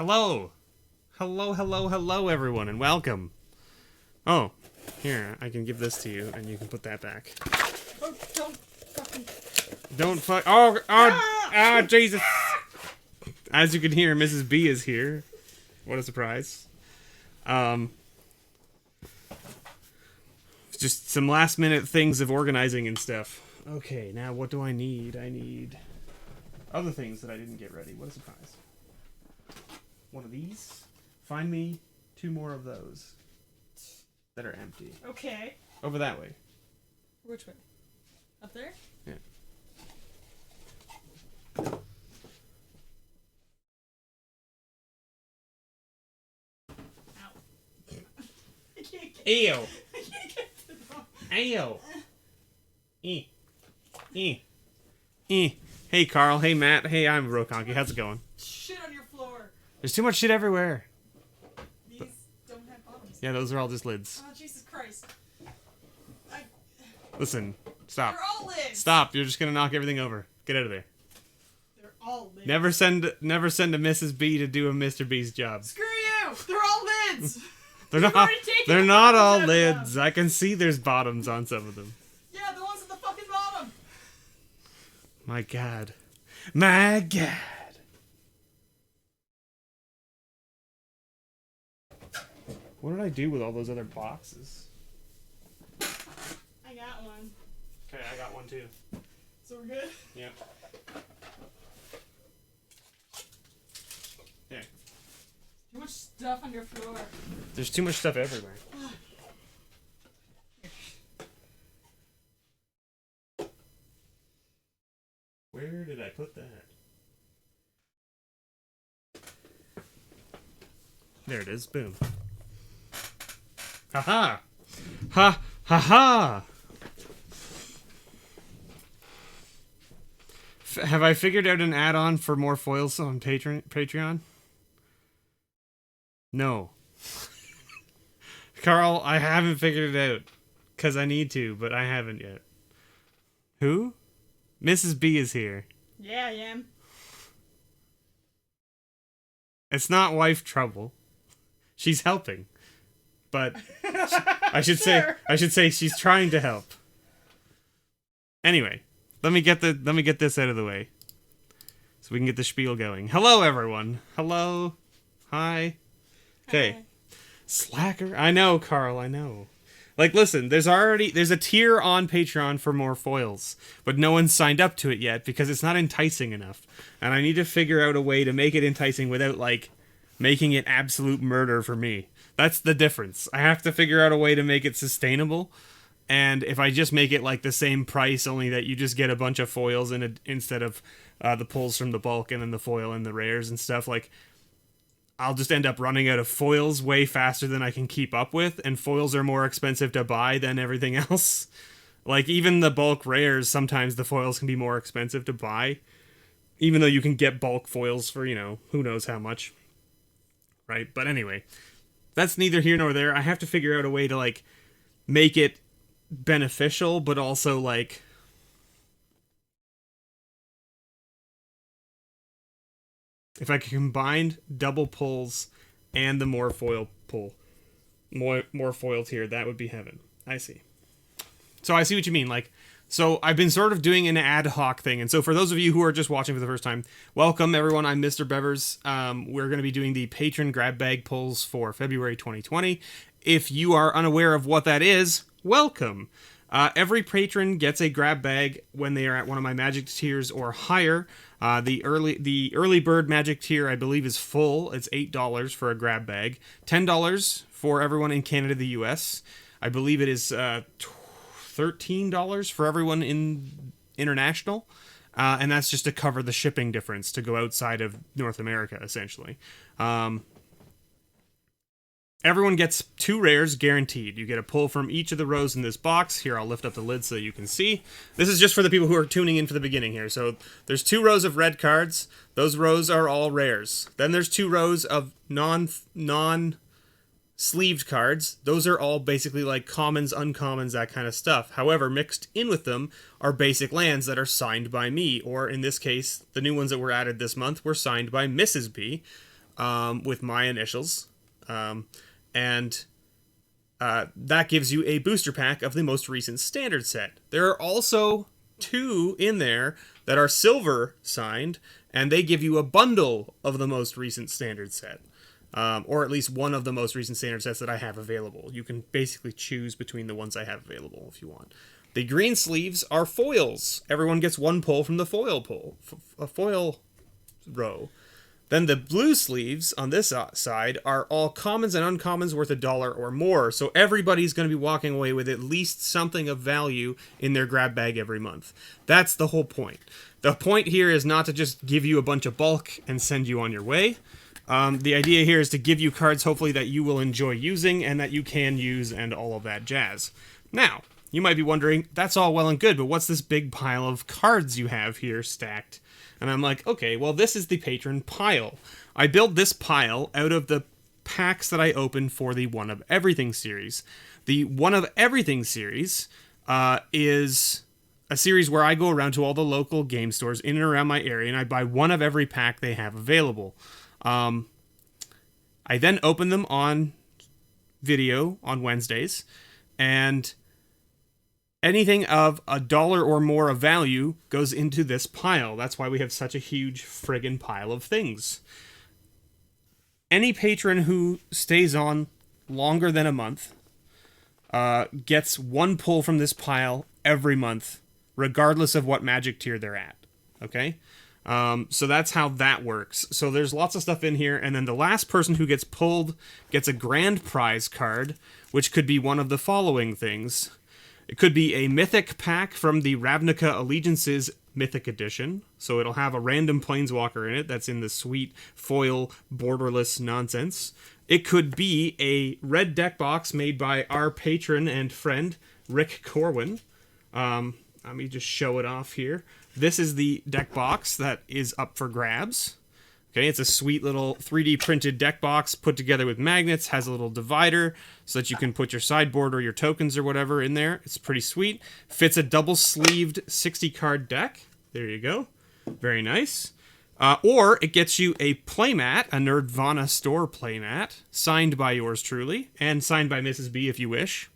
Hello! Hello, everyone, and welcome. Oh, here, I can give this to you, and you can put that back. Oh, don't fucking... Don't fuck... Jesus! As you can hear, Mrs. B is here. What a surprise. Just some last-minute things of organizing and stuff. Okay, now what do I need? I need other things that I didn't get ready. What a surprise. One of these. Find me 2 more of those that are empty. Okay. Over that way. Which way? Up there? Yeah. Ow. I can't get... Ew. I can't get to the bottom. Ew. Hey, Carl. Hey, Matt. Hey, I'm Rokonki. How's it going? Shit on your floor. There's too much shit everywhere. These don't have bottoms. Yeah, those are all just lids. Oh, Jesus Christ. Listen. Stop. They're all lids. Stop. You're just gonna knock everything over. Get out of there. They're all lids. Never send a Mrs. B to do a Mr. B's job. Screw you. They're all lids. They're You've not. already taken They're the not all bottoms out of lids. them. I can see there's bottoms on some of them. Yeah, the ones at the fucking bottom. My God. My God. What did I do with all those other boxes? I got one. Okay, I got one too. So we're good? Yeah. Yeah. Too much stuff on your floor. There's too much stuff everywhere. Where did I put that? There it is. Boom. Ha-ha! Ha! Ha-ha! Have I figured out an add-on for more foils on Patreon? No. Carl, I haven't figured it out. Because I need to, but I haven't yet. Who? Mrs. B is here. Yeah, I am. It's not wife trouble. She's helping. But I should say she's trying to help. Anyway, let me get this out of the way. So we can get the spiel going. Hello everyone. Hello. Hi. Okay. Hi. Slacker. I know, Carl, I know. Like, listen, there's a tier on Patreon for more foils, but no one's signed up to it yet because it's not enticing enough. And I need to figure out a way to make it enticing without, like, making it absolute murder for me. That's the difference. I have to figure out a way to make it sustainable. And if I just make it, like, the same price, only that you just get a bunch of foils instead of the pulls from the bulk and then the foil and the rares and stuff, like, I'll just end up running out of foils way faster than I can keep up with, and foils are more expensive to buy than everything else. Like, even the bulk rares, sometimes the foils can be more expensive to buy, even though you can get bulk foils for, you know, who knows how much. Right? But anyway, that's neither here nor there. I have to figure out a way to, like, make it beneficial, but also, like, if I can combine double pulls and the more foil pull, more foil tier, that would be heaven. I see. So I see what you mean. Like, so I've been sort of doing an ad hoc thing. And so for those of you who are just watching for the first time, welcome everyone. I'm MrBevers. We're going to be doing the patron grab bag pulls for February 2020. If you are unaware of what that is, welcome. Every patron gets a grab bag when they are at one of my magic tiers or higher. The early bird magic tier, I believe, is full. It's $8 for a grab bag. $10 for everyone in Canada, the US. I believe it is $13 for everyone in international. And that's just to cover the shipping difference to go outside of North America, essentially. Everyone gets 2 rares guaranteed. You get a pull from each of the rows in this box. Here, I'll lift up the lid so you can see. This is just for the people who are tuning in for the beginning here. So there's 2 rows of red cards. Those rows are all rares. Then there's 2 rows of non-sleeved cards. Those are all basically like commons, uncommons, that kind of stuff. However, mixed in with them are basic lands that are signed by me. Or in this case, the new ones that were added this month were signed by Mrs. B. with my initials. And that gives you a booster pack of the most recent standard set. There are also 2 in there that are silver signed, and they give you a bundle of the most recent standard set. Or at least one of the most recent standard sets that I have available. You can basically choose between the ones I have available if you want. The green sleeves are foils. Everyone gets 1 pull from the foil row. Then the blue sleeves on this side are all commons and uncommons worth $1 or more. So everybody's going to be walking away with at least something of value in their grab bag every month. That's the whole point. The point here is not to just give you a bunch of bulk and send you on your way. The idea here is to give you cards hopefully that you will enjoy using and that you can use and all of that jazz. Now, you might be wondering, that's all well and good, but what's this big pile of cards you have here stacked? And I'm like, okay, well, this is the Patron pile. I built this pile out of the packs that I opened for the One of Everything series. The One of Everything series is a series where I go around to all the local game stores in and around my area, and I buy one of every pack they have available. I then open them on video on Wednesdays, and anything of $1 or more of value goes into this pile. That's why we have such a huge friggin' pile of things. Any patron who stays on longer than a month gets 1 pull from this pile every month, regardless of what magic tier they're at. Okay? So that's how that works. So there's lots of stuff in here, and then the last person who gets pulled gets a grand prize card, which could be one of the following things. It could be a mythic pack from the Ravnica Allegiances Mythic Edition, so it'll have a random planeswalker in it that's in the sweet foil borderless nonsense. It could be a red deck box made by our patron and friend, Rick Corwin. Let me just show it off here. This is the deck box that is up for grabs. Okay, it's a sweet little 3D printed deck box put together with magnets, has a little divider so that you can put your sideboard or your tokens or whatever in there. It's pretty sweet. Fits a double-sleeved 60-card deck. There you go. Very nice. Or it gets you a playmat, a Nerdvana store playmat, signed by yours truly, and signed by Mrs. B if you wish.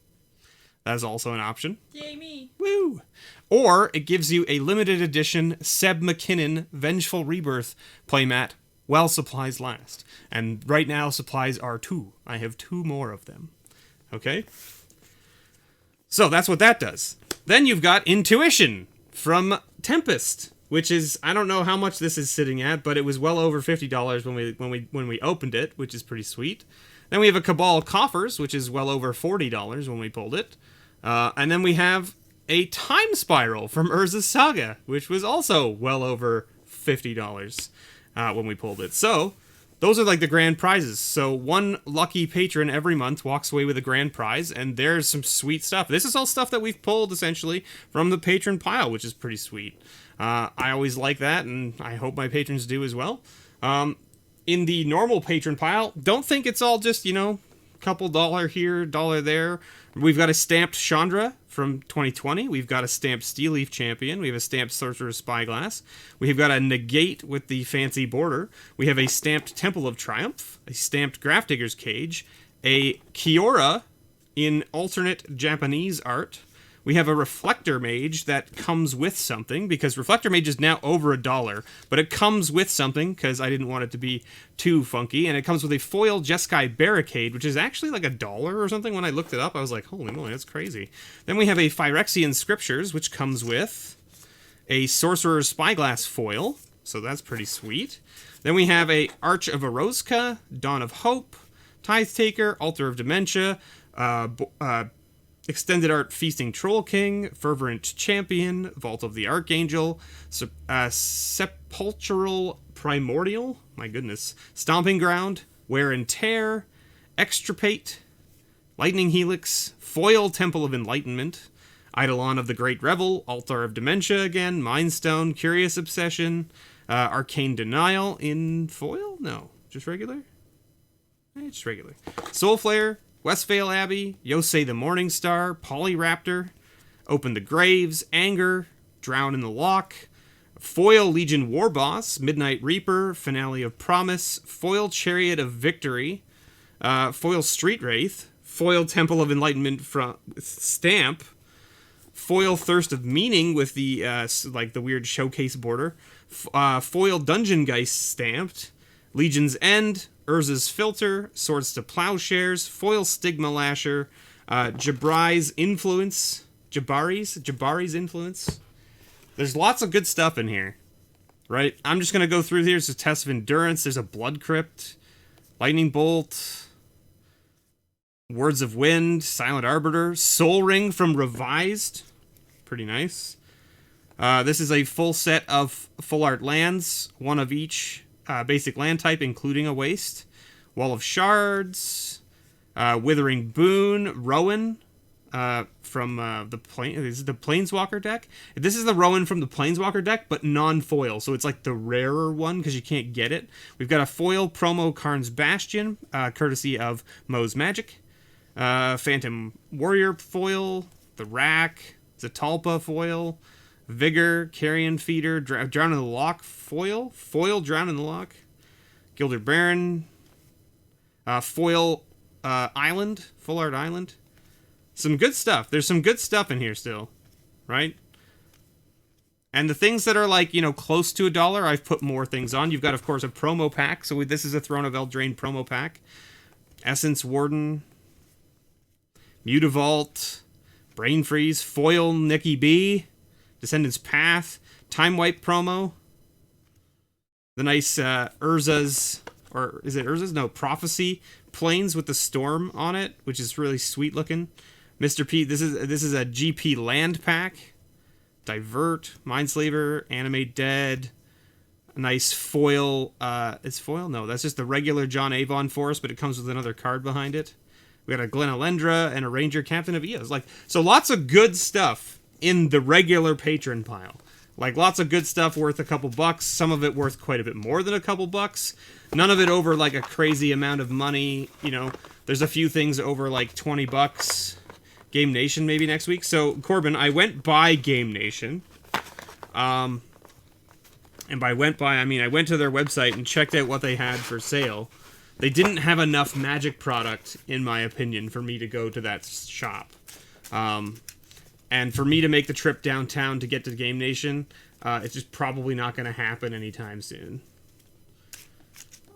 That is also an option. Yay me. Woo! Or it gives you a limited edition Seb McKinnon Vengeful Rebirth playmat while supplies last. And right now supplies are 2. I have 2 more of them. Okay? So that's what that does. Then you've got Intuition from Tempest, which is, I don't know how much this is sitting at, but it was well over $50 when we opened it, which is pretty sweet. Then we have a Cabal Coffers, which is well over $40 when we pulled it. And then we have a Time Spiral from Urza's Saga, which was also well over $50 when we pulled it. So, those are like the grand prizes. So, one lucky patron every month walks away with a grand prize, and there's some sweet stuff. This is all stuff that we've pulled, essentially, from the patron pile, which is pretty sweet. I always like that, and I hope my patrons do as well. In the normal patron pile, don't think it's all just, couple $1 here, $1 there. We've got a stamped Chandra from 2020. We've got a stamped Steel Leaf Champion. We have a stamped Sorcerer's Spyglass. We've got a Negate with the fancy border. We have a stamped Temple of Triumph, a stamped Grafdigger's Cage, a Kiora in alternate Japanese art. We have a Reflector Mage that comes with something, because Reflector Mage is now over $1, but it comes with something, because I didn't want it to be too funky, and it comes with a foil Jeskai Barricade, which is actually like $1 or something. When I looked it up, I was like, holy moly, that's crazy. Then we have a Phyrexian Scriptures, which comes with a Sorcerer's Spyglass foil, so that's pretty sweet. Then we have a Arch of Eroska, Dawn of Hope, Tithe Taker, Altar of Dementia, Extended Art Feasting Troll King, Fervent Champion, Vault of the Archangel, Sepulchral Primordial, my goodness, Stomping Ground, Wear and Tear, Extirpate, Lightning Helix, Foil Temple of Enlightenment, Eidolon of the Great Revel, Altar of Dementia again, Mindstone, Curious Obsession, Arcane Denial in foil? No, just regular? Just regular. Soulflare, Westvale Abbey, Yosei the Morningstar, Polyraptor, Open the Graves, Anger, Drown in the Lock, Foil Legion Warboss, Midnight Reaper, Finale of Promise, Foil Chariot of Victory, Foil Street Wraith, Foil Temple of Enlightenment stamp, Foil Thirst of Meaning with the like the weird showcase border, Foil Dungeon Geist stamped, Legion's End, Urza's Filter, Swords to Plowshares, Foil Stigma Lasher, Jabari's Influence. There's lots of good stuff in here, right? I'm just going to go through here. There's a Test of Endurance. There's a Blood Crypt, Lightning Bolt, Words of Wind, Silent Arbiter, Soul Ring from Revised. Pretty nice. This is a full set of full art lands, one of each basic land type, including a waste. Wall of Shards, Withering Boon, Rowan from the Planeswalker deck. This is the Rowan from the Planeswalker deck, but non-foil, so it's like the rarer one because you can't get it. We've got a foil promo Karn's Bastion, courtesy of Mo's Magic. Phantom Warrior foil, the Rack, Zatalpa foil, Vigor, Carrion Feeder, Drown in the Lock foil, Drown in the Lock, Gilder Baron, foil Island, Full Art Island. Some good stuff. There's some good stuff in here still, right? And the things that are like, you know, close to $1, I've put more things on. You've got, of course, a promo pack. So this is a Throne of Eldraine promo pack. Essence Warden, Mutavault, Brain Freeze, Foil Nikki B, Descendant's Path, Time Wipe promo, the nice Urza's, or is it Urza's? No, Prophecy Planes with the Storm on it, which is really sweet looking. Mr. P, this is a GP land pack. Divert, Mindslaver, Animate Dead, a nice foil, is foil? No, that's just the regular John Avon for us, but it comes with another card behind it. We got a Glen Elendra and a Ranger Captain of Eos. Like, so lots of good stuff in the regular patron pile. Like, lots of good stuff worth a couple bucks. Some of it worth quite a bit more than a couple bucks. None of it over, like, a crazy amount of money. You know, there's a few things over, like, 20 bucks. Game Nation maybe next week. So, Corbin, I went by Game Nation. And by went by, I mean I went to their website and checked out what they had for sale. They didn't have enough Magic product, in my opinion, for me to go to that shop. And for me to make the trip downtown to get to Game Nation, it's just probably not going to happen anytime soon.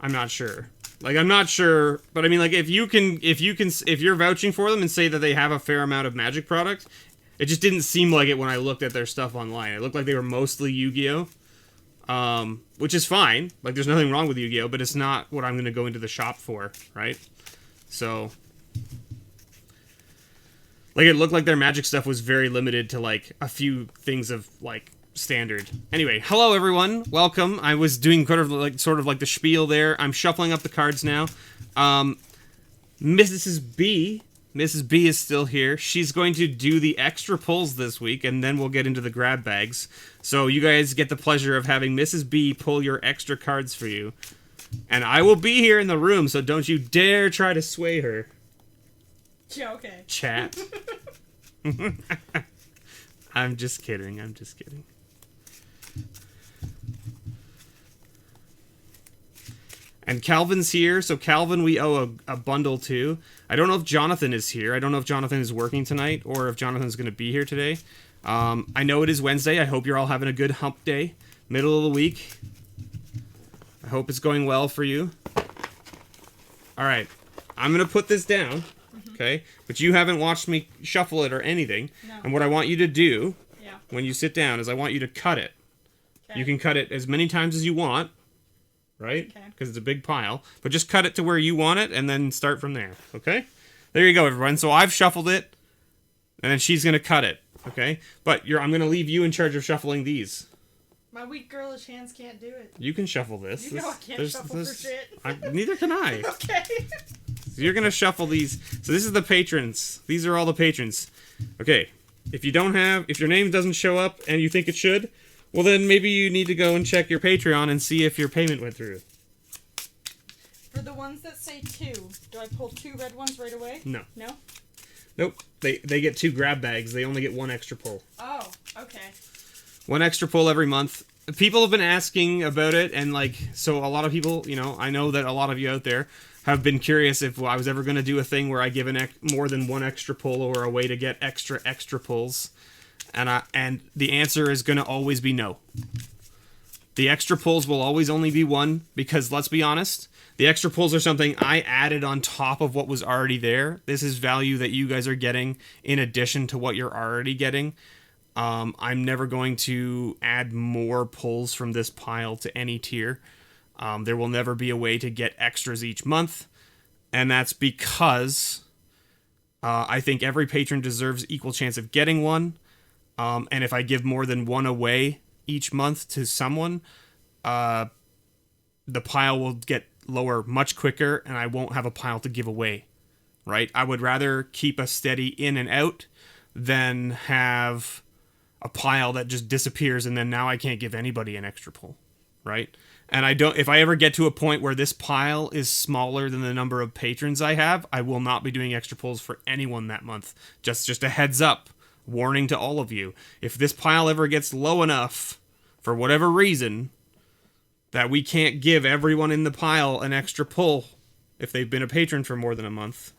I'm not sure. Like, I'm not sure, but I mean, like, if you're vouching for them and say that they have a fair amount of Magic product, it just didn't seem like it when I looked at their stuff online. It looked like they were mostly Yu-Gi-Oh! Which is fine. Like, there's nothing wrong with Yu-Gi-Oh! But it's not what I'm going to go into the shop for, right? So, like, it looked like their Magic stuff was very limited to, like, a few things of, like, standard. Anyway, hello everyone. Welcome. I was doing sort of like the spiel there. I'm shuffling up the cards now. Mrs. B is still here. She's going to do the extra pulls this week, and then we'll get into the grab bags. So you guys get the pleasure of having Mrs. B pull your extra cards for you. And I will be here in the room, so don't you dare try to sway her. Yeah, okay. Chat. I'm just kidding. And Calvin's here, so Calvin we owe a bundle to. I don't know if Jonathan is here. I don't know if Jonathan is working tonight or if Jonathan's going to be here today. I know it is Wednesday. I hope you're all having a good hump day. Middle of the week. I hope it's going well for you. Alright, I'm going to put this down, okay? But you haven't watched me shuffle it or anything. No. And what I want you to do when you sit down is I want you to cut it. Okay. You can cut it as many times as you want. Right? Okay. Because it's a big pile. But just cut it to where you want it and then start from there. Okay? There you go, everyone. So I've shuffled it. And then she's going to cut it. Okay? But I'm going to leave you in charge of shuffling these. My weak girlish hands can't do it. You can shuffle this. You know I can't shuffle for shit. Neither can I. Okay. So you're going to shuffle these. So this is the patrons. These are all the patrons. Okay. If your name doesn't show up and you think it should, well, then maybe you need to go and check your Patreon and see if your payment went through. For the ones that say 2, do I pull 2 red ones right away? No. No? Nope. They get 2 grab bags. They only get 1 extra pull. Oh, okay. 1 extra pull every month. people have been asking about it, and like, so a lot of people, you know, I know that a lot of you out there have been curious if I was ever going to do a thing where I give more than one extra pull or a way to get extra pulls, and the answer is going to always be no. The extra pulls will always only be one, because let's be honest, the extra pulls are something I added on top of what was already there. This is value that you guys are getting in addition to what you're already getting. I'm never going to add more pulls from this pile to any tier. There will never be a way to get extras each month, and that's because I think every patron deserves equal chance of getting one, and if I give more than one away each month to someone, the pile will get lower much quicker, and I won't have a pile to give away, right? I would rather keep a steady in and out than have a pile that just disappears and then now I can't give anybody an extra pull, right? And if I ever get to a point where this pile is smaller than the number of patrons I have, I will not be doing extra pulls for anyone that month. Just a heads up, warning to all of you. If this pile ever gets low enough, for whatever reason, that we can't give everyone in the pile an extra pull if they've been a patron for more than a month,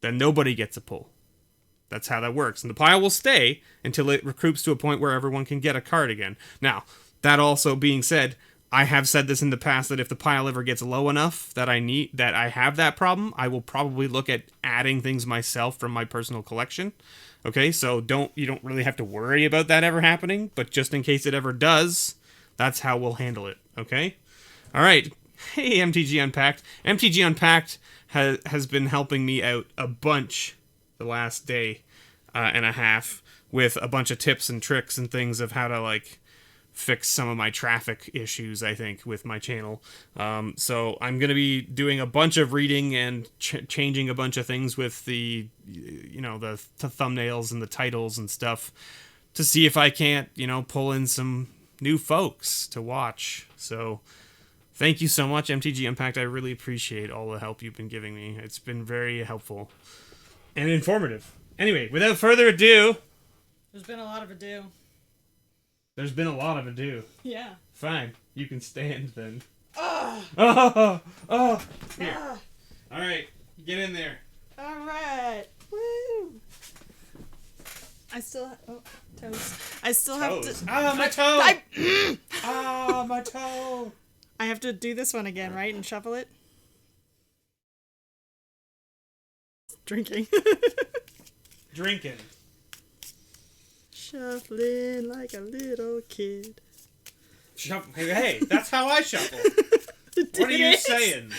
then nobody gets a pull. That's how that works. And the pile will stay until it recruits to a point where everyone can get a card again. Now, that also being said, I have said this in the past that if the pile ever gets low enough that I have that problem, I will probably look at adding things myself from my personal collection. Okay, so you don't really have to worry about that ever happening, but just in case it ever does, that's how we'll handle it. Okay? All right. Hey, MTG Unpacked. MTG Unpacked has been helping me out a bunch the last day and a half with a bunch of tips and tricks and things of how to like fix some of my traffic issues, I think, with my channel. So I'm going to be doing a bunch of reading and changing a bunch of things with the thumbnails and the titles and stuff to see if I can't, pull in some new folks to watch. So thank you so much, MTG Impact. I really appreciate all the help you've been giving me. It's been very helpful and informative. Anyway, without further ado... There's been a lot of ado. There's been a lot of ado. Yeah. Fine. You can stand then. Oh! Here. Alright. Get in there. Alright. Woo! I still... toes. I still have to... Ah, my toe! Ah, my toe! I have to do this one again, right? And shuffle it? Drinking. Drinking. Shuffling like a little kid. Hey, that's how I shuffle. What are you saying? I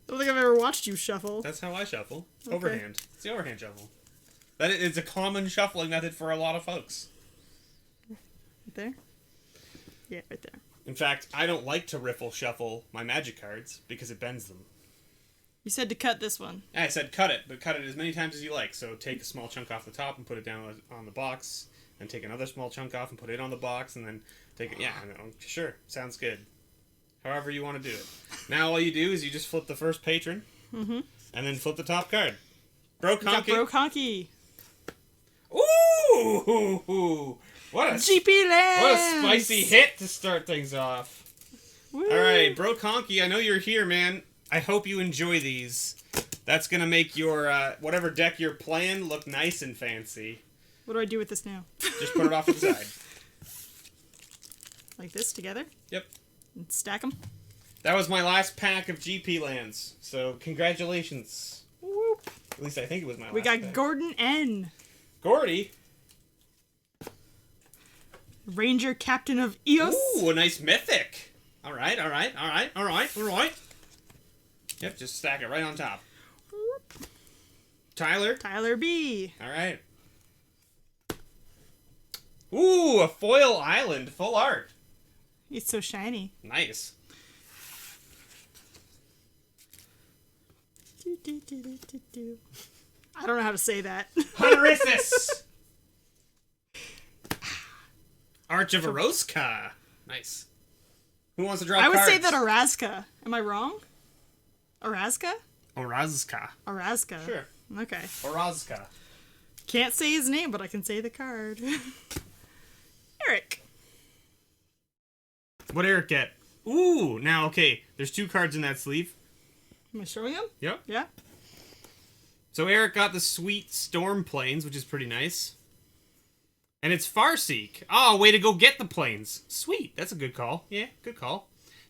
don't think I've ever watched you shuffle. That's how I shuffle. Okay. Overhand. It's the overhand shuffle. It's a common shuffling method for a lot of folks. Right there? Yeah, right there. In fact, I don't like to riffle shuffle my magic cards because it bends them. You said to cut this one. I said cut it, but cut it as many times as you like. So take a small chunk off the top and put it down on the box, and take another small chunk off and put it on the box, and then take it. Yeah, sure, sounds good. However you want to do it. Now all you do is you just flip the first patron, and then flip the top card. Broke honky. Broke honky. Ooh! What a GP Lands! What a spicy hit to start things off. Woo. All right, Broke honky. I know you're here, man. I hope you enjoy these. That's gonna make your whatever deck you're playing look nice and fancy. What do I do with this now? Just put it off to the side. Like this together? Yep. And stack them? That was my last pack of GP lands. So congratulations. Whoop. At least I think it was my last We got pack. Gordon N. Gordy. Ranger Captain of Eos. Ooh, a nice mythic. All right. Yep, just stack it right on top. Whoop. Tyler B. All right. Ooh, a foil island, full art. It's so shiny. Nice. I don't know how to say that. Hunterissus. Arch of Eroska. Nice. Who wants to draw I would cards? say that Orazka. Am I wrong? Orazka? Orazka. Orazka. Sure. Okay. Orazka. Can't say his name, but I can say the card. Eric. What Eric get? Ooh, now, okay, there's 2 cards in that sleeve. Am I showing him? Yep. Yeah. So Eric got the sweet Storm Plains, which is pretty nice. And it's Farseek. Oh, way to go get the planes. Sweet, that's a good call. Yeah, good call.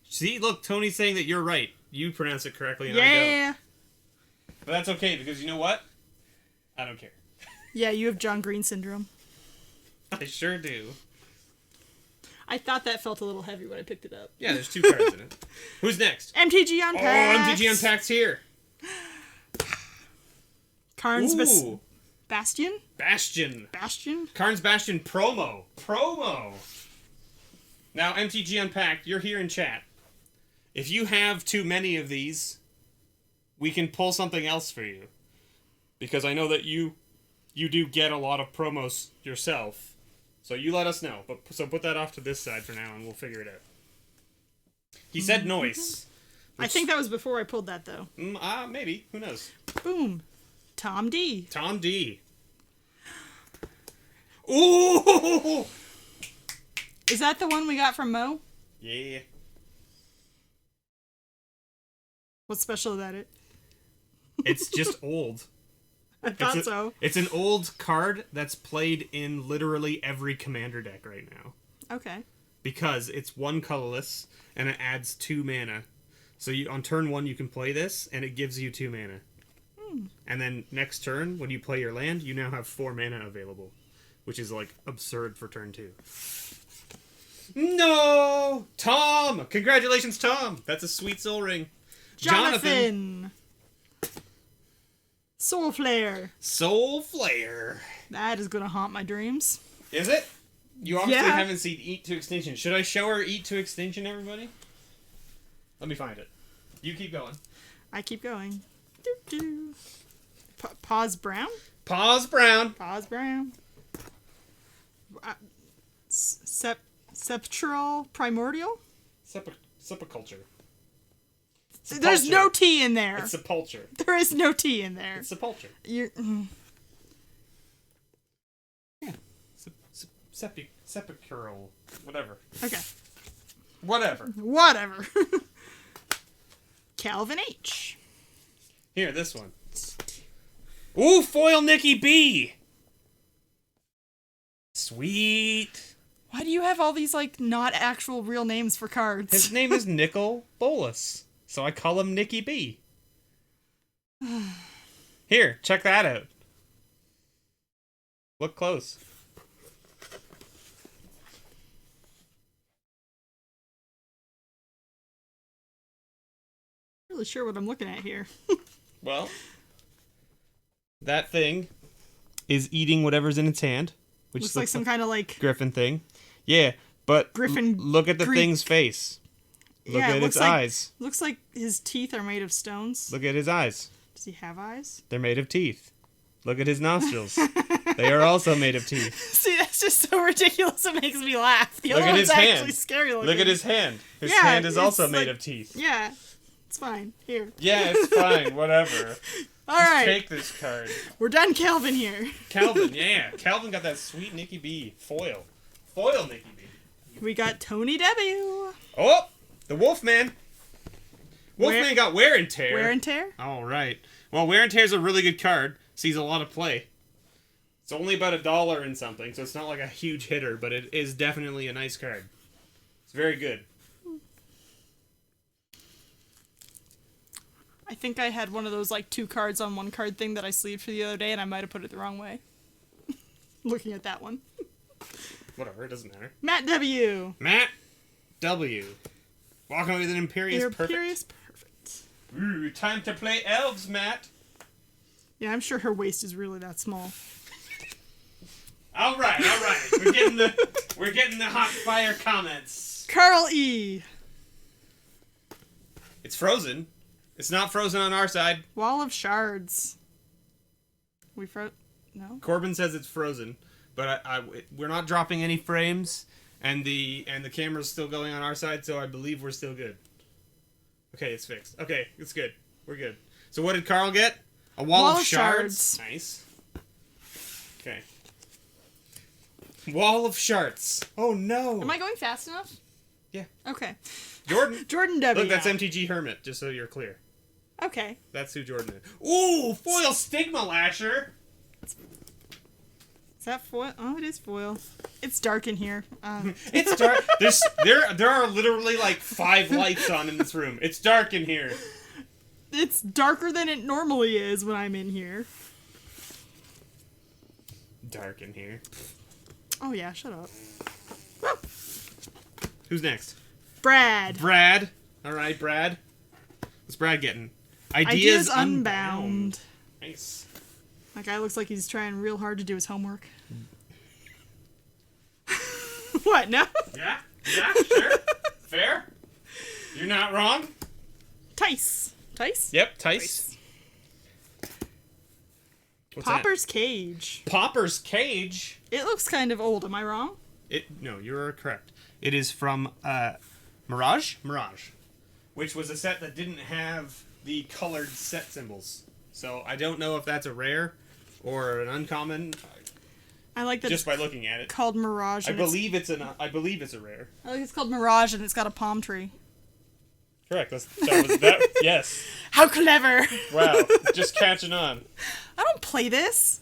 See, look, Tony's saying that you're right. You pronounce it correctly and I don't. But that's okay, because you know what? I don't care. Yeah, you have John Green syndrome. I sure do. I thought that felt a little heavy when I picked it up. Yeah, there's 2 cards in it. Who's next? MTG Unpacked. Oh, MTG Unpacked's here. Karn's Ooh. Bastion? Bastion. Bastion? Karn's Bastion promo. Promo. Now, MTG Unpacked, you're here in chat. If you have too many of these, we can pull something else for you. Because I know that you do get a lot of promos yourself. So you let us know. So put that off to this side for now and we'll figure it out. He said noise. I think that was before I pulled that, though. Maybe. Who knows? Boom. Tom D. Tom D. Ooh! Is that the one we got from Mo? Yeah. What's special about it? It's just old. I thought so. It's an old card that's played in literally every commander deck right now. Okay. Because it's 1 colorless, and it adds 2 mana. So on turn 1 you can play this, and it gives you 2 mana. And then next turn, when you play your land, you now have 4 mana available. Which is, like, absurd for turn 2. No! Tom! Congratulations, Tom! That's a sweet soul ring. Jonathan! Soul Flare. Soul Flare. That is gonna haunt my dreams. Is it? You obviously Yeah. haven't seen Eat to Extinction. Should I show her Eat to Extinction, everybody? Let me find it. You keep going. I keep going. Doo-doo. Pause Brown? Pause Brown. Pause Brown. Septural Primordial? Sepulcher. There's no T in there. It's Sepulcher. There is no T in there. It's Sepulcher. You're... Yeah. Sepulchral. Whatever. Okay. Whatever. Calvin H. Here, this one. Ooh, foil Nikki B. Sweet. Why do you have all these, like, not actual real names for cards? His name is Nicol Bolas, so I call him Nikki B. Here, check that out. Look close. Not really sure what I'm looking at here. Well, that thing is eating whatever's in its hand, which Looks like some kind of, like... griffin thing. Yeah, but Griffin look at the Greek. thing's face. Look Yeah, at its eyes. Looks like his teeth are made of stones. Look at his eyes. Does he have eyes? They're made of teeth. Look at his nostrils. They are also made of teeth. See, that's just so ridiculous it makes me laugh. The Look other at one's his actually hand. scary looking. Look at his hand. His Yeah, hand is also it's made like- of teeth. Yeah, it's fine. Here. Yeah, it's fine. Whatever. All Just right, take this card. we're done Calvin here. Calvin, yeah. Calvin got that sweet Nikki B. Foil. Foil Nikki B. We got Tony W. Oh! The Wolfman. Wolfman got Wear and Tear. Wear and Tear? All right. Well, Wear and Tear is a really good card. Sees a lot of play. It's only about $1 and something, so it's not like a huge hitter, but it is definitely a nice card. It's very good. I think I had one of those, like, 2 cards on 1 card thing that I sleeved for the other day, and I might have put it the wrong way. Looking at that one. Whatever, it doesn't matter. Matt W. Matt W. Walking with an Imperious Perfect. Imperious Perfect. Ooh, time to play elves, Matt. Yeah, I'm sure her waist is really that small. All right. We're getting the hot fire comments. Carl E. It's frozen. It's not frozen on our side. Wall of Shards. No? Corbin says it's frozen, but we're not dropping any frames, and the camera's still going on our side, so I believe we're still good. Okay, it's fixed. Okay, it's good. We're good. So what did Carl get? A wall of shards. Nice. Okay. Wall of shards. Oh no. Am I going fast enough? Yeah. Okay. Jordan. Jordan W. Look, that's MTG Hermit, just so you're clear. Okay. That's who Jordan is. Ooh, foil Stigma Lasher. Is that foil? Oh, it is foil. It's dark in here. It's dark. There are literally like 5 lights on in this room. It's dark in here. It's darker than it normally is when I'm in here. Dark in here. Oh yeah, shut up. Who's next? Brad. Brad. All right, Brad. What's Brad getting? Ideas Unbound. Nice. That guy looks like he's trying real hard to do his homework. What? No? Yeah, sure. Fair. You're not wrong. Tice. Tice? Yep, Tice. What's Popper's Cage. Popper's Cage? It looks kind of old. Am I wrong? No, you're correct. It is from Mirage, which was a set that didn't have the colored set symbols. So I don't know if that's a rare or an uncommon. I like that. Just by looking at it, called Mirage. I believe it's a rare. I like it's called Mirage, and it's got a palm tree. Correct. That. Yes. How clever! Wow, just catching on. I don't play this.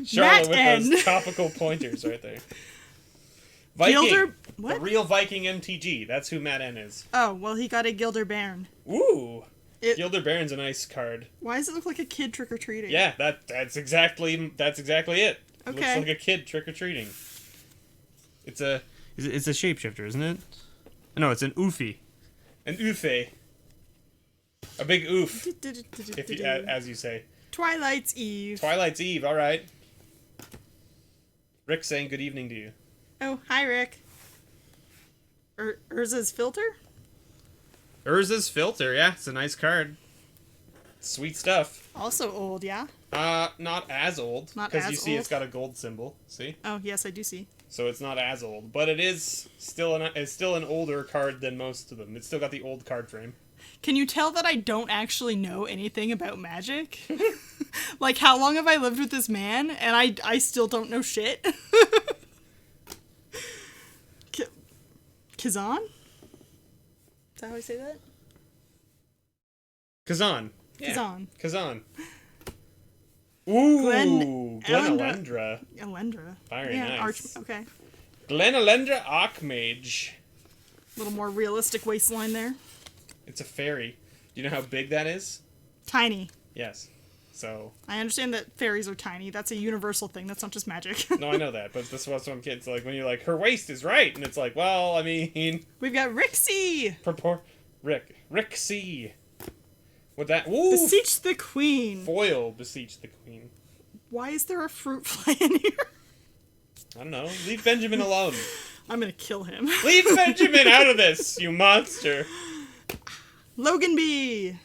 Charlotte Matt with N. those topical pointers right there. Viking. Gilder. What? The real Viking MTG. That's who Matt N is. Oh well, he got a Gilder Bairn. Ooh. Gilder Baron's a nice card. Why does it look like a kid trick or treating? Yeah, that's exactly it. Okay. Looks like a kid trick or treating. It's a shapeshifter, isn't it? No, it's an oofy. An oofe. A big oof. If you, as you say. Twilight's Eve. Twilight's Eve. All right. Rick saying good evening to you. Oh, hi, Rick. Urza's Filter? Urza's Filter, yeah, it's a nice card. Sweet stuff. Also old, yeah? Not as old. Not because as you see old? it's got a gold symbol. See? Oh, yes, I do see. So it's not as old, but it is still an older card than most of them. It's still got the old card frame. Can you tell that I don't actually know anything about Magic? Like, how long have I lived with this man, and I still don't know shit? Kazan? Is that how I say that? Kazan. Yeah. Kazan. Kazan. Ooh, Glen Elendra. Elendra. Very nice. Okay. Glen Elendra Archmage. A little more realistic waistline there. It's a fairy. Do you know how big that is? Tiny. Yes. So. I understand that fairies are tiny. That's a universal thing. That's not just magic. No, I know that, but this was some kids like when you're like her waist is right, and it's like, well, I mean. We've got Rixie. Rixie. What that? Ooh. Beseech the Queen. Foil Beseech the Queen. Why is there a fruit fly in here? I don't know. Leave Benjamin alone. I'm gonna kill him. Leave Benjamin out of this, you monster. Logan B.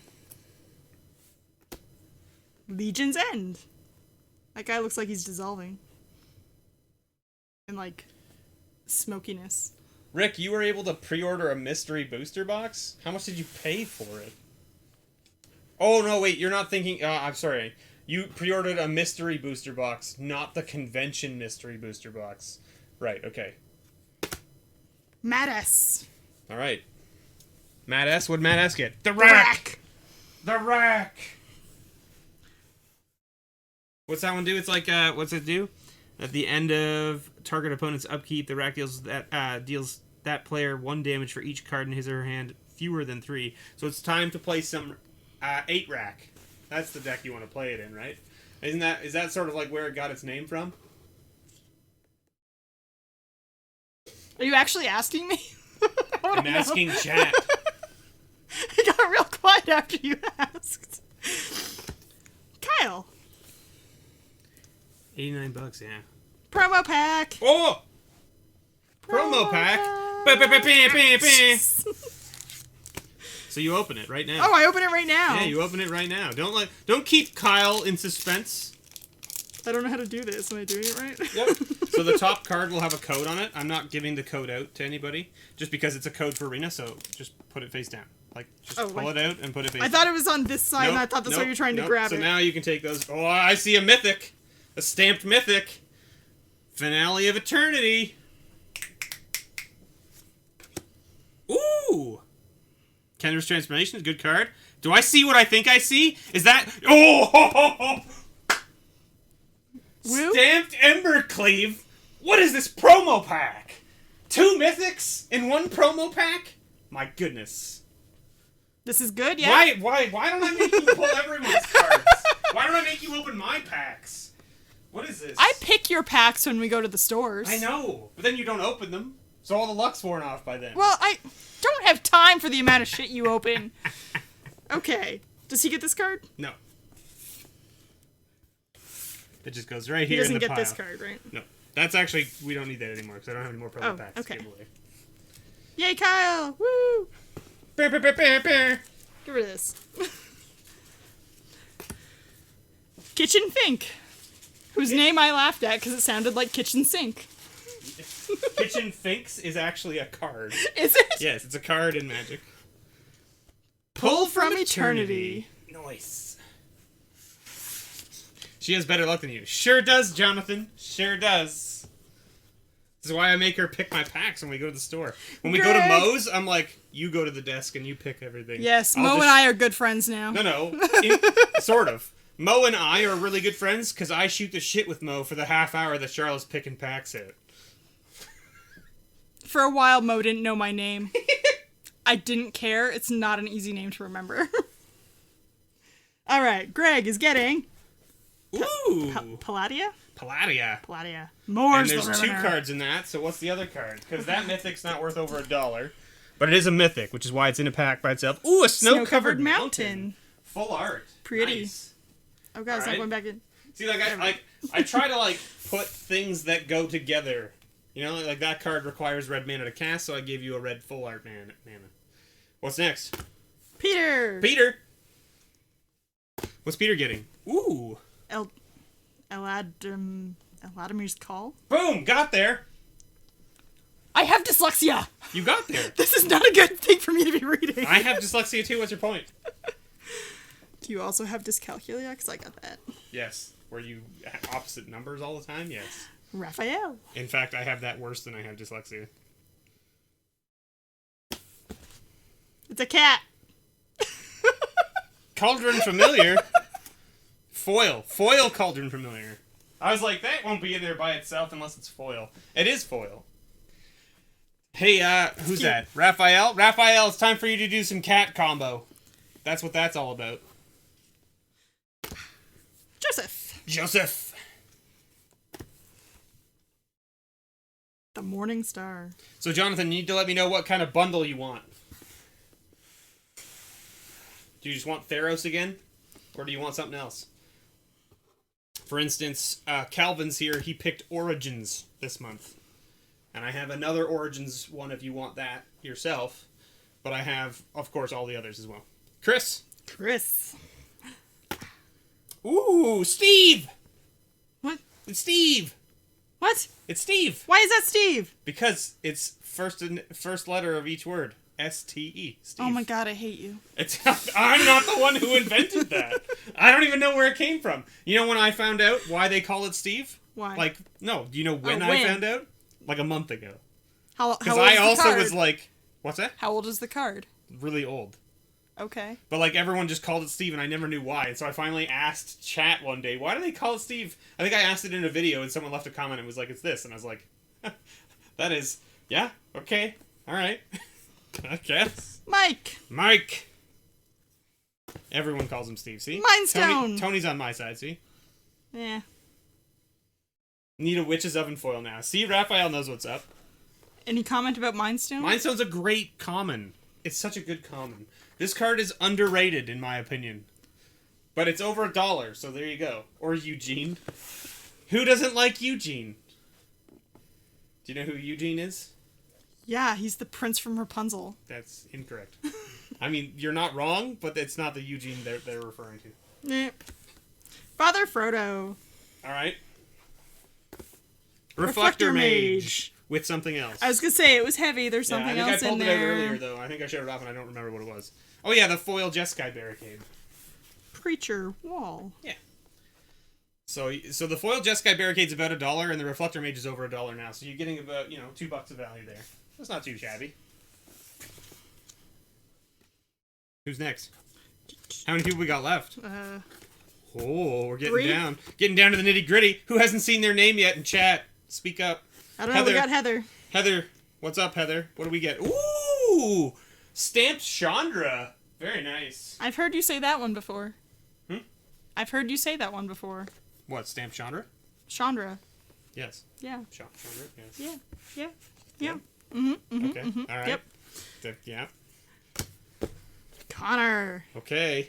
Legion's End. That guy looks like he's dissolving. And like smokiness. Rick, you were able to pre-order a mystery booster box? How much did you pay for it? Oh, no, wait, you're not thinking... I'm sorry. You pre-ordered a mystery booster box, not the convention mystery booster box. Right, okay. Matt S. All right. Matt S. What'd Matt S get? The rack! The rack! What's that one do? It's like, what's it do? At the end of target opponent's upkeep, the rack deals that player 1 damage for each card in his or her hand, fewer than 3. So it's time to play some 8 rack. That's the deck you want to play it in, right? Is that sort of like where it got its name from? Are you actually asking me? I'm asking chat. It got real quiet after you asked. Kyle. $89, yeah. Promo pack. Oh! Promo pack. So you open it right now. Oh, I open it right now. Yeah, you open it right now. Don't keep Kyle in suspense. I don't know how to do this. Am I doing it right? Yep. So the top card will have a code on it. I'm not giving the code out to anybody, just because it's a code for Arena. So just put it face down. Like just pull it out and put it face. I thought it was on this side, and I thought that's why you're trying to grab it. So now you can take those. Oh, I see a mythic, a stamped mythic. Finale of Eternity. Kendra's Transformation is a good card. Do I see what I think I see? Is that... Oh! Woo? Stamped Embercleave? What is this promo pack? 2 mythics in 1 promo pack? My goodness. This is good, yeah? Why don't I make you pull everyone's cards? Why don't I make you open my packs? What is this? I pick your packs when we go to the stores. I know, but then you don't open them, so all the luck's worn off by then. Well, I don't have time for the amount of shit you open. Okay. Does he get this card? No. It just goes right He here doesn't in the get pile. this card, right? No. That's actually, we don't need that anymore, because I don't have any more promo packs okay. to give away. Yay, Kyle! Woo! Bear, bear, bear, bear, bear. Get rid of this. Kitchen Fink, whose name I laughed at because it sounded like kitchen sink. Kitchen Finks is actually a card. Is it? Yes, it's a card in Magic. Pull from Eternity. Nice. She has better luck than you. Sure does, Jonathan. Sure does. This is why I make her pick my packs when we go to the store. When we go to Greg. Moe's, I'm like, you go to the desk and you pick everything. Yes, I'll Mo just- and I are good friends now. No. Sort of. Mo and I are really good friends because I shoot the shit with Mo for the half hour that Charlotte's picking packs out. For a while, Mo didn't know my name. I didn't care. It's not an easy name to remember. All right, Greg is getting Ooh! Palladia? Palladia. Palladia. More. And there's 2 cards in that, so what's the other card? Because that mythic's not worth over $1. But it is a mythic, which is why it's in a pack by itself. Ooh, a snow-covered mountain. Full art. Pretty. Nice. Oh god, it's not Alright. going back in. See, I try to put things that go together. You know, like that card requires red mana to cast, so I gave you a red full art mana. What's next? Peter. Peter. What's Peter getting? Ooh. Eladimir's Call. Boom! Got there. I have dyslexia. You got there. This is not a good thing for me to be reading. I have dyslexia too. What's your point? Do you also have dyscalculia? Because I got that. Yes. Were you opposite numbers all the time? Yes. Raphael. In fact, I have that worse than I have dyslexia. It's a cat. Cauldron Familiar. Foil Cauldron Familiar. I was like, that won't be in there by itself unless it's foil. It is foil. Hey, who's that? Raphael? Raphael, it's time for you to do some cat combo. That's what that's all about. Joseph. The Morning Star. So, Jonathan, you need to let me know what kind of bundle you want. Do you just want Theros again? Or do you want something else? For instance, Calvin's here. He picked Origins this month. And I have another Origins one if you want that yourself. But I have, of course, all the others as well. Chris. Ooh, Steve! What? It's Steve! What? It's Steve! Why is that Steve? Because it's first letter of each word. S-T-E. Steve. Oh my god, I hate you. I'm not the one who invented that. I don't even know where it came from. You know when I found out why they call it Steve? Why? No. Do you know when when? I found out? Like a month ago. How old Because is I the also card? was like, what's that? How old is the card? Really old. Okay. But everyone just called it Steve and I never knew why. And so I finally asked chat one day, why do they call it Steve? I think I asked it in a video and someone left a comment and was like, it's this. And I was like, that is, yeah, okay, alright. I guess. Mike. Everyone calls him Steve, see? Mindstone. Tony's on my side, see? Yeah. Need a witch's oven foil now. See, Raphael knows what's up. Any comment about Mindstone? Mindstone's a great common. It's such a good common. This card is underrated, in my opinion. But it's over $1, so there you go. Or Eugene. Who doesn't like Eugene? Do you know who Eugene is? Yeah, he's the prince from Rapunzel. That's incorrect. I mean, you're not wrong, but it's not the Eugene they're referring to. Eh. Father Frodo. Alright. Reflector Mage. With something else. I was gonna say, it was heavy. There's something I think else I pulled in it there. out earlier, though. I think I showed it off and I don't remember what it was. Oh yeah, the foil Jeskai Barricade. Preacher Wall. Yeah. So the foil Jeskai Barricade's about $1, and the Reflector Mage is over $1 now. So you're getting about, $2 of value there. That's not too shabby. Who's next? How many people we got left? Oh, we're getting 3? down. Getting down to the nitty gritty. Who hasn't seen their name yet in chat? Speak up. I don't know. We got Heather. Heather, what's up, Heather? What do we get? Ooh! Stamped Chandra. Very nice. I've heard you say that one before. Hmm? I've heard you say that one before. What, Stamped Chandra? Chandra. Yes. Yeah. Chandra, yes. Yeah. Yeah. Yeah. Okay, alright. Yep. Yeah. Connor. Okay.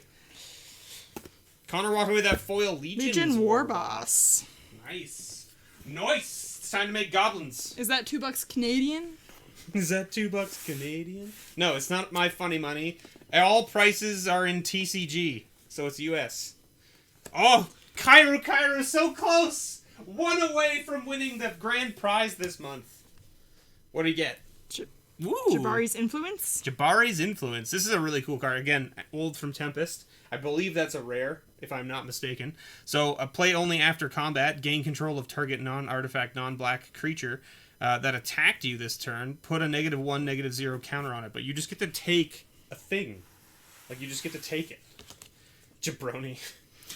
Connor walking with that foil Legion War Boss. Nice. Nice! It's time to make goblins. Is that $2 Canadian? Is that $2 Canadian? No, it's not my funny money. All prices are in TCG, so it's US. Oh, Kairu so close! One away from winning the grand prize this month. What do you get? Ooh. Jabari's Influence? Jabari's Influence. This is a really cool card. Again, old from Tempest. I believe that's a rare, if I'm not mistaken. So, play only after combat. Gain control of target non-artifact, non-black creature that attacked you this turn. Put a -1, -0 counter on it. But you just get to take a thing. Like, you just get to take it. Jabroni.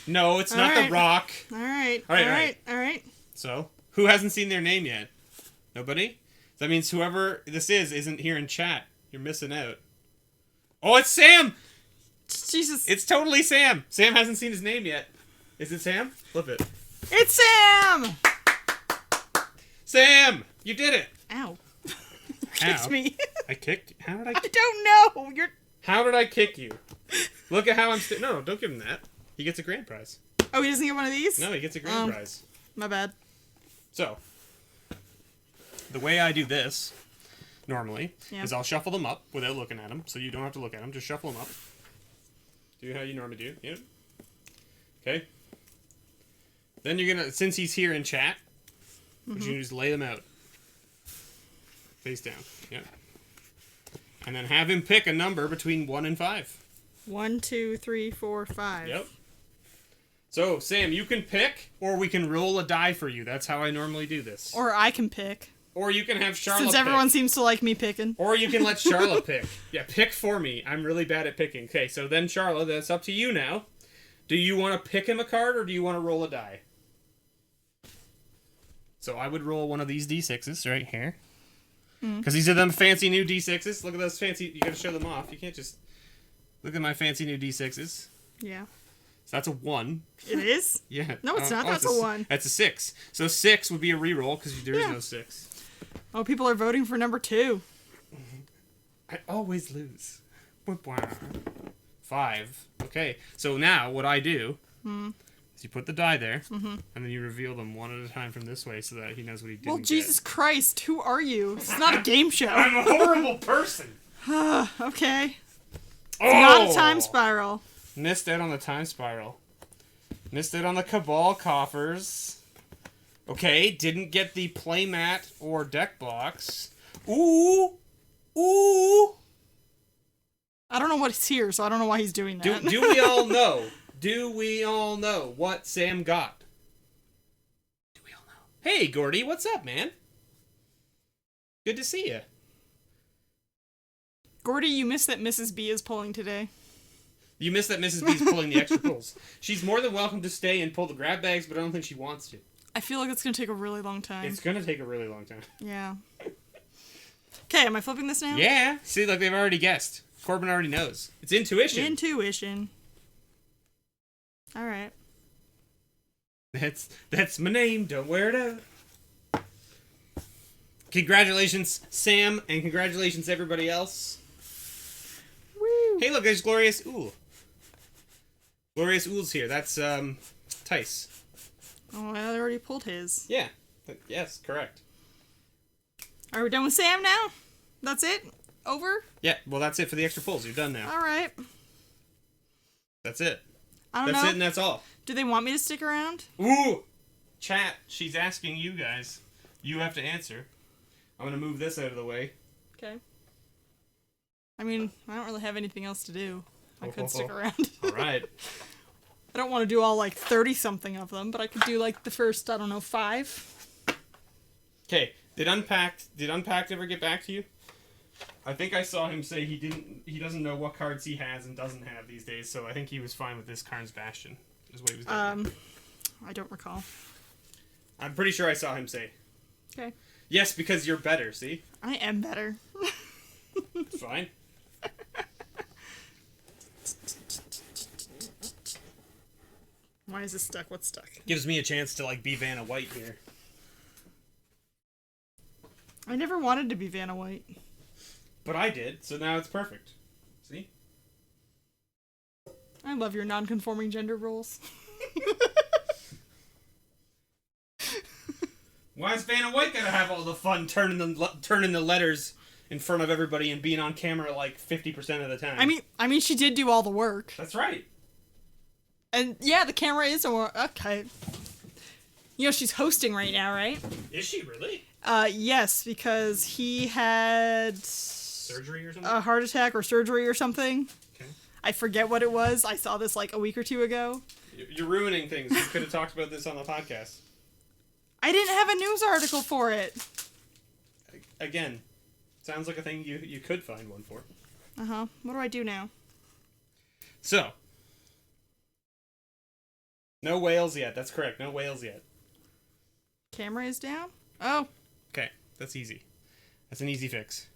No, it's not the Rock. Alright. So, who hasn't seen their name yet? Nobody? That means whoever this is isn't here in chat. You're missing out. Oh, it's Sam! Jesus. It's totally Sam. Sam hasn't seen his name yet. Is it Sam? Flip it. It's Sam! Sam! You did it! Ow. Kicked me. I kicked? How did I... I don't know. How did I kick you? Look at how I'm... No, don't give him that. He gets a grand prize. Oh, he doesn't get one of these? No, he gets a grand prize. My bad. So, the way I do this, normally, is I'll shuffle them up without looking at them, so you don't have to look at them. Just shuffle them up. Do how you normally do. Yep. Okay. Then you're gonna, since he's here in chat, you just lay them out. Face down. Yep. And then have him pick a number between 1 and 5. 1, 2, 3, 4, 5. Yep. So, Sam, you can pick, or we can roll a die for you. That's how I normally do this. Or I can pick. Or you can have Charlotte Since everyone seems to like me picking. Or you can let Charlotte pick. Yeah, pick for me. I'm really bad at picking. Okay, so then Charlotte, that's up to you now. Do you want to pick him a card, or do you want to roll a die? So I would roll one of these D6s right here. Because these are them fancy new D6s. Look at those fancy... You gotta show them off. You can't just... Look at my fancy new D6s. Yeah. So that's a 1. It is? Yeah. No, it's not. That's a 1. That's a 6. So 6 would be a reroll, because there is no 6. Oh, people are voting for number 2. I always lose. 5. Okay, so now what I do is you put the die there, and then you reveal them one at a time from this way so that he knows what he did. Well, Jesus Christ, who are you? It's not a game show. I'm a horrible person. Okay. It's not a time spiral. Missed out on the time spiral. Missed out on the Cabal coffers. Okay, didn't get the playmat or deck box. Ooh! Ooh! I don't know what's here, so I don't know why he's doing that. Do we all know? Do we all know what Sam got? Do we all know? Hey, Gordy, what's up, man? Good to see you. Gordy, you missed that Mrs. B is pulling today. You missed that Mrs. B's pulling the extra pulls. She's more than welcome to stay and pull the grab bags, but I don't think she wants to. I feel like it's going to take a really long time. It's going to take a really long time. Yeah. Okay, am I flipping this now? Yeah. See, look, they've already guessed. Corbin already knows. It's intuition. Intuition. All right. That's my name. Don't wear it out. Congratulations, Sam, and congratulations, everybody else. Woo. Hey, look, there's Glorious Ool. Glorious Ool's here. That's, Tice. Oh, I already pulled his. Yeah. Yes, correct. Are we done with Sam now? That's it? Over? Yeah, well, that's it for the extra pulls. You're done now. All right. That's it. I don't know. That's it, and that's all. Do they want me to stick around? Ooh! Chat, she's asking you guys. You have to answer. I'm gonna move this out of the way. Okay. I mean, I don't really have anything else to do. I could stick around. Alright. I don't want to do all, 30-something of them, but I could do, the first, 5. Okay, did Unpacked ever get back to you? I think I saw him say he doesn't know what cards he has and doesn't have these days, so I think he was fine with this Karn's Bastion. Is what he was doing. I don't recall. I'm pretty sure I saw him say. Okay. Yes, because you're better, see? I am better. Fine. Why is this stuck? What's stuck? Gives me a chance to, like, be Vanna White here. I never wanted to be Vanna White. But I did, so now it's perfect. See? I love your non-conforming gender roles. Why is Vanna White gotta have all the fun turning the letters in front of everybody and being on camera like 50% of the time? I mean, she did do all the work. That's right. And yeah, the camera is okay. You know, she's hosting right now, right? Is she really? Yes, because he had Surgery or something? a heart attack or surgery or something. Okay. I forget what it was. I saw this like a week or two ago. You're ruining things. You could have talked about this on the podcast. I didn't have a news article for it. Again, sounds like a thing you could find one for. Uh-huh. What do I do now? So. No whales yet. That's correct. No whales yet. Camera is down? Oh. Okay. That's easy. That's an easy fix.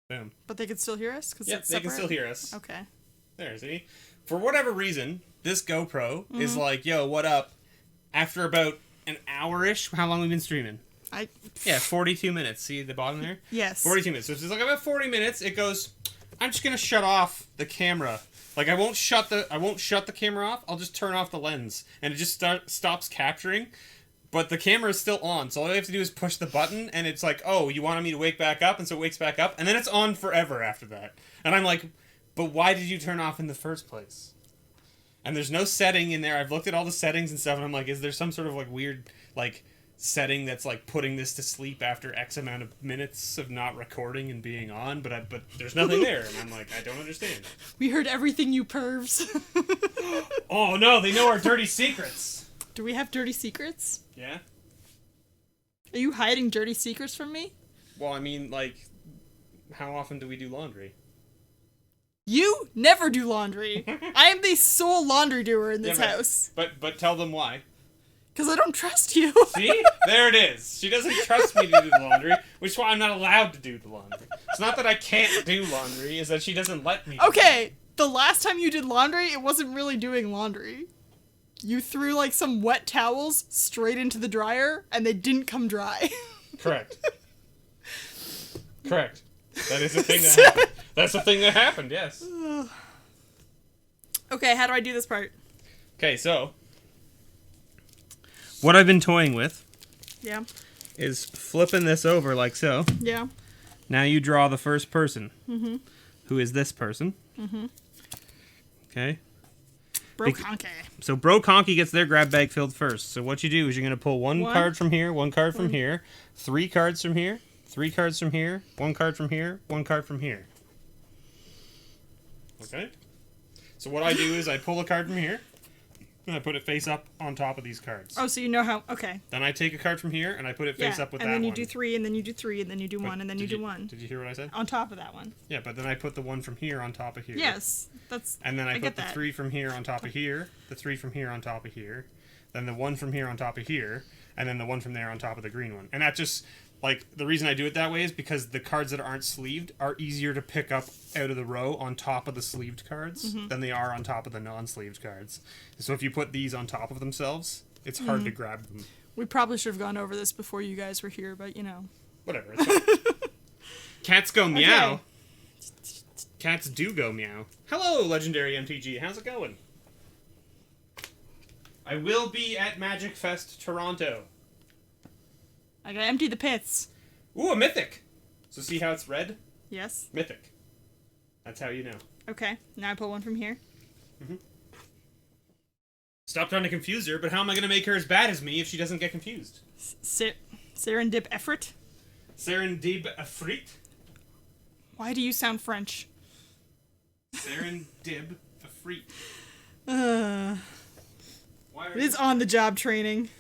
Boom. But they could still hear us? Cause Yeah, it's they can separate? still hear us. Okay. There, see? For whatever reason, this GoPro is like, yo, what up? After about an hour-ish, how long have we been streaming? Yeah, 42 minutes. See the bottom there? Yes. 42 minutes. So it's like about 40 minutes, it goes, I'm just going to shut off the camera. Like, I won't shut the camera off. I'll just turn off the lens. And it just stops capturing. But the camera is still on. So all I have to do is push the button. And it's like, oh, you wanted me to wake back up? And so it wakes back up. And then it's on forever after that. And I'm like, but why did you turn off in the first place? And there's no setting in there. I've looked at all the settings and stuff. And I'm like, is there some sort of like weird like setting that's like putting this to sleep after X amount of minutes of not recording and being on? But there's nothing there. And I'm like, I don't understand. We heard everything, you pervs. Oh no, they know our dirty secrets. Do we have dirty secrets? Yeah? Are you hiding dirty secrets from me? Well, I mean, like, how often do we do laundry? You never do laundry. I am the sole laundry doer in this house. But tell them why. Because I don't trust you. See? There it is. She doesn't trust me to do the laundry, which is why I'm not allowed to do the laundry. It's not that I can't do laundry, it's that she doesn't let me. Okay, the last time you did laundry, it wasn't really doing laundry. You threw like some wet towels straight into the dryer, and they didn't come dry. Correct. Correct. That is a thing that happened. That's a thing that happened, yes. Okay, how do I do this part? Okay, so what I've been toying with is flipping this over like so. Yeah. Now you draw the first person, who is this person. Okay. Bro Conky. So Bro Conky gets their grab bag filled first. So what you do is you're going to pull one card from here, one card from here, 3 cards from here, 3 cards from here, 1 card from here, 1 card from here. Okay? So what I do is I pull a card from here, and I put it face up on top of these cards. Oh, so you know how... Okay. Then I take a card from here, and I put it face up with that one. And then you do 3, and then you do 3, and then you do 1, and then you do 1. Did you hear what I said? On top of that one. Yeah, but then I put the one from here on top of here. Yes, that's... And then I put get the that. 3 from here on top of here, the 3 from here on top of here, then the 1 from here on top of here, and then the 1 from there on top of the green one. And that just... Like, the reason I do it that way is because the cards that aren't sleeved are easier to pick up out of the row on top of the sleeved cards than they are on top of the non-sleeved cards. So if you put these on top of themselves, it's hard to grab them. We probably should have gone over this before you guys were here, but you know. Whatever. It's fine. Cats go meow. Okay. Cats do go meow. Hello, Legendary MTG. How's it going? I will be at Magic Fest Toronto. I gotta empty the pits. Ooh, a mythic. So see how it's red? Yes. Mythic. That's how you know. Okay, now I pull one from here. Stop trying to confuse her, but how am I going to make her as bad as me if she doesn't get confused? Serendip effort? Serendib Afrit? Why do you sound French? Serendib Afrit. It is on-the-job training.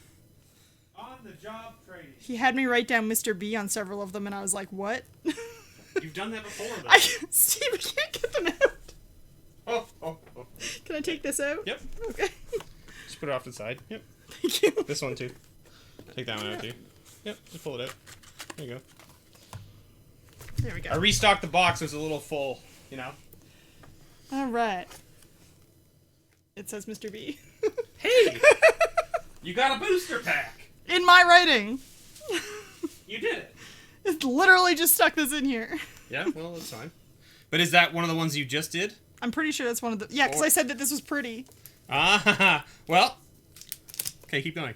On the job training. He had me write down Mr. B on several of them, and I was like, what? You've done that before, though. Steve, I can't get them out. Oh. Can I take this out? Yep. Okay. Just put it off to the side. Yep. Thank you. This one, too. Take that one out, too. Yep, just pull it out. There you go. There we go. I restocked the box. It was a little full, you know. All right. It says Mr. B. Hey! You got a booster pack! In my writing. You did it. It literally just stuck this in here. Yeah, well, that's fine. But is that one of the ones you just did? I'm pretty sure that's one of the... Yeah, because I said that this was pretty. Ah, well. Okay, keep going.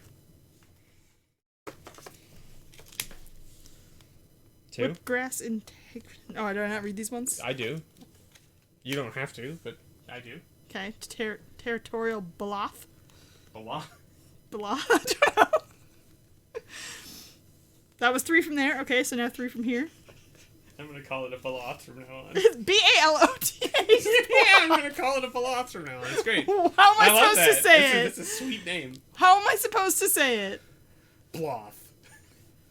2. Woodgrass integrity. Oh, do I not read these ones? I do. You don't have to, but I do. Okay. Territorial Bluff. Blah. Blah. I don't know. That was 3 from there. Okay, so now 3 from here. I'm going to call it a Baloth from now on. B-A-L-O-T-H. Yeah, I'm going to call it a Baloth from now on. It's great. How am I love supposed that. to say it? It's a sweet name. How am I supposed to say it? Bloth.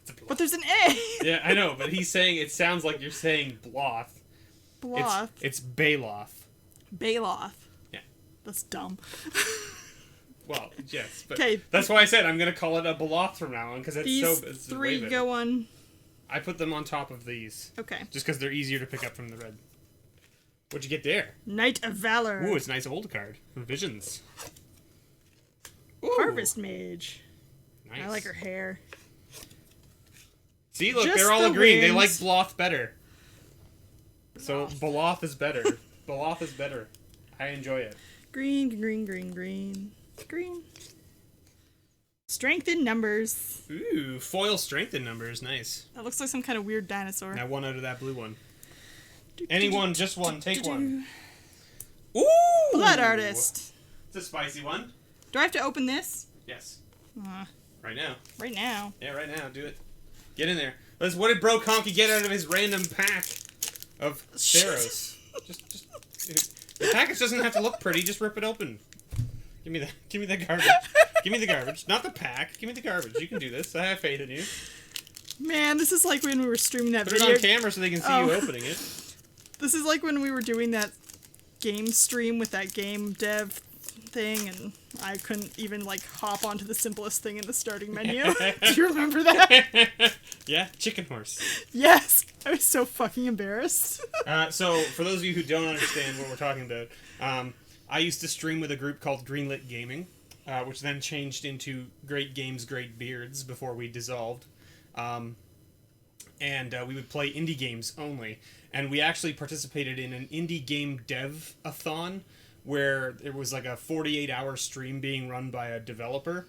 It's a Bloth. But there's an A. Yeah, I know, but he's saying, it sounds like you're saying Bloth. Bloth. It's Baloth. Baloth. Yeah. That's dumb. Well, yes, but 'Kay. that's why I said I'm going to call it a Baloth from now on, because it's These so... It's 3 way go on... I put them on top of these. Okay. Just because they're easier to pick up from the red. What'd you get there? Knight of Valor. Ooh, it's a nice old card. Visions. Ooh, Harvest Mage. nice. I like her hair. See, look, Just they're all the agreeing. They like winds. Bloth better. So, Baloth is better. Baloth is better. I enjoy it. Green, green, green, green. Green. Strength in numbers. Ooh, foil strength in numbers. Nice. That looks like some kind of weird dinosaur. Now one out of that blue one. Do, Any do, one, do, just one. do, Take do, one. do. Ooh! Blood Artist. It's a spicy one. Do I have to open this? Yes. Uh, Right now. right now. Yeah, right now. Do it. Get in there. What did Bro Conky get out of his random pack of Theros? The package doesn't have to look pretty. Just rip it open. Give me the garbage. Give me the garbage. Not the pack. Give me the garbage. You can do this. I have faith in you. Man, this is like when we were streaming that Put it video. on camera so they can see you opening it. This is like when we were doing that game stream with that game dev thing, and I couldn't even like hop onto the simplest thing in the starting menu. Do you remember that? Yeah, chicken horse. Yes, I was so fucking embarrassed. So, for those of you who don't understand what we're talking about, I used to stream with a group called Greenlit Gaming, which then changed into Great Games, Great Beards before we dissolved. And we would play indie games only. And we actually participated in an indie game dev-a-thon, where there was like a 48-hour stream being run by a developer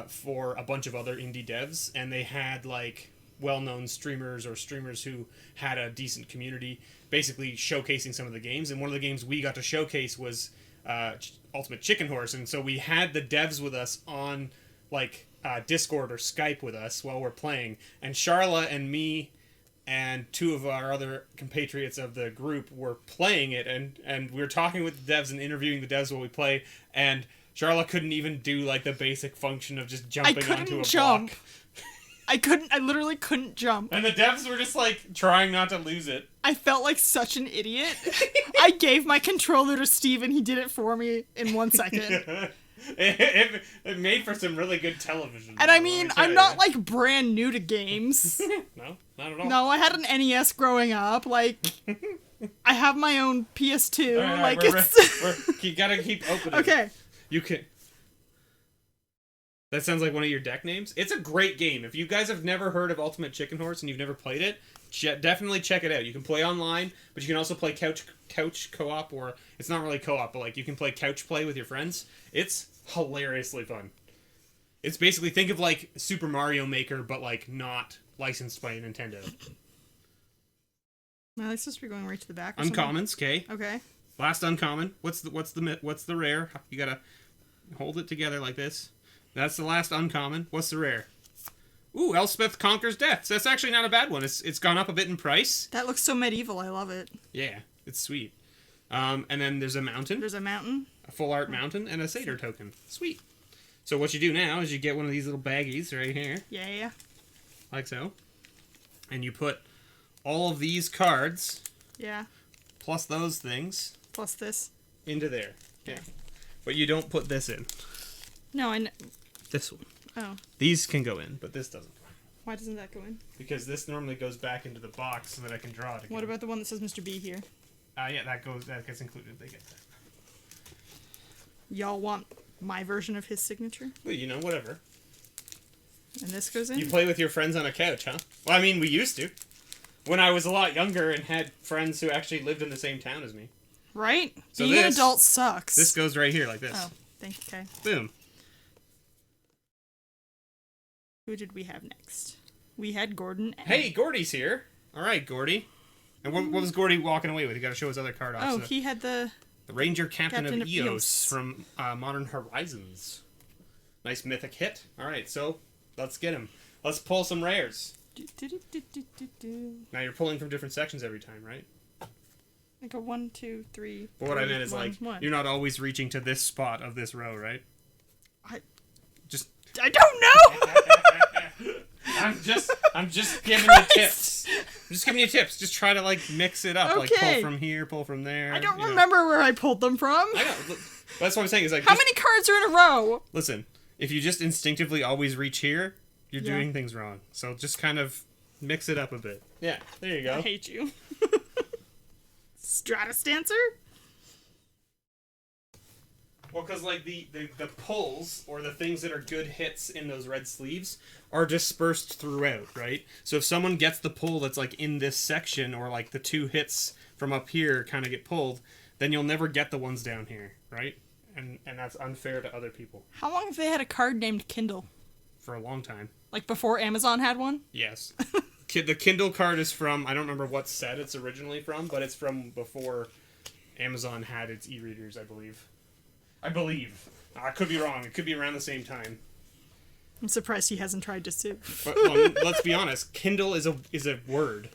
for a bunch of other indie devs. And they had like well-known streamers or streamers who had a decent community basically showcasing some of the games. And one of the games we got to showcase was Ultimate Chicken Horse. And so we had the devs with us on like Discord or Skype with us while we're playing. And Charla and me and 2 of our other compatriots of the group were playing it, and we were talking with the devs and interviewing the devs while we play, and Charla couldn't even do like the basic function of just jumping onto a block. I literally couldn't jump. And the devs were just like trying not to lose it. I felt like such an idiot. I gave my controller to Steve and he did it for me in 1 second. It made for some really good television. And I mean, I'm not like brand new to games. No, not at all. No, I had an NES growing up. Like, I have my own PS2. All like, right, you gotta keep opening. Okay. You can. That sounds like one of your deck names. It's a great game. If you guys have never heard of Ultimate Chicken Horse and you've never played it, definitely check it out. You can play online, but you can also play couch co-op, or it's not really co-op, but like you can play couch play with your friends. It's hilariously fun. It's basically, think of like Super Mario Maker, but like not licensed by Nintendo. Am I supposed to be going right to the back? Or something? Uncommons, okay. Okay. Last uncommon. What's the rare? You gotta hold it together like this. That's the last uncommon. What's the rare? Ooh, Elspeth Conquers Death. That's actually not a bad one. It's gone up a bit in price. That looks so medieval. I love it. Yeah, it's sweet. And then there's a mountain. There's a mountain. A full art mountain and a satyr token. Sweet. So what you do now is you get one of these little baggies right here, Yeah. like so, and you put all of these cards Yeah. plus those things Plus this. into there. Okay. Yeah. But you don't put this in. No, I know. This one. Oh. These can go in, but this doesn't. Why doesn't that go in? Because this normally goes back into the box so that I can draw it again. What about the one that says Mr. B here? Yeah, that gets included. They get that. Y'all want my version of his signature? Well, you know, whatever. And this goes in? You play with your friends on a couch, huh? Well, I mean, we used to. When I was a lot younger and had friends who actually lived in the same town as me. Right? So Being an this- adult sucks. This goes right here like this. Oh, thank you. Okay. Boom. Who did we have next? We had Gordon. And... Hey, Gordy's here. All right, Gordy. And what was Gordy walking away with? He got to show his other card off. Oh, so he had the... the Ranger Captain Captain of of Eos Eos. from Modern Horizons. Nice mythic hit. All right, so let's get him. Let's pull some rares. Now you're pulling from different sections every time, right? Like a 1, 2, 3. But what I 3, meant is 1, like 1. you're not always reaching to this spot of this row, right? Just I don't know. I'm just giving you tips. I'm just giving you tips. Just try to like mix it up, like Okay. pull from here, pull from there. I don't you know. remember where I pulled them from. I know. Look, that's what I'm saying. Is like How just- many cards are in a row? Listen, if you just instinctively always reach here, you're Yeah. doing things wrong. So just kind of mix it up a bit. Yeah, there you I go. hate you. Stratostancer? Well, because like the pulls or the things that are good hits in those red sleeves are dispersed throughout, right? So if someone gets the pull that's like in this section, or like the two hits from up here kind of get pulled, then you'll never get the ones down here, right? And that's unfair to other people How long have they had a card named Kindle? for a long time. Like before Amazon had one? Yes. The Kindle card is from, I don't remember what set it's originally from, but it's from before Amazon had its e-readers, I believe. I could be wrong. It could be around the same time. I'm surprised he hasn't tried to sue. But well, let's be honest. Kindle is a word.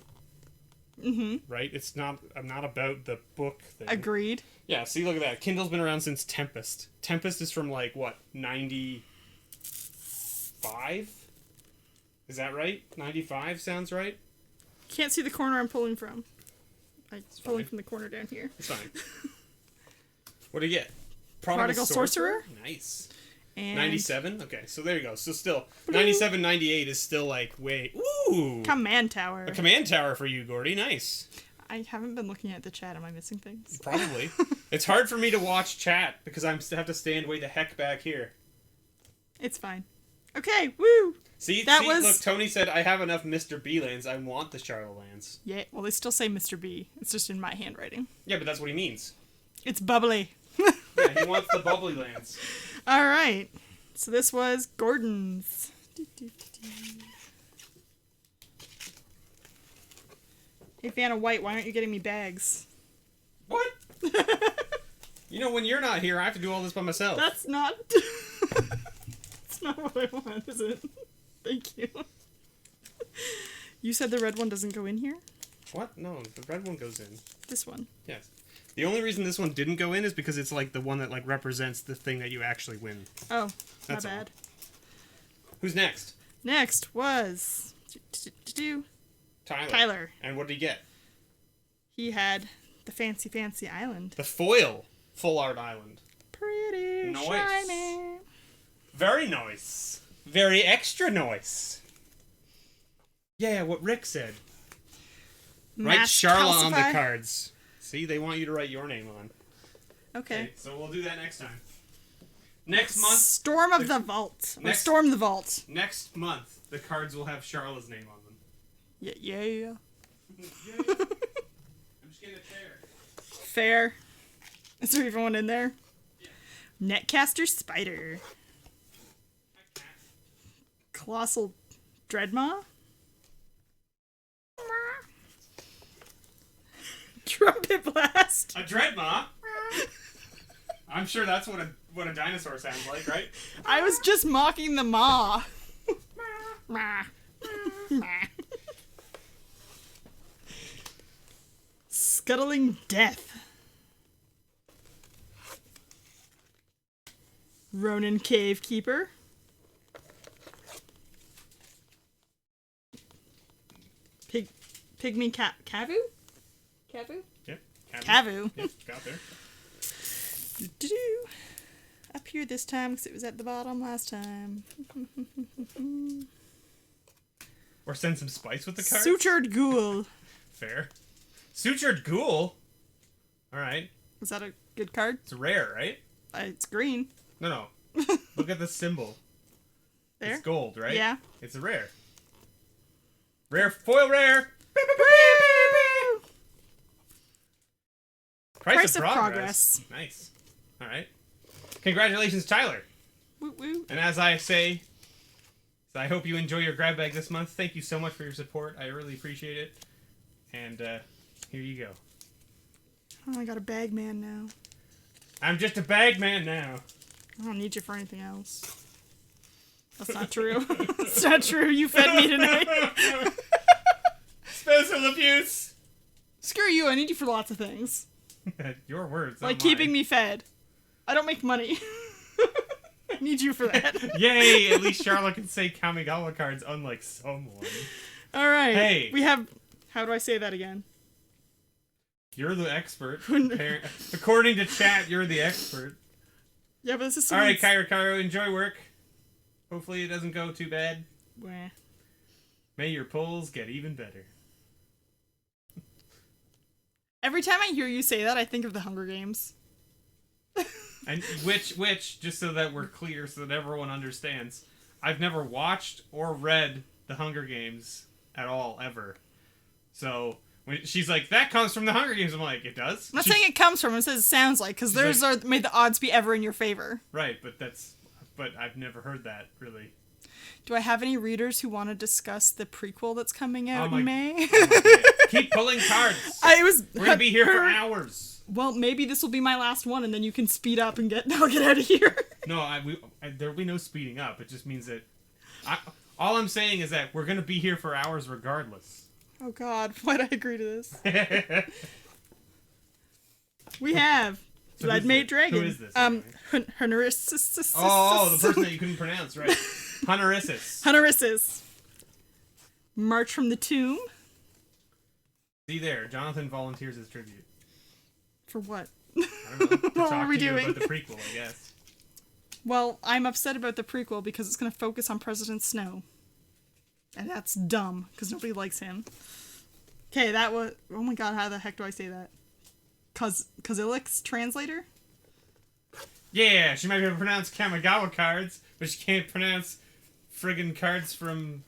Mm-hmm. Right? It's not. I'm not about the book thing. Agreed. Yeah. See, look at that. Kindle's been around since Tempest. Tempest is from like what 95. Is that right? 95 sounds right. Can't see the corner I'm pulling from. I'm pulling fine. from the corner down here. It's fine. What do you get? Prodigal Sorcerer? Nice. And 97? Okay, so there you go. So still, 97, 98 is still like, wait, ooh! Command Tower. A command tower for you, Gordy. Nice. I haven't been looking at the chat. Am I missing things? Probably. It's hard for me to watch chat because I have to stand way the heck back here. It's fine. Okay, woo! See, That was- look, Tony said, I have enough Mr. B lands. I want the Charlotte lands. Yeah, well, they still say Mr. B. It's just in my handwriting. Yeah, but that's what he means. It's bubbly. Yeah, he wants the bubbly lands. All right. So this was Gordon's. Hey, Vanna White, why aren't you getting me bags? What? You know, when you're not here, I have to do all this by myself. That's not... That's not what I want, is it? Thank you. You said the red one doesn't go in here? What? No, the red one goes in. This one. Yes. The only reason this one didn't go in is because it's like the one that like represents the thing that you actually win. Oh, That's my all. bad. Who's next? Next was... Tyler. And what did he get? He had the fancy island. The foil full art island. Pretty Nice. shiny. Very nice. Very extra nice. Yeah, what Rick said. Write Mass Charla on the calcify? cards. See, they want you to write your name on. Okay. So we'll do that next time. Next month. Storm of the Vault. Or Next- Storm the Vault. Next month, the cards will have Charla's name on them. Yeah. Yay. I'm just getting a chair. Fair. Is there even one in there? Yeah. Netcaster Spider. Colossal Dreadmaw. Trumpet Blast. A Dreadmaw? I'm sure that's what a dinosaur sounds like, right? I was just mocking the maw. Mah. Mah. Scuttling Death. Ronin Cave Keeper. Pygmy Kavu? Kavu? Yep. Kavu. Yep, got there. Do-do-do. Up here this time because it was at the bottom last time. Or send some spice with the cards. Sutured Ghoul. Fair. Sutured Ghoul? Alright. Is that a good card? It's rare, right? It's green. No. Look at the symbol. There? It's gold, right? Yeah. It's a rare. Rare. Foil rare! Price of progress. Nice. Alright. Congratulations, Tyler. Woo woo. And as I say, I hope you enjoy your grab bag this month. Thank you so much for your support. I really appreciate it. And here you go. Oh, I got a bag man now. I'm just a bag man now. I don't need you for anything else. That's not true. That's not true. You fed me tonight. Special abuse. Screw you. I need you for lots of things. Your words. Like keeping me fed. I don't make money. I need you for that. Yay! At least Charlotte can say Kamigawa cards, unlike someone. All right. Hey. We have. How do I say that again? You're the expert. According to chat, you're the expert. Yeah, but this is. All right, Cairo, enjoy work. Hopefully, it doesn't go too bad. Wah. May your pulls get even better. Every time I hear you say that, I think of the Hunger Games. And which, just so that we're clear, so that everyone understands, I've never watched or read the Hunger Games at all, ever. So when she's like, that comes from the Hunger Games, I'm like, it does? I'm not saying it comes from, it says it sounds like, because theirs are made the odds be ever in your favor. Right, but I've never heard that, really. Do I have any readers who want to discuss the prequel that's coming out in May? Keep pulling cards. We're gonna be here for hours. Well, maybe this will be my last one, and then you can speed up and I'll get out of here. No, there'll be no speeding up. It just means that all I'm saying is that we're gonna be here for hours regardless. Oh God, why'd I agree to this? We have Bloodmate Dragon. Who is this? Anyway? Hunnerissus. Oh, the person that you couldn't pronounce, right? Hunnerissus. Hunnerissus. March from the Tomb. See there, Jonathan volunteers as tribute. For what? I don't know. To What talk were we to you doing? about the prequel, I guess. Well, I'm upset about the prequel because it's going to focus on President Snow. And that's dumb, because nobody likes him. Okay, that was... Oh my God, how the heck do I say that? Kozilek's translator? Yeah, she might be able to pronounce Kamigawa cards, but she can't pronounce friggin' cards from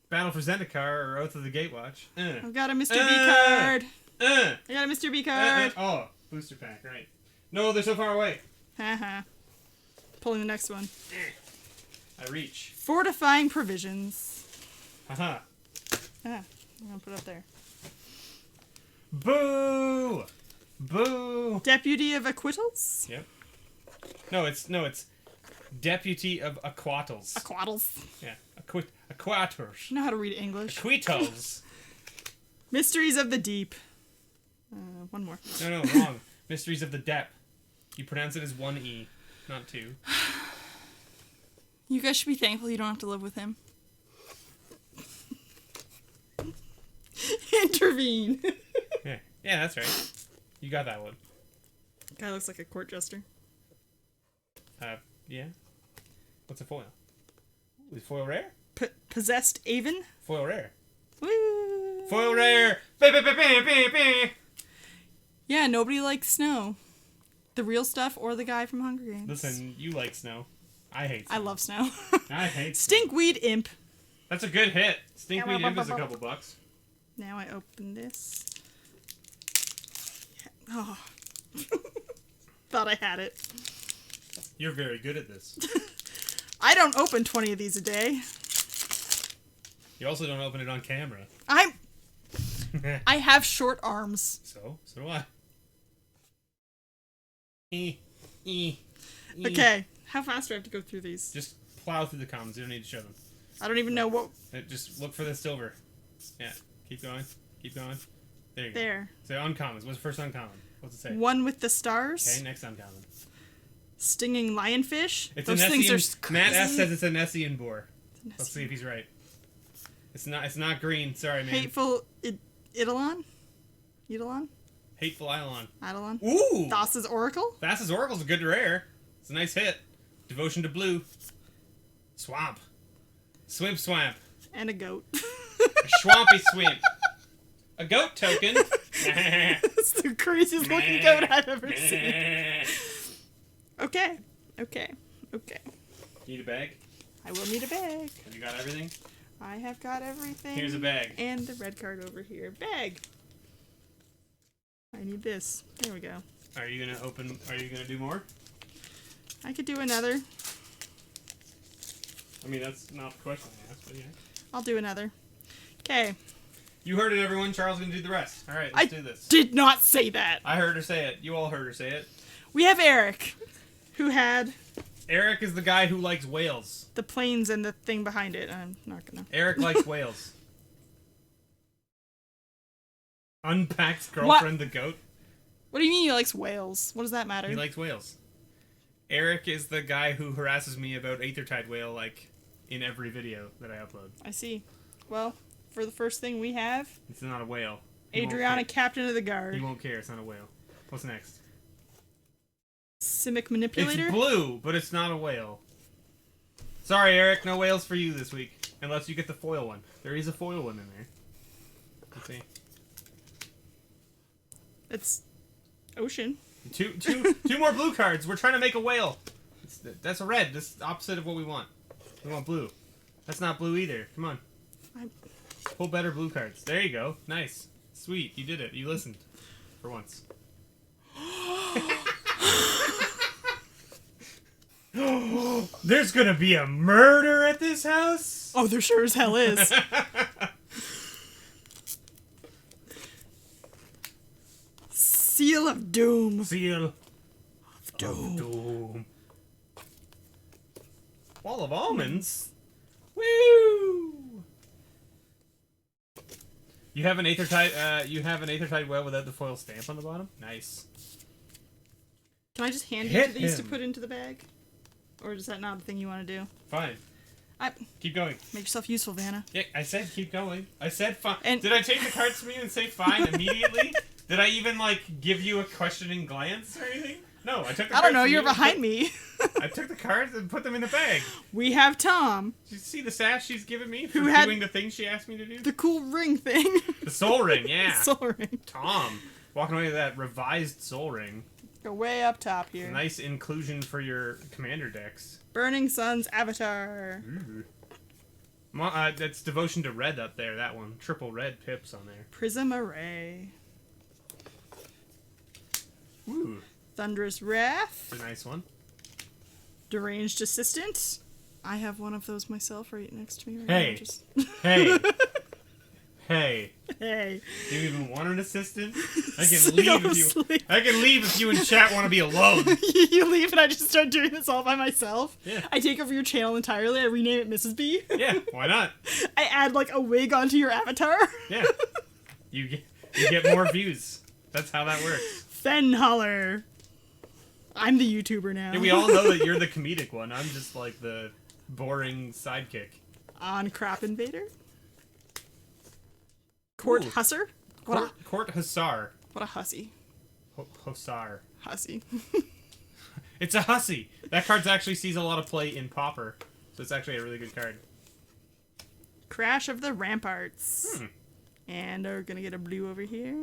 Battle for Zendikar or Oath of the Gatewatch. I've got a Mr. B card. I got a Mr. B card. Oh, booster pack, right. No, they're so far away. Haha. Pulling the next one. I reach. Fortifying Provisions. Haha. I'm gonna put it up there. Boo! Boo! Deputy of Acquittals? Yep. No, it's Deputy of Aquatals. Aquatals. Yeah. Aquators. I know how to read English. Aquitals. Mysteries of the Deep. One more. No, wrong. Mysteries of the Depp. You pronounce it as one E, not two. You guys should be thankful you don't have to live with him. Intervene. Yeah, that's right. You got that one. Guy looks like a court jester. Yeah. What's a foil? Is foil rare? Possessed Avon? Foil rare. Woo! Foil rare! Ba-ba-ba-ba-ba-ba. Yeah, nobody likes Snow. The real stuff or the guy from Hunger Games. Listen, you like Snow. I hate Snow. I love Snow. I hate Snow. Stinkweed Imp. That's a good hit. Stinkweed Imp is a couple bucks. Now I open this. Yeah. Oh. Thought I had it. You're very good at this. I don't open 20 of these a day. You also don't open it on camera. I have short arms. So do I. Okay, how fast do I have to go through these? Just plow through the comments. You don't need to show them. I don't even know what... Just look for the silver. Yeah, keep going. Keep going. There you go. There. So uncommons. What's the first uncommon? What's it say? One with the stars. Okay, next uncommon. Stinging lionfish. It's Those an things Essian. are Matt S crazy. says it's a Nessian boar. Let's see if he's right. It's not green. Sorry, man. Hateful Eidolon? Eidolon? Hateful Eidolon. Eidolon? Ooh! Thassa's Oracle? Thassa's Oracle's a good rare. It's a nice hit. Devotion to Blue. Swamp. Swimp Swamp. And a goat. A Swampy Swimp. A goat token. It's the craziest looking goat I've ever seen. Okay. Need a bag? I will need a bag. Have you got everything? I have got everything. Here's a bag. And the red card over here. Bag. I need this. There we go. Are you gonna do more? I could do another. I mean, that's not the question I asked, but yeah. I'll do another. Okay. You heard it, everyone. Charles is gonna do the rest. All right, let's do this. Did not say that. I heard her say it. You all heard her say it. We have Eric, who had Eric is the guy who likes whales. the planes and the thing behind it. I'm not gonna. Eric likes whales. Unpacked girlfriend, the goat. What do you mean he likes whales? What does that matter? He likes whales. Eric is the guy who harasses me about Aethertide Whale, like, in every video that I upload. I see. Well, for the first thing we have, It's not a whale. He won't Adriana, care. Captain of the Guard. He won't care. It's not a whale. What's next? Simic Manipulator. It's blue, but it's not a whale. Sorry, Eric. No whales for you this week. Unless you get the foil one. There is a foil one in there. Let's see. It's ocean. Two more blue cards. We're trying to make a whale. That's a red. That's the opposite of what we want. We want blue. That's not blue either. Come on. Pull better blue cards. There you go. Nice. Sweet. You did it. You listened. For once. There's gonna be a murder at this house? Oh, there sure as hell is. Seal of Doom. Seal of Doom. Wall of Almonds? Woo! You have an Aethertide Well without the foil stamp on the bottom? Nice. Can I just hand Hit you these to him. put into the bag? Or is that not a thing you want to do? Fine. I Keep going. Make yourself useful, Vanna. Yeah, I said keep going. I said fine. And- Did I take the cards from you and say fine immediately? Did I even, like, give you a questioning glance or anything? No, I took the cards I don't know, from you're you and behind me. I took the cards and put them in the bag. We have Tom, Did you see the sash she's given me for Who had- doing the thing she asked me to do? the cool ring thing. The soul ring, yeah. Soul ring. Tom, walking away with that revised soul ring. Go way up top here. Nice inclusion for your commander decks. Burning Sun's Avatar. Ooh. That's devotion to red up there, that one. Triple red pips on there. Prism Array. Ooh, Thunderous Wrath. it's a nice one. Deranged Assistant. I have one of those myself right next to me right Hey. now. Just... Hey. Hey. hey. Do you even want an assistant? I can Seriously. leave if you and chat want to be alone. You leave and I just start doing this all by myself. Yeah. I take over your channel entirely. I rename it Mrs. B. Yeah, why not? I add like a wig onto your avatar. Yeah. You get more views. That's how that works. Fenholler. I'm the YouTuber now. Yeah, we all know that you're the comedic one. I'm just like the boring sidekick. On Crop Invader. Court Ooh. Husser. Court Hussar. What a hussy. Hussar. Hussy. It's a hussy. That card actually sees a lot of play in Pauper, so it's actually a really good card. Crash of the Ramparts. And we're gonna get a blue over here.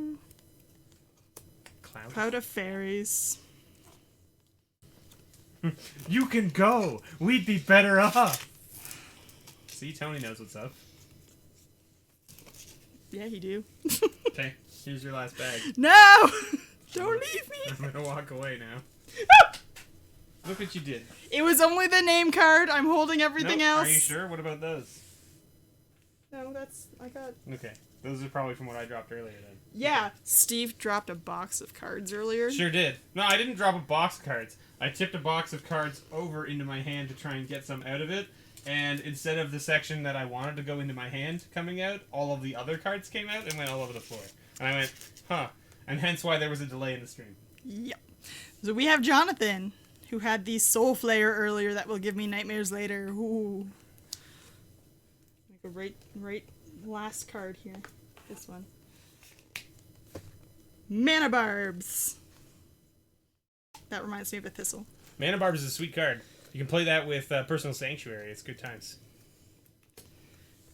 Cloud of Fairies. You can go. We'd be better off. See, Tony knows what's up. Yeah, he do. Okay, here's your last bag. No! Don't leave me! I'm gonna walk away now. Look what you did. It was only the name card. I'm holding everything Nope. else. Are you sure? What about those? No, I got... Okay, those are probably from what I dropped earlier then. Yeah, Steve dropped a box of cards earlier. Sure did. No, I didn't drop a box of cards. I tipped a box of cards over into my hand to try and get some out of it. And instead of the section that I wanted to go into my hand coming out, all of the other cards came out and went all over the floor. And I went, huh. And hence why there was a delay in the stream. Yep. So we have Jonathan, who had the Soul Flayer earlier that will give me nightmares later. Ooh. Like a right last card here. This one. Mana Barbs. That reminds me of a Thistle. Mana Barb is a sweet card. You can play that with Personal Sanctuary. It's good times.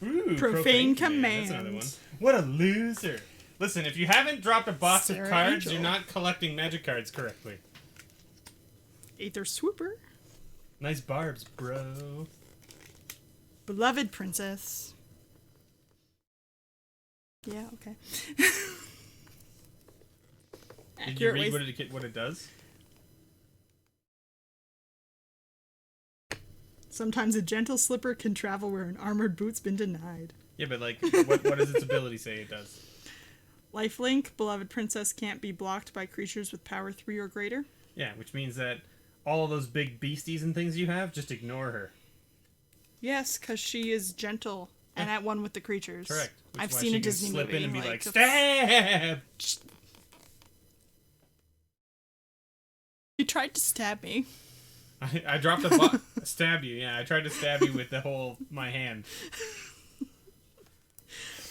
Ooh, Profane Command. Command. That's another one. What a loser. Listen, if you haven't dropped a box Sarah of cards, Angel. you're not collecting Magic cards correctly. Aether Swooper. Nice barbs, bro. Beloved Princess. Yeah, okay. Did you read what it does? Sometimes a gentle slipper can travel where an armored boot's been denied. Yeah, but like, what does its ability say it does? Lifelink, Beloved Princess can't be blocked by creatures with power 3 or greater. Yeah, which means that all of those big beasties and things you have, just ignore her. Yes, because she is gentle and at one with the creatures. Correct. Which I've is why seen she a can Disney slip movie. in and be like, stab! You tried to stab me. I dropped a stab you. Yeah, I tried to stab you with my hand.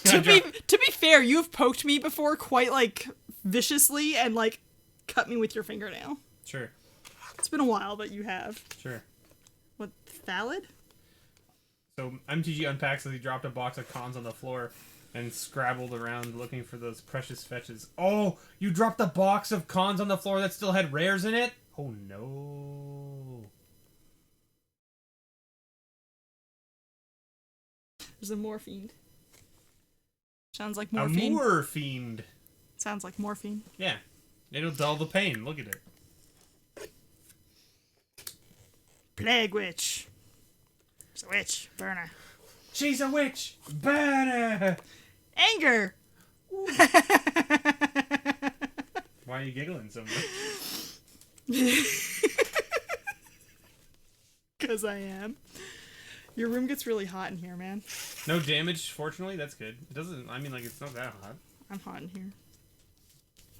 To be fair, you have poked me before quite like viciously and like cut me with your fingernail. Sure. It's been a while, but you have. Sure. What, Thallid? So MTG unpacks as he dropped a box of cons on the floor and scrabbled around looking for those precious fetches. Oh, you dropped a box of cons on the floor that still had rares in it? Oh no. There's a Morphine. Sounds like morphine. A morphine. Sounds like morphine. Yeah. It'll dull the pain. Look at it. Plague Witch. She's a witch. Burn her. She's a witch. Burn her. Anger! Why are you giggling so much? Because I am. Your room gets really hot in here, man. No damage, fortunately. That's good. It doesn't, I mean, like, it's not that hot. I'm hot in here.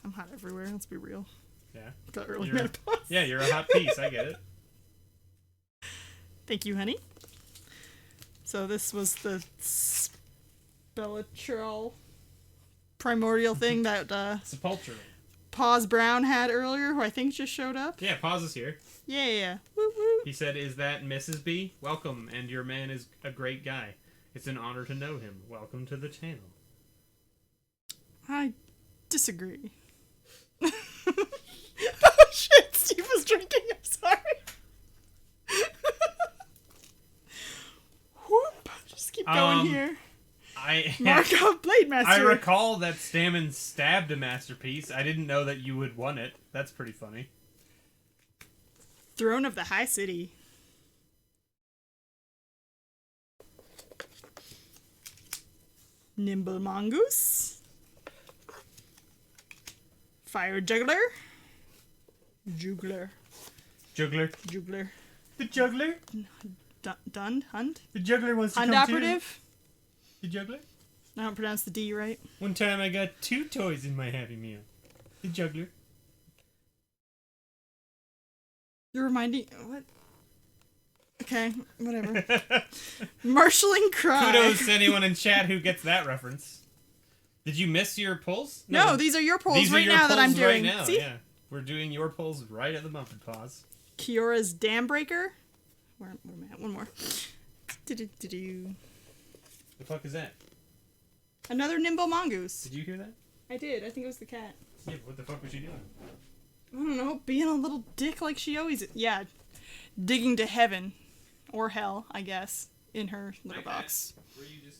I'm hot everywhere, let's be real. Yeah. Got early You're menopause. Yeah, you're a hot piece. I get it. Thank you, honey. So this was the Bellatrol primordial thing that Sepulchral. Paz Brown had earlier, who I think just showed up. Yeah, Paz is here. Yeah. Woo woo. He said, "Is that Mrs. B? Welcome, and your man is a great guy. It's an honor to know him. Welcome to the channel." I disagree. Oh shit, Steve was drinking, I'm sorry. Whoop, just keep going here. Markov Blade Master. I recall that Stammen stabbed a masterpiece. I didn't know that you would want it. That's pretty funny. Throne of the High City. Nimble Mongoose. Fire Juggler. Juggler. Juggler. Juggler. The juggler? Dund? Hunt? The juggler wants to Hunt come too. operative? The juggler? I don't pronounce the D right. One time I got 2 toys in my Happy Meal. The juggler. You're reminding... What? Okay, whatever. Marshalling Cry. Kudos to anyone in chat who gets that reference. Did you miss your pulls? No, these are your polls These are right your now that I'm pulls right doing. now, See? yeah. We're doing your pulls right at the Muppet Pause. Kiora's Dam Breaker. Where am I at? One more. Do-do-do-do. The fuck is that? Another Nimble Mongoose. Did you hear that? I did. I think it was the cat. Yeah, but what the fuck was she doing? I don't know. Being a little dick like she always is. Yeah. Digging to heaven. Or hell, I guess. In her litter box. Were you just...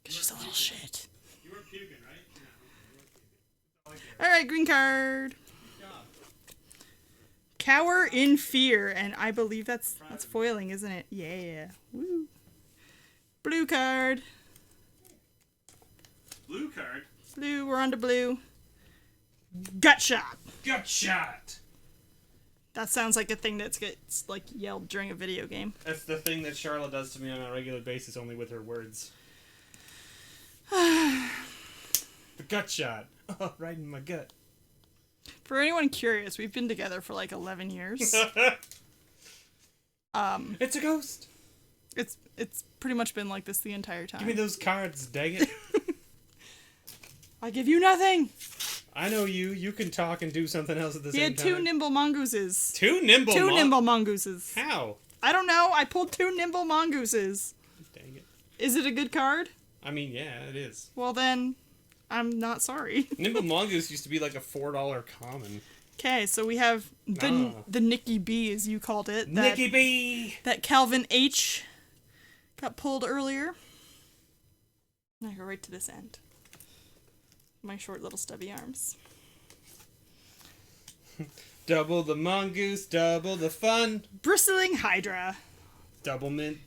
Because she's a little shit. You weren't puking, right? No, you weren't puking. Alright, green card. Good job. Cower in Fear. And I believe that's foiling, isn't it? Yeah. Woo. Blue card. Blue card? Blue, we're on to blue. Gut shot. Gut shot! That sounds like a thing that gets like yelled during a video game. That's the thing that Charlotte does to me on a regular basis, only with her words. The gut shot. Oh, right in my gut. For anyone curious, we've been together for like 11 years. It's a ghost. It's pretty much been like this the entire time. Give me those cards, dang it. I give you nothing. I know you. You can talk and do something else at the He same had time. 2 nimble mongooses. Two nimble Mongooses. How? I don't know. I pulled 2 nimble mongooses. Dang it. Is it a good card? I mean, yeah, it is. Well then, I'm not sorry. Nimble Mongoose used to be like a $4 common. Okay, so we have the Nikki B, as you called it. That, Nikki B! That Calvin H got pulled earlier. I go right to this end. My short little stubby arms. Double the mongoose, double the fun. Bristling Hydra. Double mint,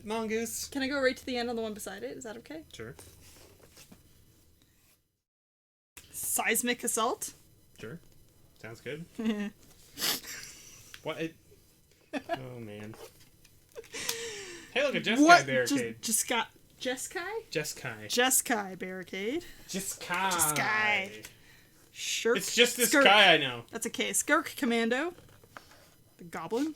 mongoose. Can I go right to the end on the one beside it? Is that okay? Sure. Seismic Assault. Sure. Sounds good. What? Oh, man. Hey, look, a Jeskai barricade. Jeskai barricade. Jeskai. Shirk. It's just this Skirk. guy I know. That's okay. Skirk Commando. The Goblin.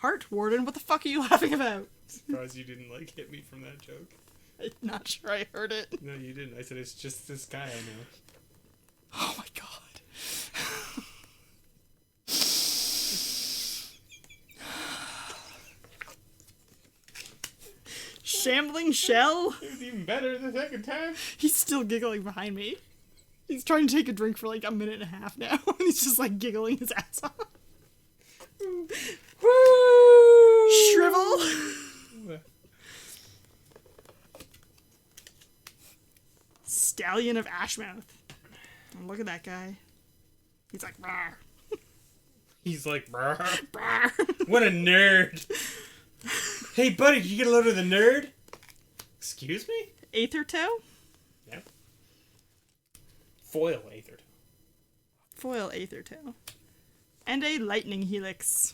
Heart Warden. What the fuck are you laughing about? Surprised you didn't, like, hit me from that joke. I'm not sure I heard it. No, you didn't. I said it's just this guy I know. Oh my god. Shambling Shell. It was even better the second time. He's still giggling behind me. He's trying to take a drink for like a minute and a half now, and he's just like giggling his ass off. Woo! Shrivel. Stallion of Ashmouth. And look at that guy. He's like, rawr. He's like, brr. Rawr. What a nerd. Hey, buddy, did you get a load of the nerd? Excuse me? Aether Toe. Yep. Foil Aether. Foil Aether Toe. And a Lightning Helix.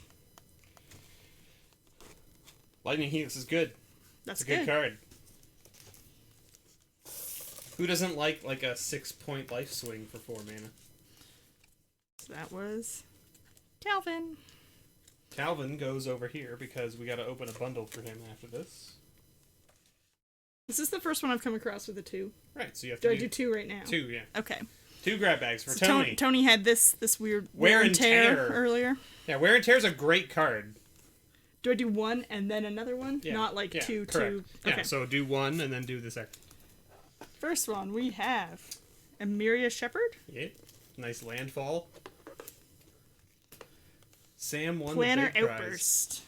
Lightning Helix is good. That's It's a good card. Who doesn't like a 6-point life swing for 4 mana? So that was Calvin. Calvin goes over here because we got to open a bundle for him after this. This is the first one I've come across with a 2. Right, so you have Do to I do 2 right now? 2, yeah. Okay. 2 grab bags for So Tony. Tony had this weird Wear and tear earlier. Yeah, Wear and Tear is a great card. Do I do 1 and then another one? Yeah. Not like yeah, 2, correct. 2. Yeah, Okay. so do 1 and then do the second. First one, we have Emiria Shepherd. Yeah, nice landfall. Sam won Planner the big prize. Outburst.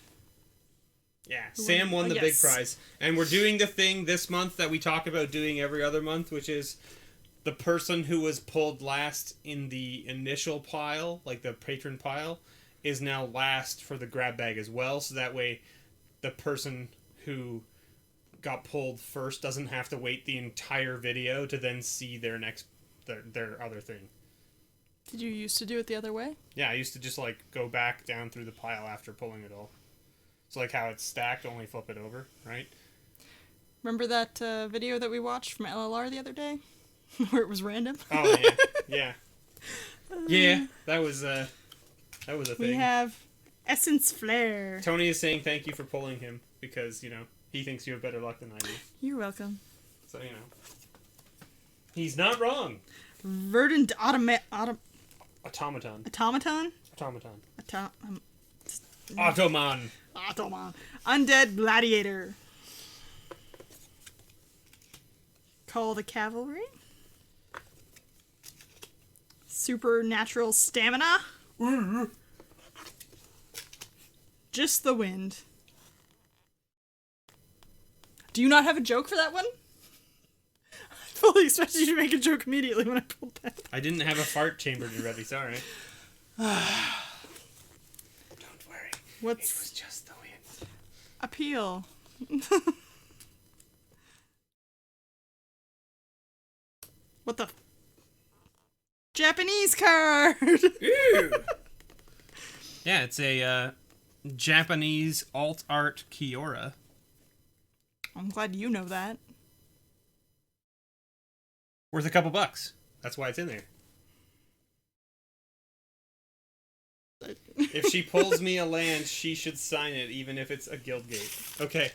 Yeah, Sam won the big prize. And we're doing the thing this month that we talk about doing every other month, which is the person who was pulled last in the initial pile, like the patron pile, is now last for the grab bag as well. So that way the person who got pulled first doesn't have to wait the entire video to then see their their other thing. Did you used to do it the other way? Yeah, I used to just like go back down through the pile after pulling it all. So like how it's stacked, only flip it over, right? Remember that video that we watched from LLR the other day? Where it was random? Oh, yeah. Yeah. Yeah, that was a thing. We have Essence Flare. Tony is saying thank you for pulling him because, you know, he thinks you have better luck than I do. You're welcome. So, you know. He's not wrong. Verdant Automaton. Automaton? Automaton. Automan. Automan. Undead Gladiator. Call the Cavalry. Supernatural Stamina. Just the Wind. Do you not have a joke for that one? I fully expected you to make a joke immediately when I pulled that. I didn't have a fart chamber ready, sorry. Don't worry. It was just the wind. Appeal. What the? Japanese card! Ooh! Yeah, it's a Japanese alt art Kiora. I'm glad you know that. Worth a couple bucks. That's why it's in there. If she pulls me a land, she should sign it, even if it's a guild gate. Okay.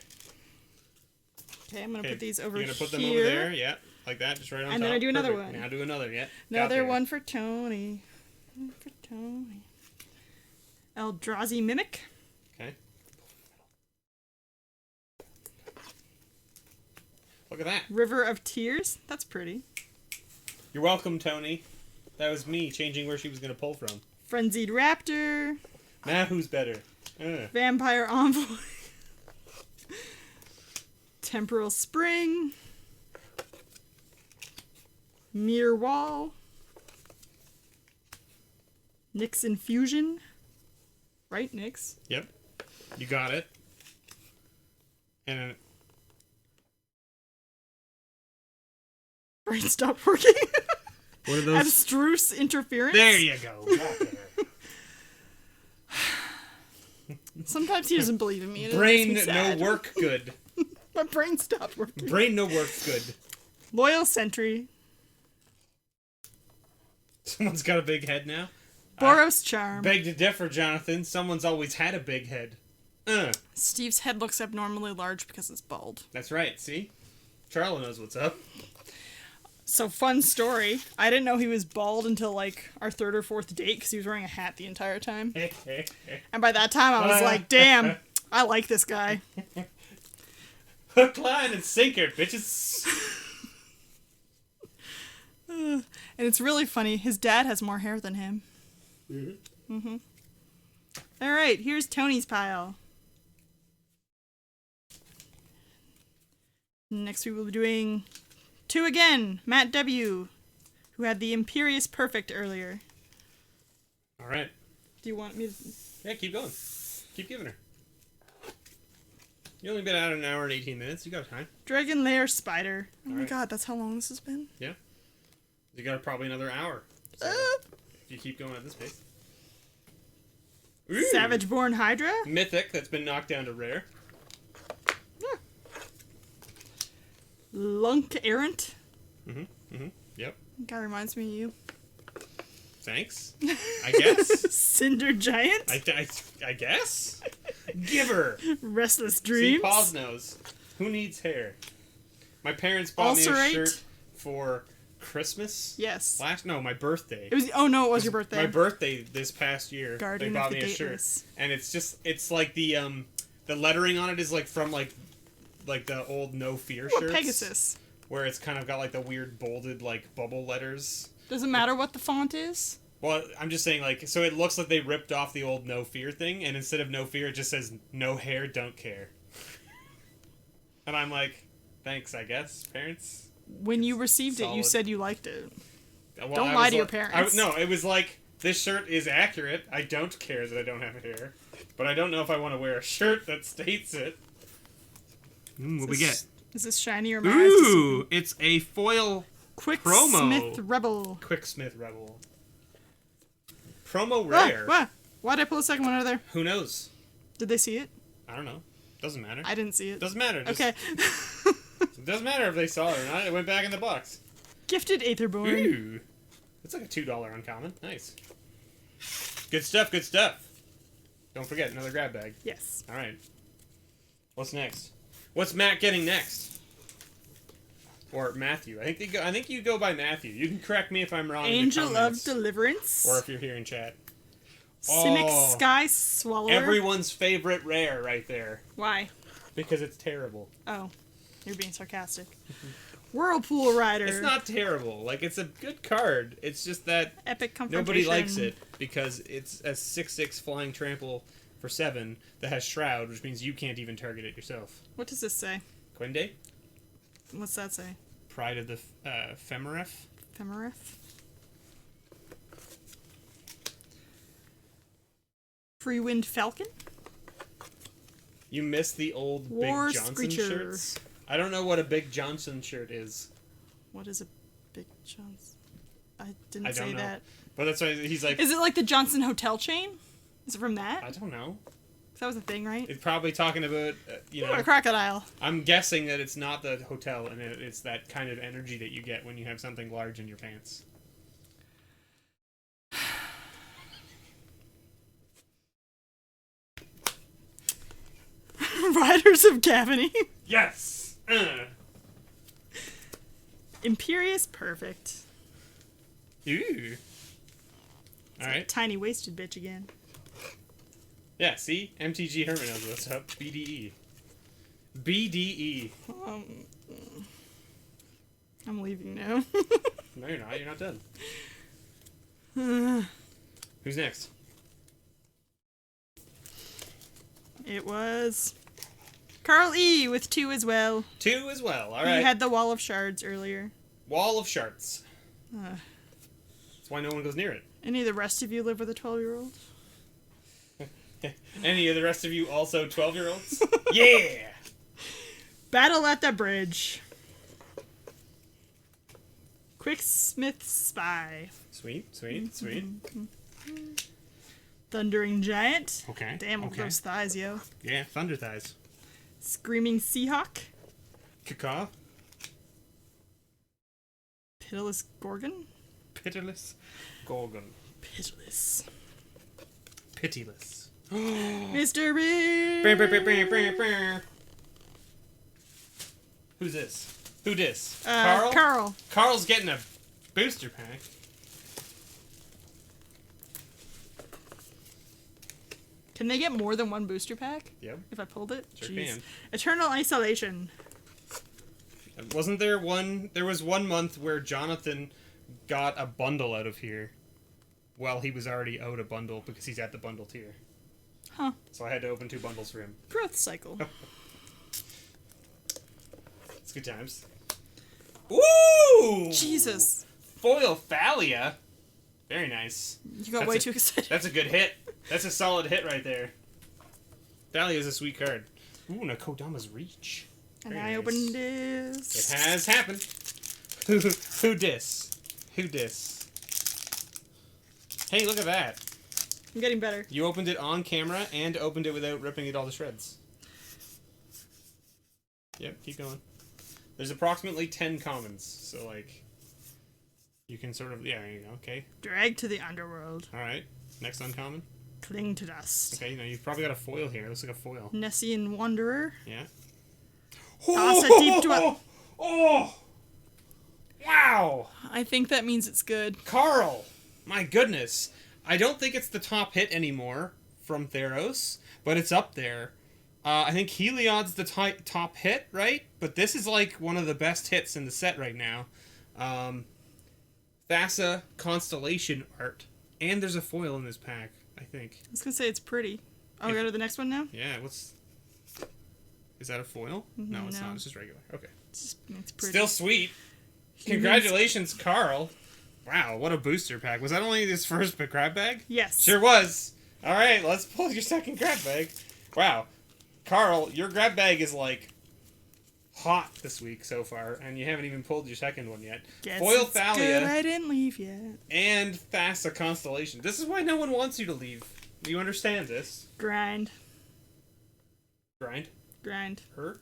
Okay, I'm gonna put these over here. You're gonna put them over there, yeah, like that, just right on top. And then I do another one. Now do another, yeah. Another one for Tony. One for Tony. Eldrazi Mimic. Okay. Look at that. River of Tears. That's pretty. You're welcome, Tony. That was me changing where she was gonna pull from. Frenzied Raptor. Now who's better? Vampire Envoy. Temporal Spring. Mirror Wall. Nyx Infusion. Right, Nyx? Yep. You got it. And Brain stopped working. what are those? Abstruse Interference. There you go. Got there. Sometimes he doesn't believe in me. And Brain it makes me sad. no work good. My brain stopped working. Brain no work good. Loyal Sentry. Someone's got a big head now. Boros Charm. Beg to differ, Jonathan. Someone's always had a big head. Steve's head looks abnormally large because it's bald. That's right, see? Charlie knows what's up. So, fun story. I didn't know he was bald until, like, our third or fourth date because he was wearing a hat the entire time. And by that time, I was like, damn, I like this guy. Hook, line, and sinker, bitches. And it's really funny. His dad has more hair than him. All right, here's Tony's pile. Next we will be doing 2 again. Matt W., who had the Imperious Perfect earlier. All right. Do you want me to... Yeah, keep going. Keep giving her. You only been out an hour and 18 minutes. You got time. Dragon Lair Spider. Oh my right. god, that's how long this has been? Yeah. You got probably another hour. So if you keep going at this pace. Ooh. Savage-born Hydra. Mythic that's been knocked down to rare. Lunk Errant. Yep. Guy reminds me of you. Thanks. I guess. Cinder Giant. I guess. Giver. Restless See, Dreams. Paws knows. Who needs hair? My parents bought me a Ulcerate. shirt for Christmas. Yes. My birthday. It was. Oh no, it was your birthday. My birthday this past year. Guardian they bought of the me a shirt, Gateless. and it's like the lettering on it is like from like the old No Fear shirts. Pegasus. Where it's kind of got like the weird bolded like bubble letters. Does it matter what the font is? Well, I'm just saying like so it looks like they ripped off the old No Fear thing, and instead of No Fear, it just says No Hair, Don't Care. And I'm like, thanks, I guess, parents. When you received it, you Solid. said you liked it. Well, Don't lie to your parents. No, it was like, this shirt is accurate. I don't care that I don't have hair. But I don't know if I want to wear a shirt that states it. What we get? Is this shiny or my eyes just- Ooh, it's a foil Quick promo. Smith Rebel. Quicksmith Rebel. Promo rare. Why'd I pull a second one out of there? Who knows? Did they see it? I don't know. Doesn't matter. I didn't see it. Doesn't matter. Just, Okay. It doesn't matter if they saw it or not. It went back in the box. Gifted Aetherborn. Ooh. That's like a $2 uncommon. Nice. Good stuff, good stuff. Don't forget, another grab bag. Yes. Alright. What's next? What's Matt getting next? Or Matthew. I think you go by Matthew. You can correct me if I'm wrong. Angel in the of comments, Deliverance. or if you're here in chat. Cynic Oh. Sky Swallower. Everyone's favorite rare right there. Why? Because it's terrible. Oh. You're being sarcastic. Whirlpool Rider. It's not terrible. Like, it's a good card. It's just that Epic Confrontation. nobody likes it because it's a 6/6 flying trample for 7 that has Shroud, which means you can't even target it yourself. What does this say? Quende? What's that say? Pride of the Femeref? Femeref? Freewind Falcon? You missed the old War Big Johnson Screecher. shirts? I don't know what a Big Johnson shirt is. What is a Big Johnson? I didn't I say don't know. that. But that's why he's like... Is it like the Johnson Hotel chain? Is it from that? I don't know. That was a thing, right? It's probably talking about, you know... Ooh, a crocodile. I'm guessing that it's not the hotel, and it's that kind of energy that you get when you have something large in your pants. Riders of Cavany. Yes! Imperious Perfect. Ooh. Alright. Tiny wasted bitch again. Yeah, see? MTG Herman knows what's up. BDE. BDE. I'm leaving now. No, you're not. You're not done. Who's next? It was Carl E. with 2 as well. 2 as well. All right. He had the Wall of Shards earlier. Wall of Shards. That's why no one goes near it. Any of the rest of you live with a 12-year-old? Any of the rest of you also 12-year-olds? Yeah! Battle at the Bridge. Quicksmith Spy. Sweet, sweet, sweet. Thundering Giant. Okay. Damn, look at those thighs, yo. Yeah, thunder thighs. Screaming Seahawk. Cacaw. Pitiless Gorgon. Pitiless Gorgon. Pitiless. Pitiless. MrBevers. Who's this? Who dis? Carl. Carl's getting a booster pack. Can they get more than one booster pack? Yep. If I pulled it? Sure Jeez. can. Eternal Isolation. Wasn't there one... There was 1 month where Jonathan got a bundle out of here while he was already out a bundle because he's at the bundle tier. Huh. So I had to open 2 bundles for him. Growth cycle. It's good times. Ooh! Jesus. Foil Thalia. Very nice. You got way too excited. That's a good hit. That's a solid hit right there. Thalia is a sweet card. Ooh, Nakodama's Reach. And Very I nice. opened this. It has happened. Who dis? Who dis? Hey, look at that. I'm getting better. You opened it on camera and opened it without ripping it all to shreds. Yep, keep going. There's approximately 10 commons, so like... You can sort of... Yeah, there you go, okay. Drag to the underworld. Alright, next uncommon. Cling to dust. Okay, you've probably got a foil here. It looks like a foil. Nessian Wanderer. Yeah. Toss a deep dwell. Oh! Wow! I think that means it's good. Carl! My goodness. I don't think it's the top hit anymore from Theros, but it's up there. I think Heliod's the top hit, right? But this is like one of the best hits in the set right now. Thassa Constellation art. And there's a foil in this pack, I think. I was gonna say it's pretty. Oh, we go to the next one now? Yeah, what's... Is that a foil? No, it's not. It's just regular. Okay. It's pretty. Still sweet. Congratulations, Carl. Wow, what a booster pack. Was that only his first grab bag? Yes. Sure was. All right, let's pull your second grab bag. Wow. Carl, your grab bag is like hot this week so far, and you haven't even pulled your second one yet. Guess Foil it's Thalia good I didn't leave yet. and Thassa Constellation. This is why no one wants you to leave. You understand this? Grind. Grind? Grind. Hurt?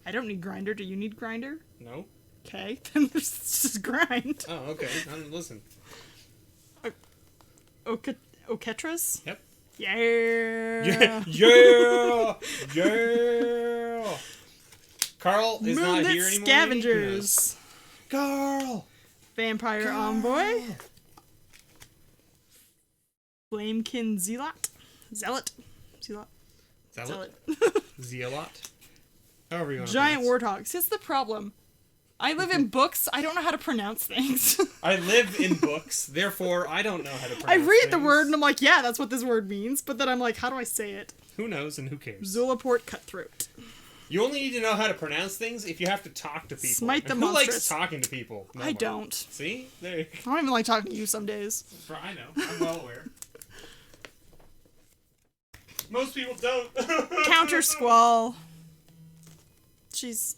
I don't need grinder. Do you need grinder? No? Okay, then there's just grind. Oh, okay. Listen. Oketras? Yep. Yeah. Yeah! Yeah! Yeah! Carl is not Moonlit here anymore. Scavengers. Carl! Vampire Carl! Envoy. Flamekin Zealot. Zealot. Zealot? Zealot. However you want to Giant pronounce. Warthog. See, that's the problem. I live in books. I don't know how to pronounce things. I live in books, therefore I don't know how to pronounce I read the things. word and I'm like, yeah, that's what this word means. But then I'm like, how do I say it? Who knows and who cares? Zulaport Cutthroat. You only need to know how to pronounce things if you have to talk to people. Smite the And who likes monstrous. talking to people? No I one. don't. See? There you I don't even like talking to you some days. go. I know. I'm well aware. Most people don't. Counter Squall. Jeez.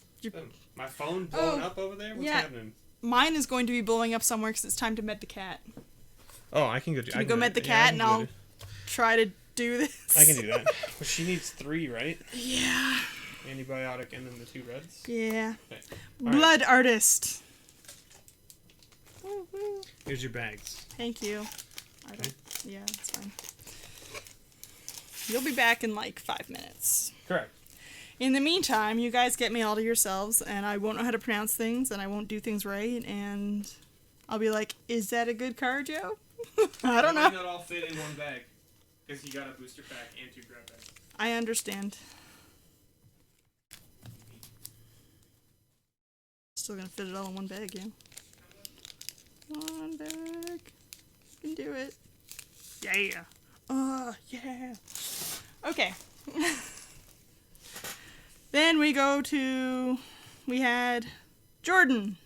My phone blowing up over there? What's happening? Mine is going to be blowing up somewhere because it's time to med the cat. Oh, I can go do Can you go med the cat and I'll try to do this. I can do that. Well, she needs 3, right? Yeah. Antibiotic and then the 2 reds. Yeah. Okay. Blood artist. Here's your bags. Thank you. Yeah, it's fine. You'll be back in like 5 minutes. Correct. In the meantime, you guys get me all to yourselves, and I won't know how to pronounce things, and I won't do things right, and I'll be like, is that a good card, Joe? I don't know. It might not all fit in one bag, because you got a booster pack and 2 grab bags. I understand. Still gonna fit it all in one bag, yeah. One bag. You can do it. Yeah. Yeah. Okay. Then we had Jordan.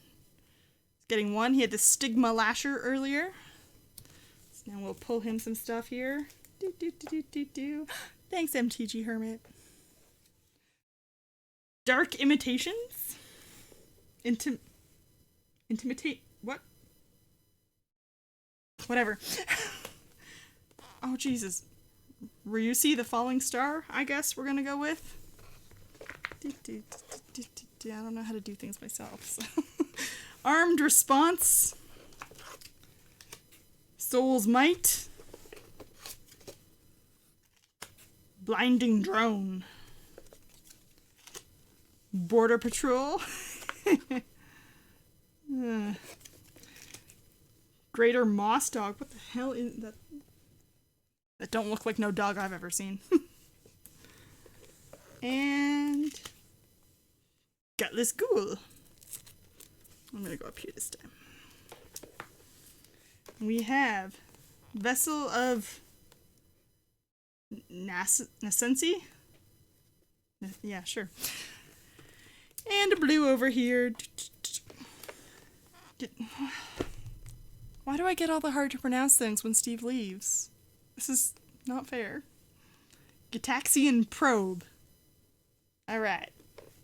Getting 1. He had the Stigma Lasher earlier. So now we'll pull him some stuff here. Thanks, MTG Hermit. Dark Imitations? Intimidate? What? Whatever. Oh, Jesus. Ryusi, the Falling Star, I guess we're gonna go with. I don't know how to do things myself. So. Armed Response. Soul's Might. Blinding Drone. Border Patrol. Greater Moss Dog. What the hell is that? That don't look like no dog I've ever seen. And Gutless Ghoul. I'm gonna go up here this time. We have Vessel of Nascency. Yeah, sure. And a blue over here. Why do I get all the hard to pronounce things when Steve leaves? This is not fair. Gitaxian Probe. Alright.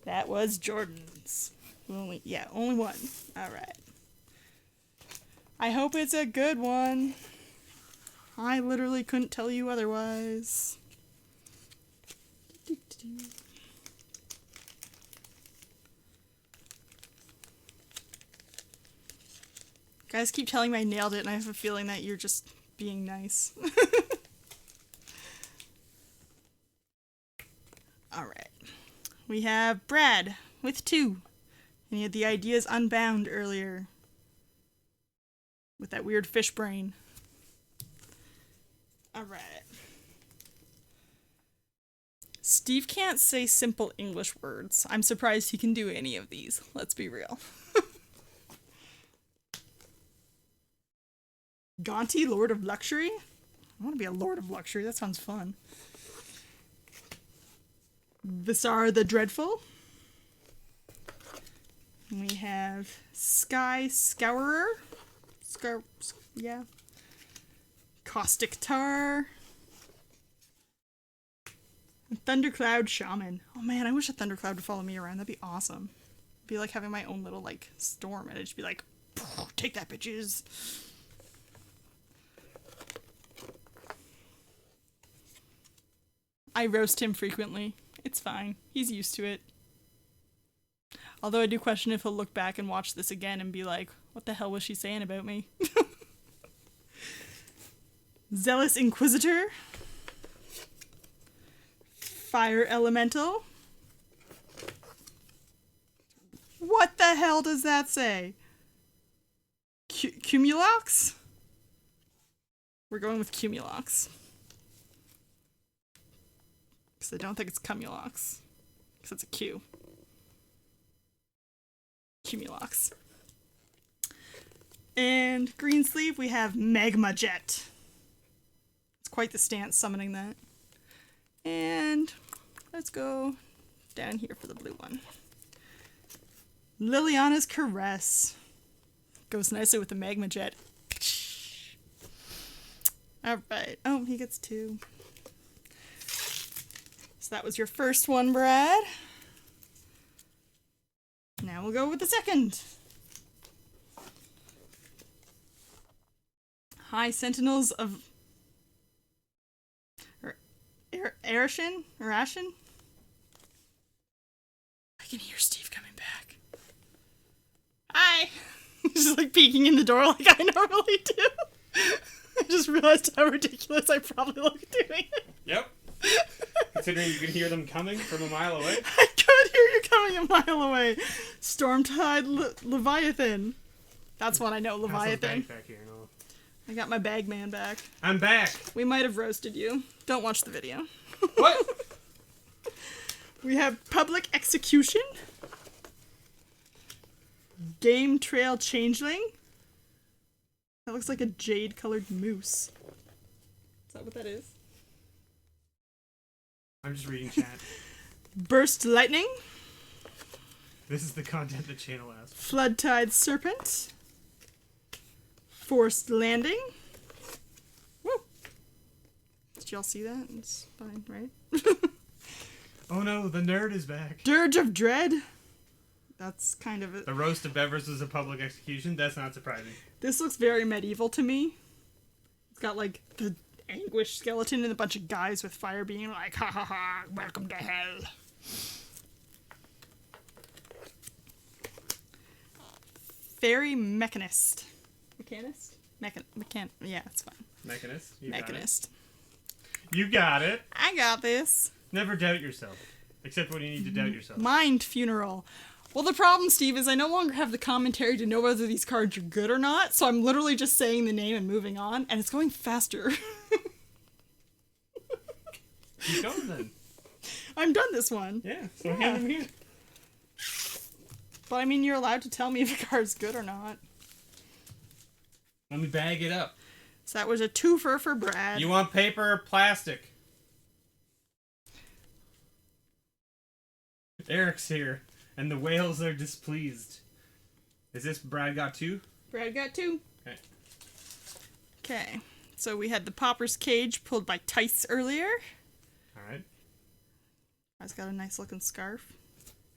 That was Jordan's. Only one. Alright. I hope it's a good one. I literally couldn't tell you otherwise. Guys keep telling me I nailed it, and I have a feeling that you're just being nice. Alright. We have Brad with 2. And he had the Ideas Unbound earlier. With that weird fish brain. Alright. Steve can't say simple English words. I'm surprised he can do any of these. Let's be real. Gonti, Lord of Luxury? I want to be a Lord of Luxury. That sounds fun. Visar the Dreadful. We have Sky Scourer. Yeah. Caustic Tar. Thundercloud Shaman. Oh man, I wish a Thundercloud would follow me around. That'd be awesome. It'd be like having my own little, like, storm. And it'd just be like, take that, bitches. I roast him frequently. It's fine. He's used to it. Although I do question if he'll look back and watch this again and be like, what the hell was she saying about me? Zealous Inquisitor. Fire Elemental. What the hell does that say? Cumulox? We're going with Cumulox. Because I don't think it's Cumulox. Because it's a Q. Cumulox. And green sleeve, we have Magma Jet. It's quite the stance summoning that. And let's go down here for the blue one. Liliana's Caress. Goes nicely with the Magma Jet. Alright. Oh, he gets 2. So that was your first one, Brad. Now we'll go with the second. High Sentinels of... Arashin? Arashin? I can hear Steve coming back. Hi! He's just like peeking in the door like I normally do. I just realized how ridiculous I probably look doing it. Yep. Considering you can hear them coming from a mile away. I could hear you coming a mile away. Stormtide Leviathan. That's one I know, Leviathan. Back here, no. I got my bag man back. I'm back. We might have roasted you. Don't watch the video. What? We have Public Execution. Game Trail Changeling. That looks like a jade-colored moose. Is that what that is? I'm just reading chat. Burst Lightning. This is the content the channel asks. Floodtide Serpent. Forced Landing. Woo! Did y'all see that? It's fine, right? Oh no, the nerd is back. Dirge of Dread. That's kind of it. The roast of Bevers is a public execution. That's not surprising. This looks very medieval to me. It's got like the anguish skeleton and a bunch of guys with fire being like, ha ha ha, welcome to hell. Fairy Mechanist. Yeah, it's fine. Mechanist. Mechanist. You got it. I got this. Never doubt yourself. Except when you need to doubt yourself. Mind Funeral. Well, the problem, Steve, is I no longer have the commentary to know whether these cards are good or not, so I'm literally just saying the name and moving on, and it's going faster. Keep going then. I'm done this one. Yeah, so hand them here. But I mean, you're allowed to tell me if a card's good or not. Let me bag it up. So that was a twofer for Brad. You want paper or plastic? Eric's here, and the whales are displeased. Is this Brad got two? Brad got two. Okay. Okay. So we had the Pauper's Cage pulled by Tice earlier. Alright. Brad's got a nice looking scarf.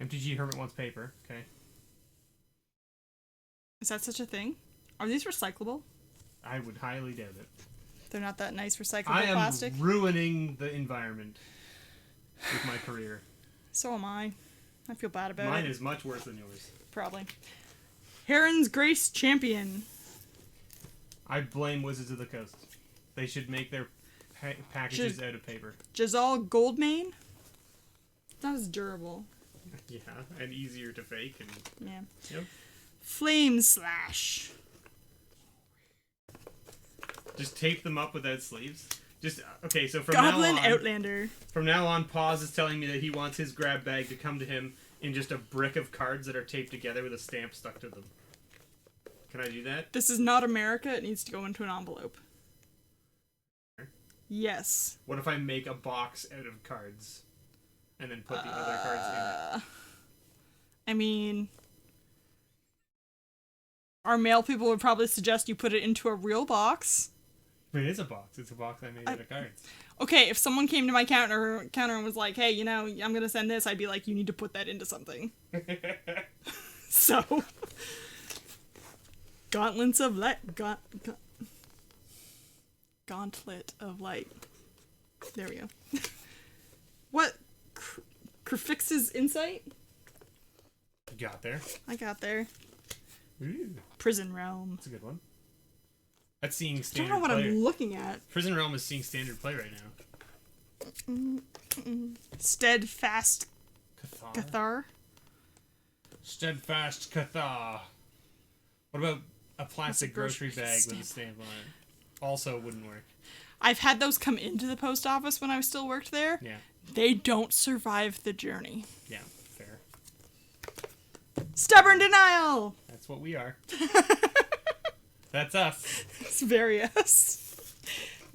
MTG Hermit wants paper. Okay. Is that such a thing? Are these recyclable? I would highly doubt it. They're not that nice recyclable I am plastic? ruining the environment with my career. So am I. I feel bad about it. Mine is much worse than yours. Probably. Heron's Grace Champion. I blame Wizards of the Coast. They should make their packages out of paper. Jazal Goldmane. Not as durable. Yeah, and easier to fake. And Yeah. Yep. Flame Slash. Just tape them up without sleeves. Just okay. So from Goblin now on, Outlander. From now on, Paws is telling me that he wants his grab bag to come to him in just a brick of cards that are taped together with a stamp stuck to them. Can I do that? This is not America. It needs to go into an envelope. Yes. What if I make a box out of cards and then put the other cards in it? I mean, our mail people would probably suggest you put it into a real box. It is a box. It's a box I made out of cards. Okay, if someone came to my counter and was like, hey, you know, I'm going to send this, I'd be like, you need to put that into something. So, Gauntlets of Light. Gauntlet of Light. There we go. What? Krifix's Insight? You got there. I got there. Ooh, Prison Realm. that's a good one. That's seeing I standard don't know what play. I'm looking at. Prison Realm is seeing standard play right now. Steadfast Cathar. Steadfast Cathar. What about a plastic grocery bag with a stamp. stamp on it? Also wouldn't work. I've had those come into the post office when I still worked there. Yeah. They don't survive the journey. Yeah, fair. Stubborn Denial! That's what we are. That's us. It's very us.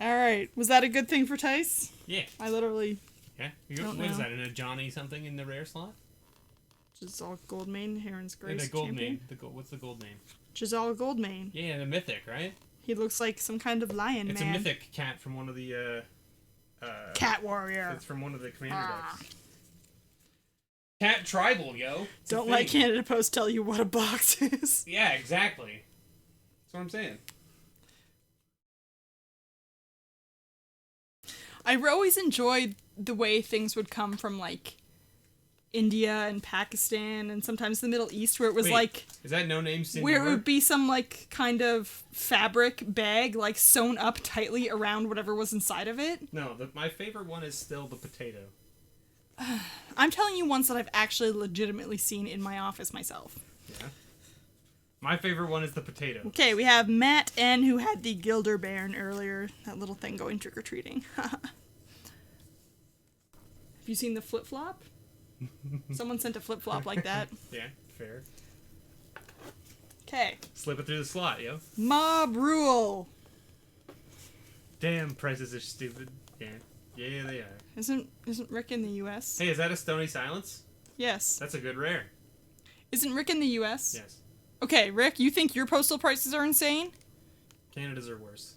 Alright, was that a good thing for Tice? Yeah. I literally Yeah. Don't What is know. that? In a Johnny something in the rare slot? Giselle Goldmane, Heron's Grace The gold champion. name. What's the gold name? Giselle Goldmane. Yeah, the mythic, right? He looks like some kind of lion It's man. a mythic cat from one of the Cat warrior. It's from one of the commander Ah. decks. Cat tribal, yo. It's a Don't let thing. Canada Post tell you what a box is. Yeah, exactly. That's what I'm saying. I always enjoyed the way things would come from, like, India and Pakistan and sometimes the Middle East, where it was Wait, like... Is that No Name Senor? Where it would be some, like, kind of fabric bag, like, sewn up tightly around whatever was inside of it. No, my favorite one is still the potato. I'm telling you ones that I've actually legitimately seen in my office myself. Yeah. My favorite one is the potato. Okay, we have Matt N, who had the Gilderbairn earlier. That little thing going trick-or-treating. Have you seen the flip-flop? Someone sent a flip-flop like that. Yeah, fair. Okay. Slip it through the slot, yo. Mob Rule. Damn, prices are stupid. Yeah. Yeah, they are. Isn't Rick in the U.S.? Hey, is that a Stony Silence? Yes. That's a good rare. Isn't Rick in the U.S.? Yes. Okay, Rick, you think your postal prices are insane? Canada's are worse.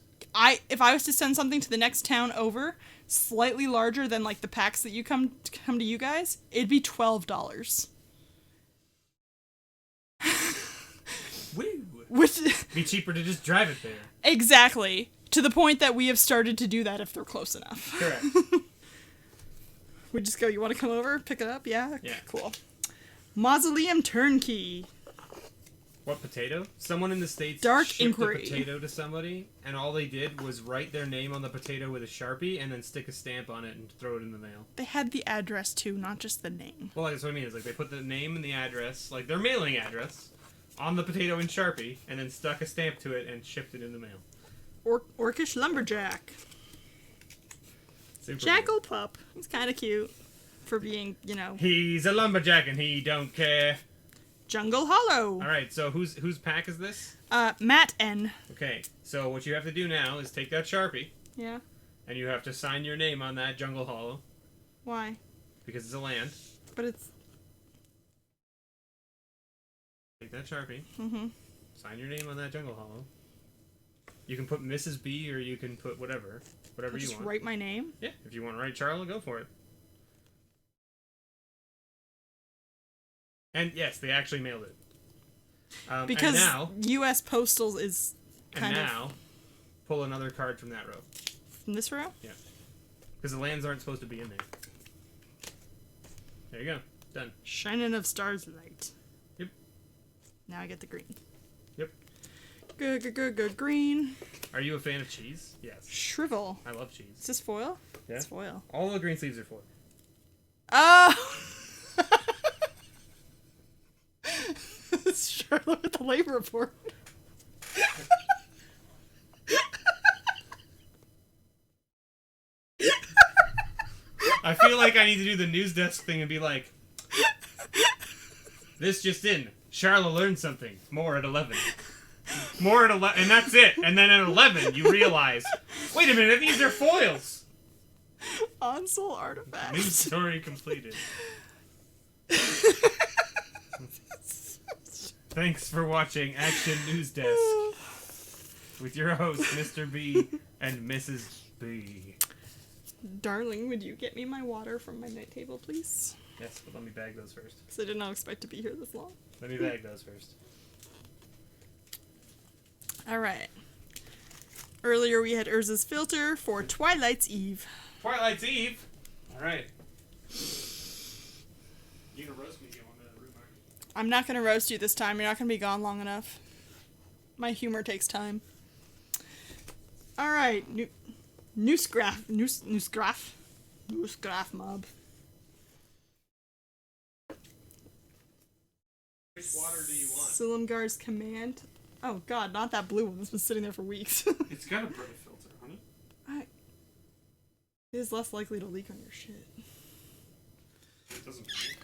If I was to send something to the next town over, slightly larger than like the packs that you come to you guys, it'd be $12. Woo! With Be cheaper to just drive it there. exactly, to the point that we have started to do that if they're close enough. Correct. We just go, you want to come over, pick it up? Yeah? Yeah. Cool. Mausoleum Turnkey. What potato? Someone in the States Dark shipped Inquiry. a potato to somebody, and all they did was write their name on the potato with a Sharpie and then stick a stamp on it and throw it in the mail. They had the address too, not just the name. Well, that's what I mean. Is like they put the name and the address, like their mailing address, on the potato in Sharpie, and then stuck a stamp to it and shipped it in the mail. Orcish Lumberjack. Super Jackal Pup. He's kind of cute for being, you know, He's a lumberjack and he don't care. Jungle Hollow. All right, so whose pack is this? Matt N. Okay, so what you have to do now is take that Sharpie, Yeah. and you have to sign your name on that Jungle Hollow, Why? because it's a land. But it's... Take that Sharpie, Mm-hmm. sign your name on that Jungle Hollow. You can put Mrs. B or you can put whatever you Just want. write my name? Yeah, if you want to write Charlotte, go for it. And yes, they actually mailed it. Because and now, U.S. Postal is kind of... pull another card from that row. From this row? Yeah. Because the lands aren't supposed to be in there. There you go. Done. Shining of Stars Light. Yep. Now I get the green. Yep. Good green. Are you a fan of cheese? Yes. Shrivel. I love Is cheese. this foil? Yeah. It's foil. All the green sleeves are foil. Oh! It's Charlotte with the labor report. I feel like I need to do the news desk thing and be like, this just in. Charlotte learned something. More at 11. More at 11. And that's it. And then at 11, you realize, wait a minute, these are foils. Onsel artifact. News story completed. Thanks for watching Action News Desk with your host, Mr. B and Mrs. B. Darling, would you get me my water from my night table, please? Yes, but let me bag those first. Because I did not expect to be here this long. Let me bag those first. Alright. Earlier we had Urza's Filter for Twilight's Eve. Twilight's Eve? Alright. You gonna roast me again on the root market? I'm not going to roast you this time. You're not going to be gone long enough. My humor takes time. Alright. Newsgraph mob. Which water do you want? Silumgar's Command. Oh god, not that blue one that's been sitting there for weeks. It's got a Brita filter, honey. It is less likely to leak on your shit. It doesn't matter.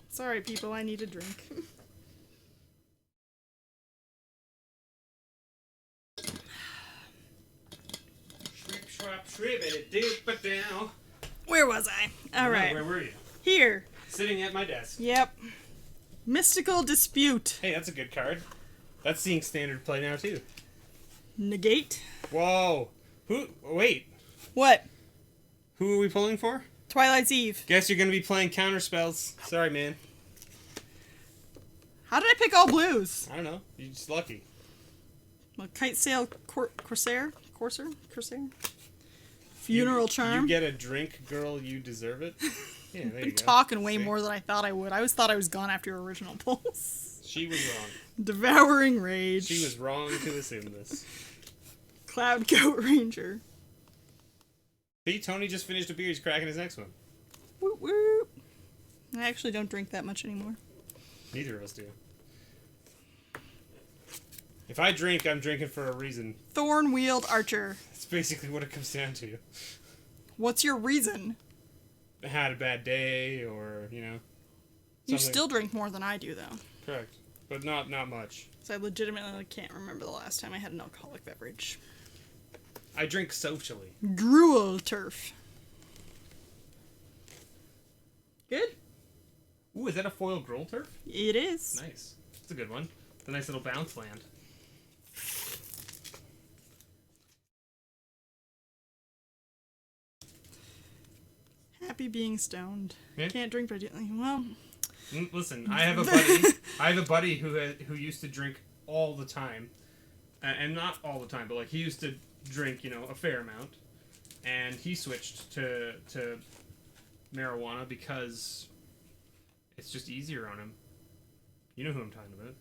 Sorry, people, I need a drink. Shrimp, shrap, shrimp, and it dip it down. Where was I? Alright. Where were you? Here. Sitting at my desk. Yep. Mystical Dispute. Hey, that's a good card. That's seeing standard play now, too. Negate. Whoa. Wait. What? Who are we pulling for? Twilight's Eve. Guess you're gonna be playing counter spells. Sorry, man. How did I pick all blues? I don't know. You're just lucky. Well, Kite Sail Corsair? Corsair? Funeral charm. You get a drink, girl. You deserve it. Yeah, there you I'm go. talking way See? more than I thought I would. I always thought I was gone after your original pulse. She was wrong. Devouring Rage. She was wrong to assume this. Cloud Goat Ranger. See, Tony just finished a beer. He's cracking his next one. Woot woot. I actually don't drink that much anymore. Neither of us do. If I drink, I'm drinking for a reason. Thorn Wield Archer. That's basically what it comes down to. What's your reason? I had a bad day, or, you know. You something. still drink more than I do, though. Correct. But not much. So I legitimately can't remember the last time I had an alcoholic beverage. I drink socially. Gruel Turf. Good? Ooh, is that a foil Growl Turf? It is. Nice. It's a good one. It's a nice little bounce land. Happy being stoned. Yeah. Can't drink, but I do. Well, Listen, I have a buddy. I have a buddy who used to drink all the time, and not all the time, but like he used to drink, you know, a fair amount, and he switched to marijuana because it's just easier on him. You know who I'm talking about?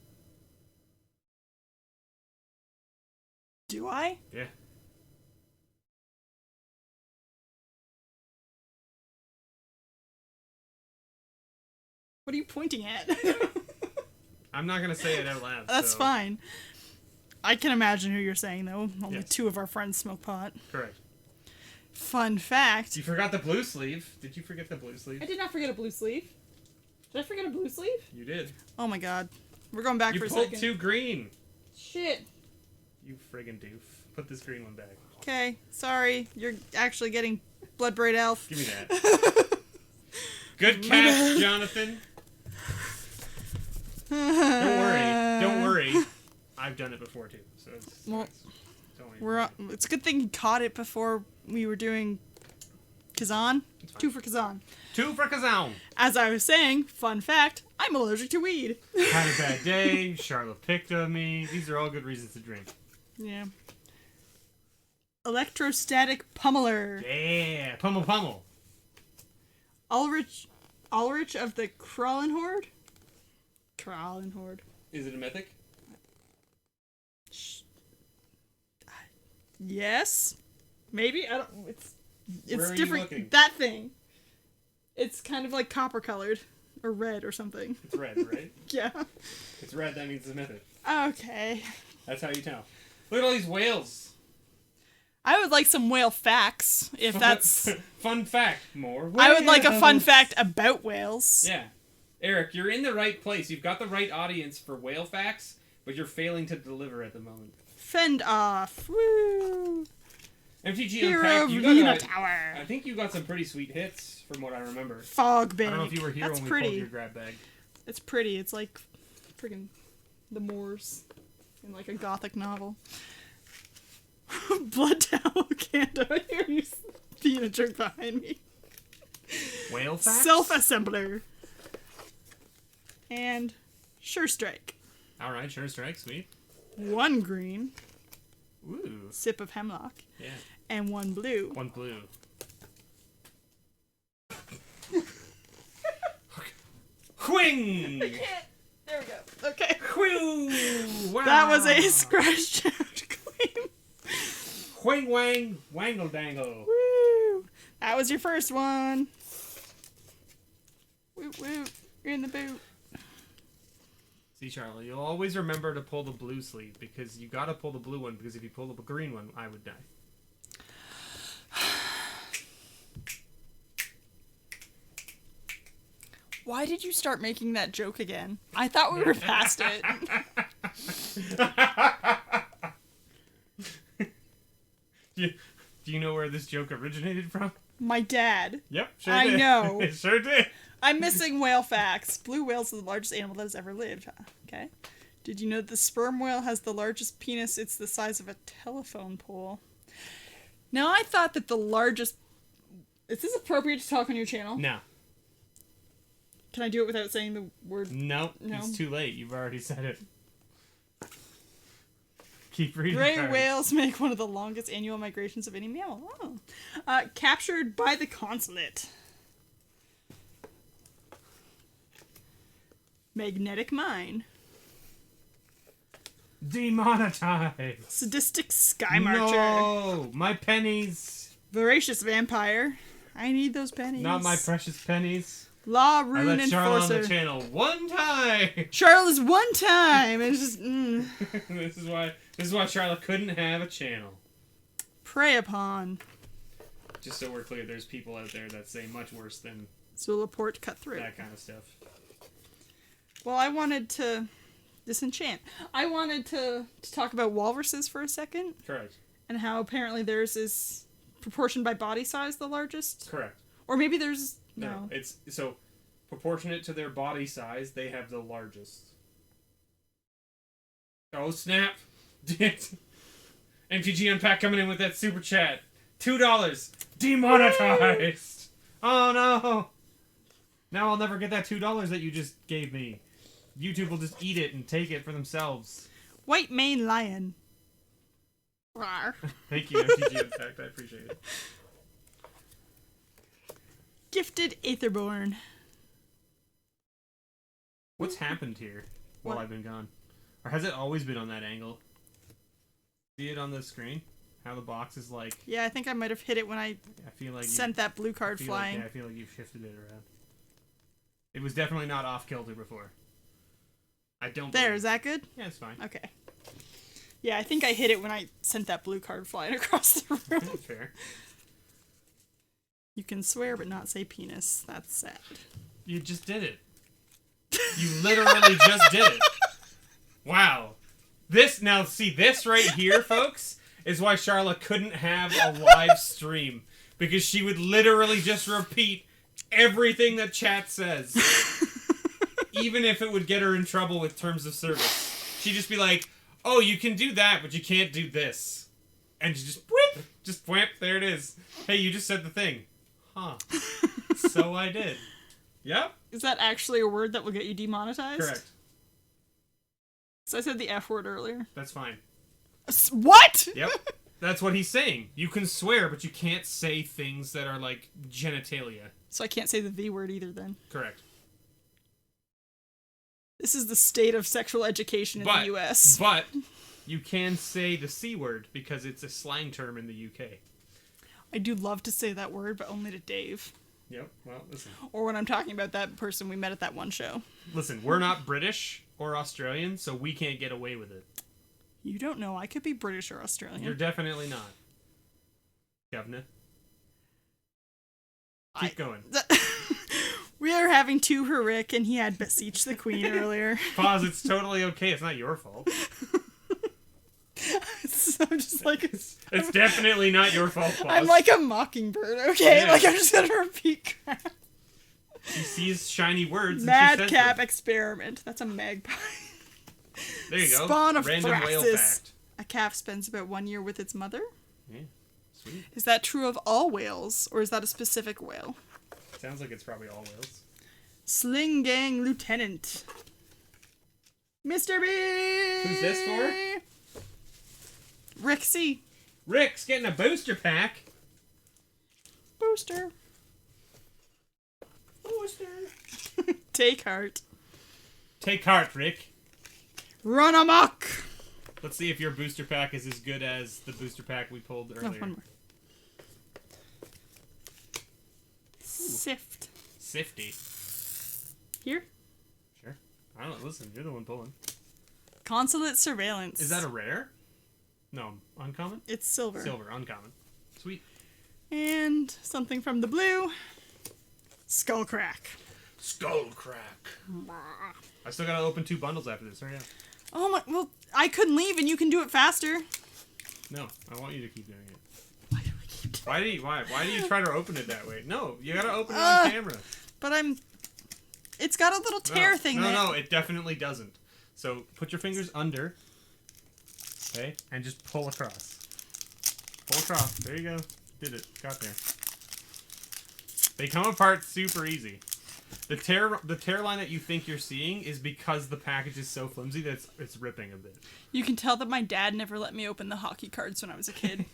do I? Yeah. What are you pointing at? I'm not gonna say it out loud. That's so. fine. I can imagine who you're saying, though. Only Yes. 2 of our friends smoke pot. Correct. Fun fact. You forgot the blue sleeve. Did you forget the blue sleeve? I did not forget a blue sleeve. Did I forget a blue sleeve? You did. Oh my god. We're going back You for a pulled second. 2 green. Shit. You friggin' doof. Put this green one back. Okay, sorry. You're actually getting Blood Braid Elf. Give me that. Good catch, Jonathan. Don't worry. I've done it before too, so it's Well, it's, don't worry. it's a good thing you caught it before we were doing Kazan. It's fine. 2 for Kazan. 2 for Kazan. As I was saying, fun fact, I'm allergic to weed. Had a bad day. Charlotte picked on me. These are all good reasons to drink. Yeah. Electrostatic Pummeler. Yeah, pummel. Ulrich of the Crawlin Horde? Crawlin Horde. Is it a mythic? Yes. Maybe? I don't... It's Where are you different. looking? That thing. It's kind of like copper colored. Or red or something. It's red, right? Yeah. It's red, that means it's a mythic. Okay. That's how you tell. Look at all these whales. I would like some whale facts, if that's... Fun fact, more whales. I would like a fun fact about whales. Yeah. Eric, you're in the right place. You've got the right audience for whale facts, but you're failing to deliver at the moment. Fend off. Woo! MTG Hero Unpacked, you Lena got Tower. I think you got some pretty sweet hits, from what I remember. Fog I Bank. don't know if you were here That's when we pretty. pulled your grab bag. It's pretty. It's like friggin' the Moors in like a gothic novel. Blood Towel Canto. I hear you being a jerk behind me. Whale facts? Self-assembler. And Sure Strike. Alright, sure strike, sweet. 1 green. Ooh. Sip of Hemlock. Yeah. And 1 blue. 1 blue. Whing! There we go. Okay. Whing! Wow. That was a scratched out claim. Whing wang, wangle dangle. Woo! That was your first one. Woot woot. You're in the boot. See, Charlie, you'll always remember to pull the blue sleeve, because you gotta pull the blue one, because if you pull the green one, I would die. Why did you start making that joke again? I thought we were past it. Do you know where this joke originated from? My dad. Yep, sure I did. know. It sure did. I'm missing whale facts. Blue whales are the largest animal that has ever lived. Okay. Did you know the sperm whale has the largest penis? It's the size of a telephone pole. Now, I thought that the largest... Is this appropriate to talk on your channel? No. Can I do it without saying the word... No, No. it's too late. You've already said it. Keep reading. Gray cards. whales make one of the longest annual migrations of any mammal. Oh. Captured by the consulate. Magnetic mine. Demonetized. Sadistic sky marcher. No, my pennies. Voracious vampire. I need those pennies. Not my precious pennies. Law I rune let Charlotte enforcer. on the channel one time. Charlotte's one time. It's just This is why Charlotte couldn't have a channel. prey upon. Just so we're clear, there's people out there that say much worse than Zulaport cut through. that kind of stuff. Well, I wanted to disenchant. I wanted to talk about walruses for a second. Correct. And how apparently theirs is proportioned by body size the largest. Correct. Or maybe there's no. It's so proportionate to their body size, they have the largest. Oh snap! MTG Unpack coming in with that super chat. $2 demonetized. Oh no! Now I'll never get that $2 that you just gave me. YouTube will just eat it and take it for themselves. White mane lion. Rawr. Thank you, MTG Unpacked. I appreciate it. Gifted Aetherborn. What's happened here while What? I've been gone? Or has it always been on that angle? See it on the screen? How the box is like... Yeah, I think I might have hit it when I feel like sent that blue card flying. I feel like you've shifted it around. It was definitely not off kilter before. I don't... There, is that good? Yeah, it's fine. Okay. Yeah, I think I hit it when I sent that blue card flying across the room. Fair. You can swear but not say penis. That's sad. You just did it. You literally just did it. Wow. This right here, folks, is why Charlotte couldn't have a live stream. Because she would literally just repeat everything that chat says. Even if it would get her in trouble with terms of service. She'd just be like, oh, you can do that, but you can't do this. And she just whip, there it is. Hey, you just said the thing. Huh. So I did. Yep. Is that actually a word that will get you demonetized? Correct. So I said the F word earlier. That's fine. What? Yep. That's what he's saying. You can swear, but you can't say things that are like genitalia. So I can't say the V word either then. Correct. This is the state of sexual education in the US. But you can say the C word because it's a slang term in the UK. I do love to say that word, but only to Dave. Yep. Well, listen. Or when I'm talking about that person we met at that one show. Listen, we're not British or Australian, so we can't get away with it. You don't know. I could be British or Australian. You're definitely not. Governor. Keep going. We are having two Rick, and he had Beseech the Queen earlier. Pause, it's totally okay. It's not your fault. So I'm just like... It's definitely not your fault, Pause. I'm like a mockingbird, okay? Yeah. Like, I'm just gonna repeat crap. She sees shiny words and she says Madcap them. experiment. That's a magpie. There you go. Spawn of Random whale Thraxis. fact. A calf spends about 1 year with its mother. Yeah, sweet. Is that true of all whales, or is that a specific whale? Sounds like it's probably all whales. Sling Gang Lieutenant. Mr. B! Who's this for? Rick C. Rick's getting a booster pack. Booster. Booster. Take heart. Take heart, Rick. Run amok! Let's see if your booster pack is as good as the booster pack we pulled Oh, earlier. one more. Sift. Sifty. Here? Sure. I don't know. Listen, you're the one pulling. Consulate Surveillance. Is that a rare? No, uncommon? It's silver. Silver, uncommon. Sweet. And something from the blue. Skullcrack. Skullcrack. I still gotta open 2 bundles after this. Hurry up. Oh my, well, I couldn't leave and you can do it faster. No, I want you to keep doing it. Why do I keep doing it? Why do you try to open it that way? No, you gotta open it on camera. But it's got a little tear thing there. No, it definitely doesn't. So put your fingers under, okay, and just pull across. Pull across. There you go. Did it. Got there. They come apart super easy. The tear line that you think you're seeing is because the package is so flimsy that it's ripping a bit. You can tell that my dad never let me open the hockey cards when I was a kid.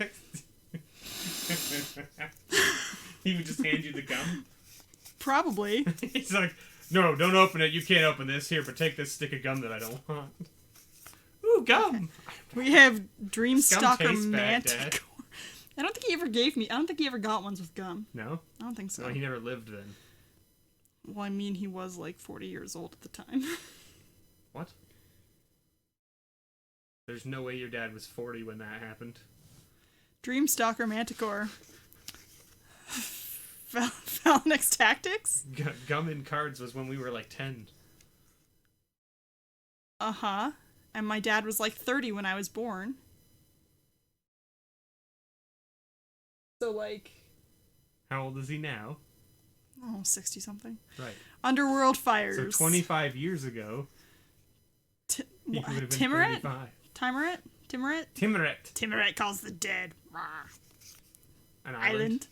He would just hand you the gum. Probably. He's like, no, don't open it. You can't open this. Here, but take this stick of gum that I don't want. Ooh, gum. We have Gum Dreamstalker tastes bad, Dad. Manticore. I don't think he ever gave me. I don't think he ever got ones with gum. No? I don't think so. Well, he never lived then. Well, I mean, he was like 40 years old at the time. What? There's no way your dad was 40 when that happened. Dreamstalker Manticore. Phalanx Tactics? Gum in cards was when we were like 10. Uh-huh. And my dad was like 30 when I was born. So, like... How old is he now? Oh, 60-something. Right. Underworld Fires. So 25 years ago, he would have been Timuret? 35. Timuret? Timuret? Timuret. Timuret calls the dead. An Island.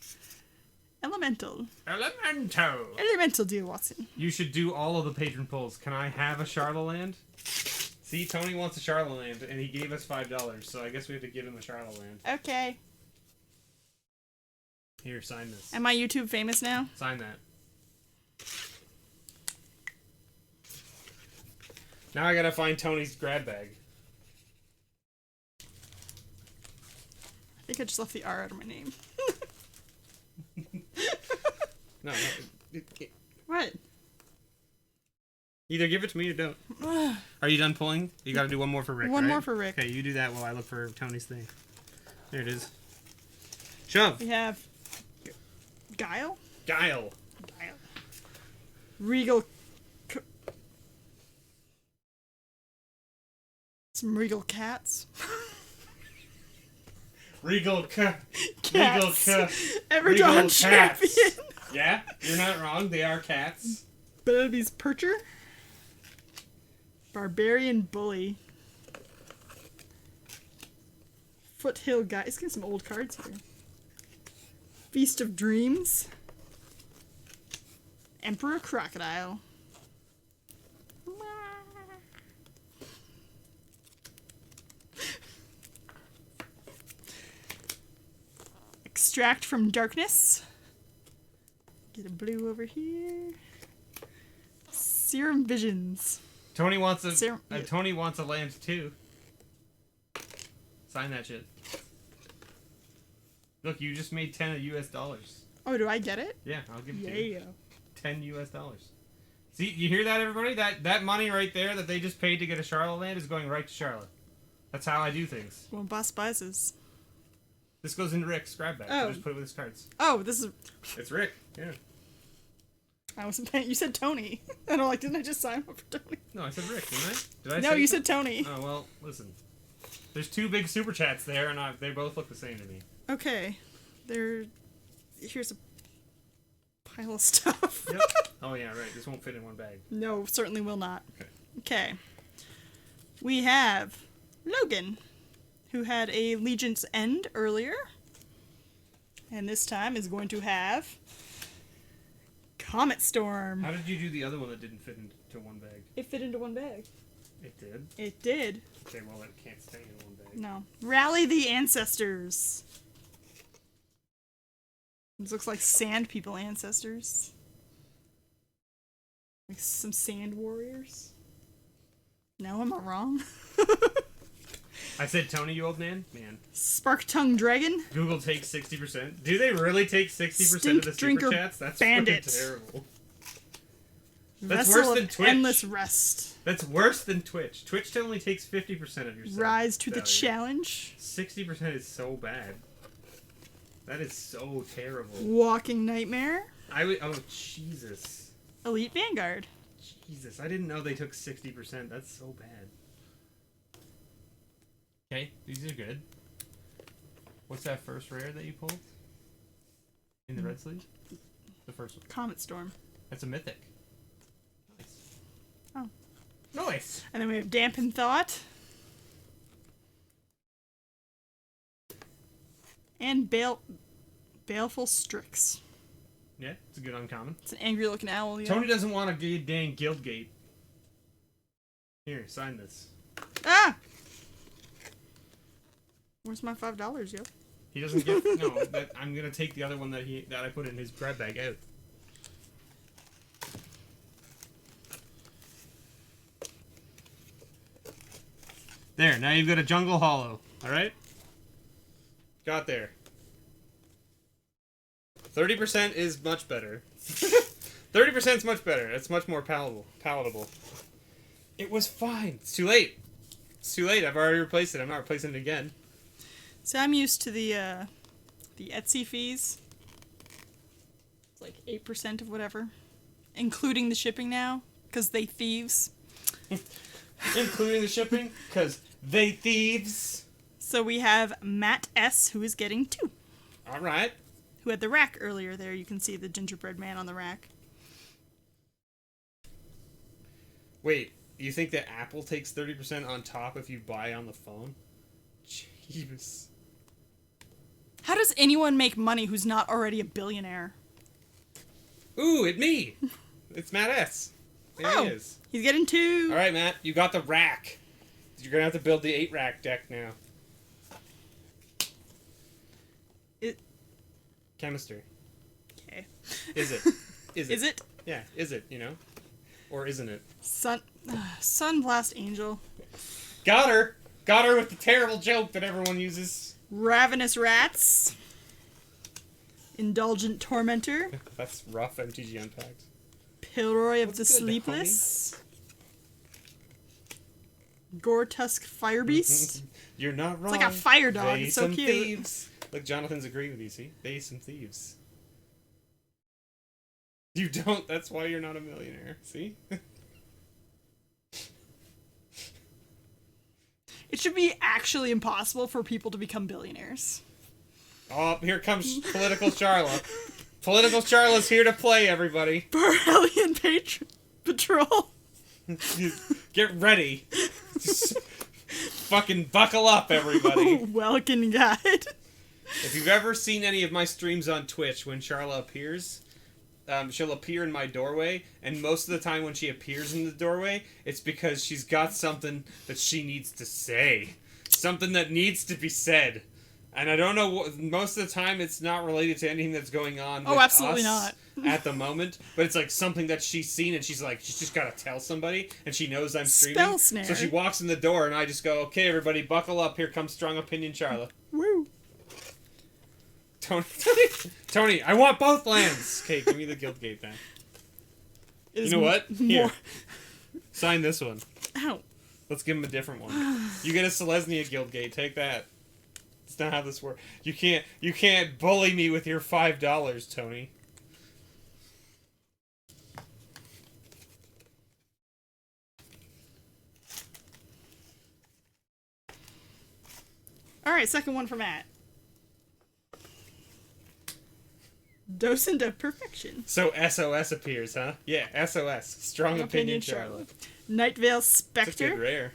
Elemental. Elemental. Elemental, dear Watson. You should do all of the patron polls. Can I have a Charloland? See, Tony wants a Charloland, and he gave us $5, so I guess we have to give him a Charloland. Okay. Here, sign this. Am I YouTube famous now? Sign that. Now I gotta find Tony's grab bag. I think I just left the R out of my name. No. What? Either give it to me or don't. Are you done pulling? You gotta do one more for Rick, One right? more for Rick. Okay, you do that while I look for Tony's thing. There it is. Shove! We have Guile? Guile. Guile. Regal. Some Regal Cats. Regal Cats. Regal Everdon Champion. Cats. Yeah, you're not wrong. They are cats. Baby's Percher. Barbarian Bully. Foothill Guy. Let's get some old cards here. Feast of Dreams. Emperor Crocodile. Extract from Darkness. Get a blue over here. Serum Visions. Tony wants Yeah. Tony wants a land too. Sign that shit. Look, you just made $10 US. Oh, do I get it? Yeah, I'll give it to you. Yeah. $10 US. See, you hear that, everybody? That money right there that they just paid to get a Charlotte land is going right to Charlotte. That's how I do things. Well, boss buys us. This goes into Rick's grab bag. Oh. So just put it with his cards. Oh, this is... It's Rick. Yeah. I wasn't paying... You said Tony. And I'm like, didn't I just sign up for Tony? No, I said Rick, didn't I? Did I No, say you so? said Tony. Oh, well, listen. There's two big super chats there, and they both look the same to me. Okay. Here's a pile of stuff. Yep. Oh, yeah, right. This won't fit in one bag. No, certainly will not. Okay. Okay. We have Logan, who had a Legion's End earlier. And this time is going to have Comet Storm. How did you do the other one that didn't fit into one bag? It fit into one bag. It did? It did. Okay, well, it can't stay in one bag. No. Rally the Ancestors. This looks like sand people ancestors. Like some sand warriors. No, am I wrong? I said Tony, you old man? Man. Spark Tongue Dragon. Google takes 60%. Do they really take 60% of Stink the Drinker super chats? That's Bandit. fucking terrible. That's Vessel worse than of Twitch. Endless Rest. That's worse than Twitch. Twitch only takes 50% of your sub Rise to the value. Challenge. 60% is so bad. That is so terrible. Walking Nightmare. Oh, Jesus. Elite Vanguard. Jesus, I didn't know they took 60%. That's so bad. Okay, these are good. What's that first rare that you pulled? In the red sleeve? The first one. Comet Storm. That's a mythic. Nice. Oh. Nice! And then we have Dampen Thought. And Baleful Strix. Yeah, it's a good uncommon. It's an angry looking owl. Yeah. Tony doesn't want a good dang Guildgate. Here, sign this. Ah! Where's my $5, yo? He doesn't get no. I'm gonna take the other one that I put in his grab bag out. There. Now you've got a jungle hollow. All right. Got there. 30% is much better. 30% is much better. It's much more palatable. It was fine. It's too late. It's too late. I've already replaced it. I'm not replacing it again. So I'm used to the Etsy fees. It's like 8% of whatever, including the shipping now, because they thieves. Including the shipping, because they thieves. So we have Matt S, who is getting 2. All right. Who had the rack earlier there. You can see the gingerbread man on the rack. Wait, you think that Apple takes 30% on top if you buy on the phone? Jeez. How does anyone make money who's not already a billionaire? Ooh, it's me. It's Matt S. There he is. He's getting 2. All right, Matt, you got the rack. You're going to have to build the 8-rack deck now. Chemistry. Okay. Is it? Is it? Is it? Yeah, is it, you know? Or isn't it? Sunblast Angel. Got her! Got her with the terrible joke that everyone uses. Ravenous Rats. Indulgent Tormentor. That's rough, MTG Unpacked. Pilroy of What's the good, Sleepless. Gore-Tusk Firebeast. You're not wrong. It's like a fire dog. They It's so some cute. Thieves. Look, Jonathan's agreeing with you, see? They some thieves. You don't. That's why you're not a millionaire. See? It should be actually impossible for people to become billionaires. Oh, here comes Political Charla. Political Charla's here to play, everybody. Borrelian Patrol. Get ready. Just fucking buckle up, everybody. Welcome Guide. If you've ever seen any of my streams on Twitch, when Charla appears, she'll appear in my doorway, and most of the time when she appears in the doorway, it's because she's got something that she needs to say. Something that needs to be said. And I don't know what, most of the time it's not related to anything that's going on with absolutely us not. at the moment, but it's like something that she's seen and she's just got to tell somebody, and she knows I'm streaming. Spell snare. So she walks in the door and I just go, "Okay, everybody, buckle up. Here comes Strong Opinion Charla." Woo. Tony, I want both lands. Okay, give me the Guildgate then. You know what? Here. Sign this one. Ow. Let's give him a different one. You get a Selesnya Guildgate. Take that. That's not how this works. You can't bully me with your $5, Tony. Alright, second one for Matt. Docent of Perfection. So SOS appears, huh? Yeah, SOS. Strong Opinion Charlotte. Nightvale It's a Spectre. good rare.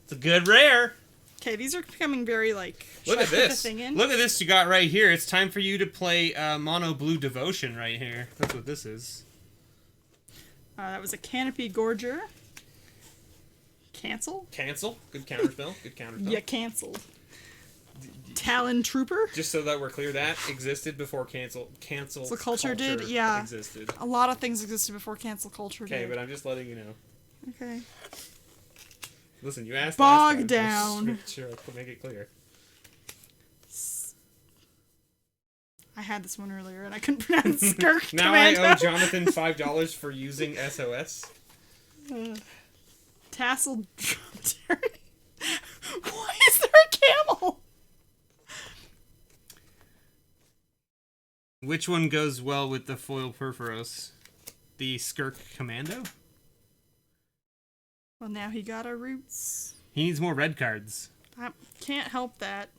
It's a good rare. Okay, these are becoming very, like... Look at should I put the this. thing in? Look at this you got right here. It's time for you to play Mono Blue Devotion right here. That's what this is. That was a Canopy Gorger. Cancel? Cancel. Good counterspell. Good counterspell. Yeah, canceled. Talon Trooper. Just so that we're clear, that existed before cancel So culture did? Yeah. Existed. A lot of things existed before cancel culture Okay, did. but I'm just letting you know. Okay. Listen, you asked Bog last time. down. Just sure, I'll make it clear. I had this one earlier and I couldn't pronounce Skirk Now Commando. I owe Jonathan $5 for using SOS. Tassel Dromedary. Why is there a camel? Which one goes well with the foil Perforos? The Skirk Commando? Well, now he got our roots. He needs more red cards. I can't help that.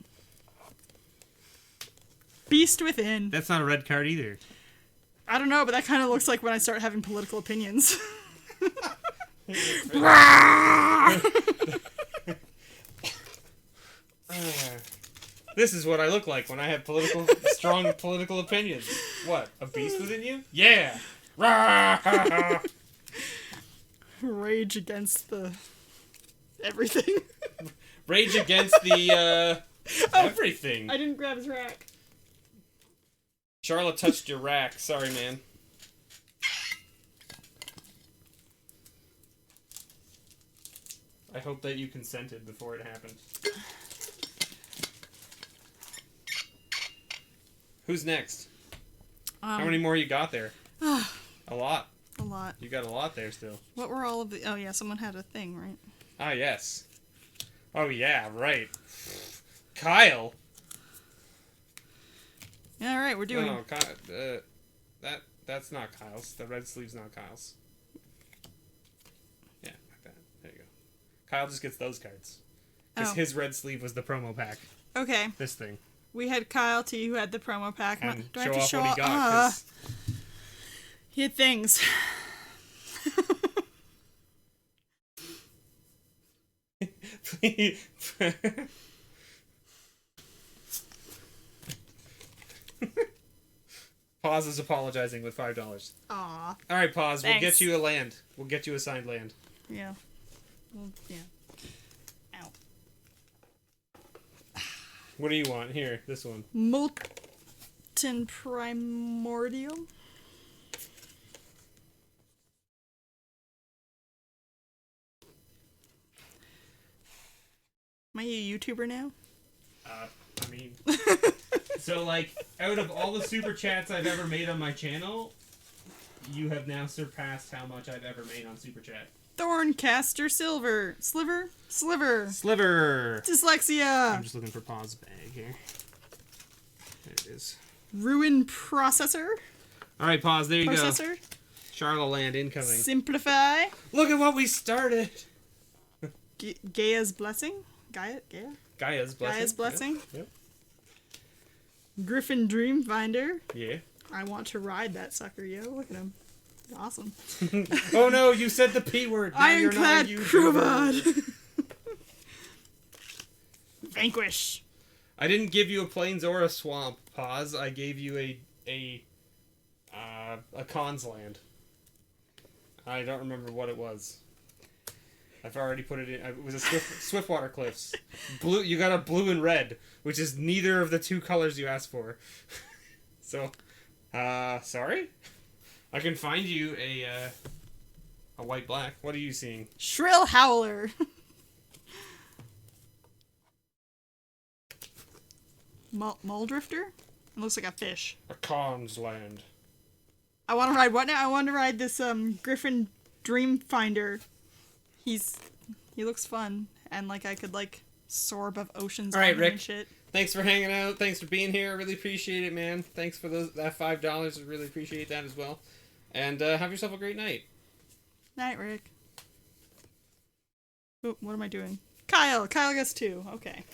Beast Within. That's not a red card either. I don't know, but that kind of looks like when I start having political opinions. This is what I look like when I have strong political opinions. What? A beast within you? Yeah. Rah! Rage against the everything. Rage against the everything. I didn't grab his rack. Charlotte touched your rack. Sorry, man. I hope that you consented before it happened. Who's next? How many more you got there? A lot. A lot. You got a lot there still. What were all of the... Oh, yeah, someone had a thing, right? Ah, yes. Oh, yeah, right. Kyle. Yeah, all right, we're doing... No, that's not Kyle's. The red sleeve's not Kyle's. Yeah, like that. There you go. Kyle just gets those cards. Because his red sleeve was the promo pack. Okay. This thing. We had Kyle T, who had the promo pack. And Do I show have to off show what he off? got. 'Cause He had things. Pause is apologizing with $5. Aw. All right, Pause. Thanks. We'll get you a land. We'll get you assigned land. Yeah. Well, yeah. Ow. What do you want? Here, this one. Molten Primordial. Am I a YouTuber now? I mean, so like, out of all the super chats I've ever made on my channel, you have now surpassed how much I've ever made on super chat. Thorncaster Silver. Sliver? Sliver. Sliver. Dyslexia. I'm just looking for Pause bag here. There it is. Ruin Processor. All right, Pause. There you Processor. go. Charlotte Land incoming. Simplify. Look at what we started. Gaia's Blessing. Gaia? Gaia's Blessing. Gaia's Blessing. Yep. Griffin Dreamfinder. Yeah. I want to ride that sucker, yo. Look at him. Awesome. Oh no, you said the P word. Now you're not Ironclad a Crowbot. Vanquish. I didn't give you a plains or a swamp. Pause. I gave you a Khans land. I don't remember what it was. I've already put it in. It was a Swiftwater Cliffs. Blue. You got a blue and red, which is neither of the two colors you asked for. So, sorry. I can find you a white black. What are you seeing? Shrill Howler. Muldrifter? It looks like a fish. A Khans land. I want to ride what now? I want to ride this Griffin Dreamfinder. He looks fun, and like I could like soar above oceans. All right, on him Rick. And shit. Thanks for hanging out. Thanks for being here. I really appreciate it, man. Thanks for that $5. I really appreciate that as well. And have yourself a great night. Night, Rick. Ooh, what am I doing? Kyle. Kyle gets 2. Okay.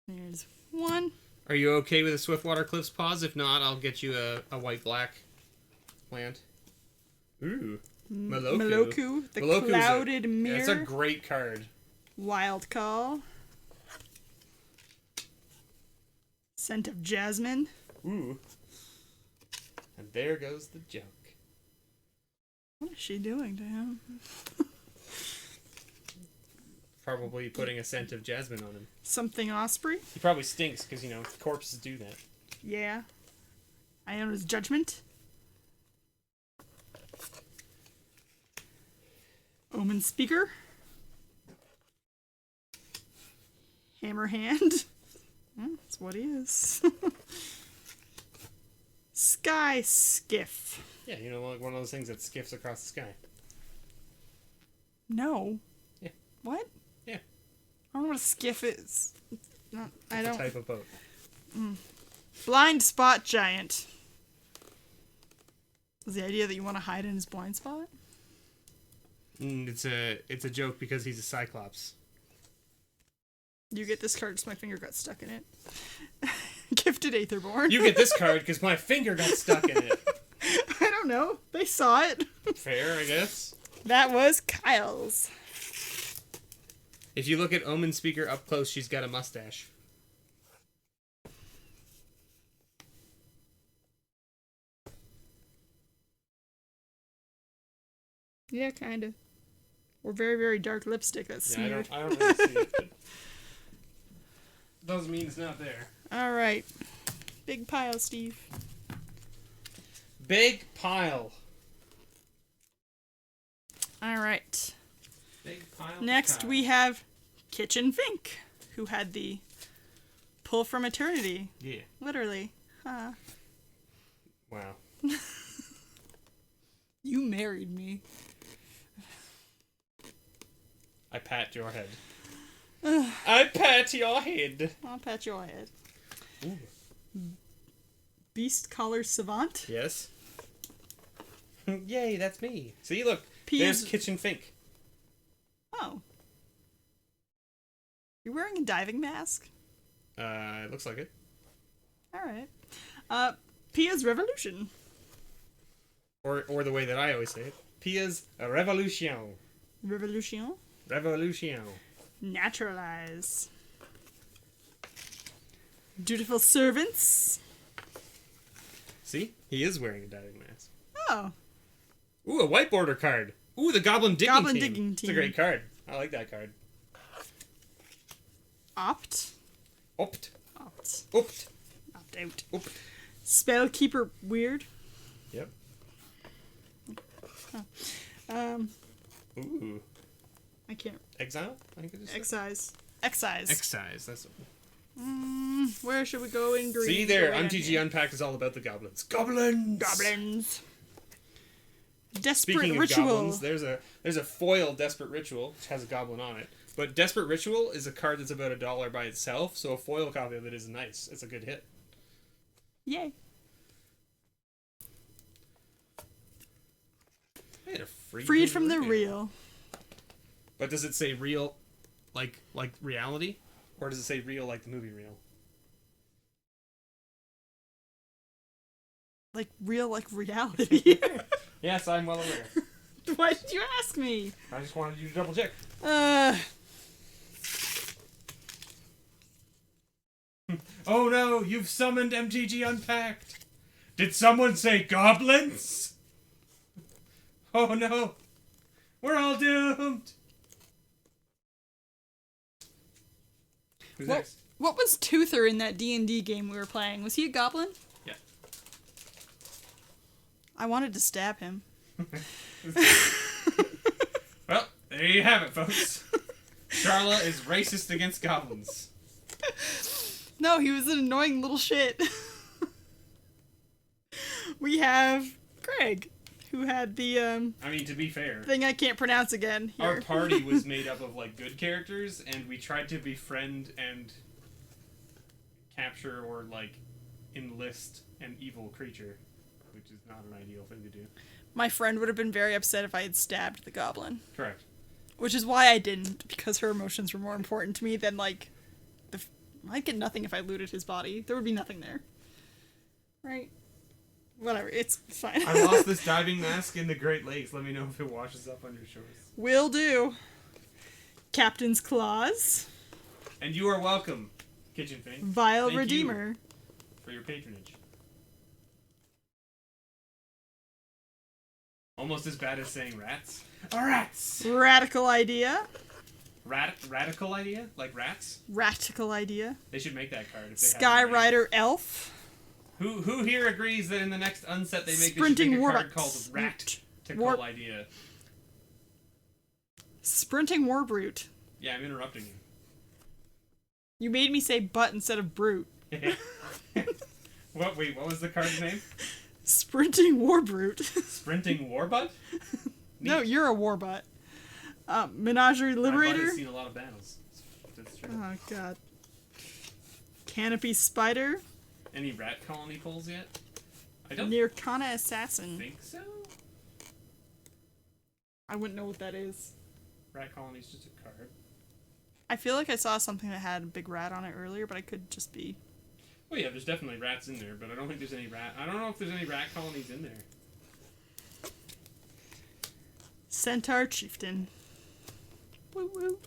There's 1. Are you okay with a Swiftwater Cliffs Pause? If not, I'll get you a white-black land. Ooh. Maloku. The Maloku's Clouded Mirror. That's a great card. Wild Call. Scent of Jasmine. Ooh. And there goes the junk. What is she doing to him? Probably putting a scent of jasmine on him. Something Osprey. He probably stinks because, you know, corpses do that. Yeah. I know his Judgment. Omen Speaker. Hammer Hand. That's what he is. Sky Skiff. Yeah, you know, like one of those things that skiffs across the sky. No. Yeah. What? Yeah. I don't know what a skiff is. Not, I It's don't. a type of boat. Blind Spot Giant. Is the idea that you want to hide in his blind spot? It's a joke because he's a cyclops. You get this card because my finger got stuck in it. Gifted Aetherborn. You get this card because my finger got stuck in it. I don't know. They saw it. Fair, I guess. That was Kyle's. If you look at Omen Speaker up close, she's got a mustache. Yeah, kind of. Or very, very dark lipstick that's Yeah, smeared. I don't really see it. But doesn't mean it's not there. All right. Big pile, Steve. Big pile. All right. Big pile. Next, we have Kitchen Fink, who had the pull from eternity. Yeah. Literally. Huh. Wow. You married me. I pat your head. I pat your head. I'll pat your head. Ooh. Beast Collar Savant. Yes. Yay, that's me. See, look. P There's is- Kitchen Fink. Oh. You're wearing a diving mask? It looks like it. Alright. Pia's Revolution. Or the way that I always say it. Pia's Revolution. Revolution. Revolution. Naturalize. Dutiful Servants. See? He is wearing a diving mask. Oh. Ooh, a white border card. Ooh, the Goblin Digging Goblin Team. Digging It's a Team. great card. I like that card. Opt. Opt. Opt. Opt. Opt out. Opt. Spellkeeper Weird. Yep. Ooh. I can't. Exile? I think it is. Excise. Excise. Excise. That's Where should we go in green? See there, Go in MTG here. Unpacked is all about the goblins. Goblins! Goblins. Desperate Speaking of Ritual. goblins, there's a foil Desperate Ritual, which has a goblin on it. But Desperate Ritual is a card that's about $1 by itself, so a foil copy of it is nice. It's a good hit. Yay. I had a Freed from the game. real. But does it say real like reality? Or does it say real like the movie Real? Like real, like reality. Yes, I'm well aware. Why did you ask me? I just wanted you to double check. Oh no, you've summoned MTG Unpacked. Did someone say goblins? Oh no. We're all doomed. Who's next? What was Toother in that D&D game we were playing? Was he a goblin? Yeah. I wanted to stab him. Well, there you have it, folks. Charla is racist against goblins. No, he was an annoying little shit. We have Greg, who had the I mean, to be fair, thing I can't pronounce again. Here. our party was made up of like good characters, and we tried to befriend and capture or like enlist an evil creature, which is not an ideal thing to do. My friend would have been very upset if I had stabbed the goblin. Correct. Which is why I didn't, because her emotions were more important to me than, like, I'd get nothing if I looted his body. There would be nothing there. Right? Whatever, it's fine. I lost this diving mask in the Great Lakes. Let me know if it washes up on your shores. Will do. Captain's Claws. And you are welcome, Kitchen Fink. Vile Thank Redeemer. you for your patronage. Almost as bad as saying rats. Rats! Radical Idea. Radical idea? Like rats? Radical Idea. They should make that card. If they Sky have it. Rider Elf. Who here agrees that in the next unset they make Sprinting a card Warbucks. called Rat to War- call idea? Sprinting Warbrute. Yeah, I'm interrupting you. You made me say butt instead of brute. What? Wait, what was the card's name? Sprinting Warbrute. Sprinting Warbutt? No, you're a warbutt. Menagerie My Liberator. buddy's seen a lot of battles. That's true. Oh god. Canopy Spider. Any rat colony pulls yet? I don't Nirkana Assassin. think so. I wouldn't know what that is. Rat colony's just a card. I feel like I saw something that had a big rat on it earlier, but I could just be. Oh yeah, there's definitely rats in there, but I don't think there's any rat. I don't know if there's any rat colonies in there. Centaur Chieftain. Woo woo.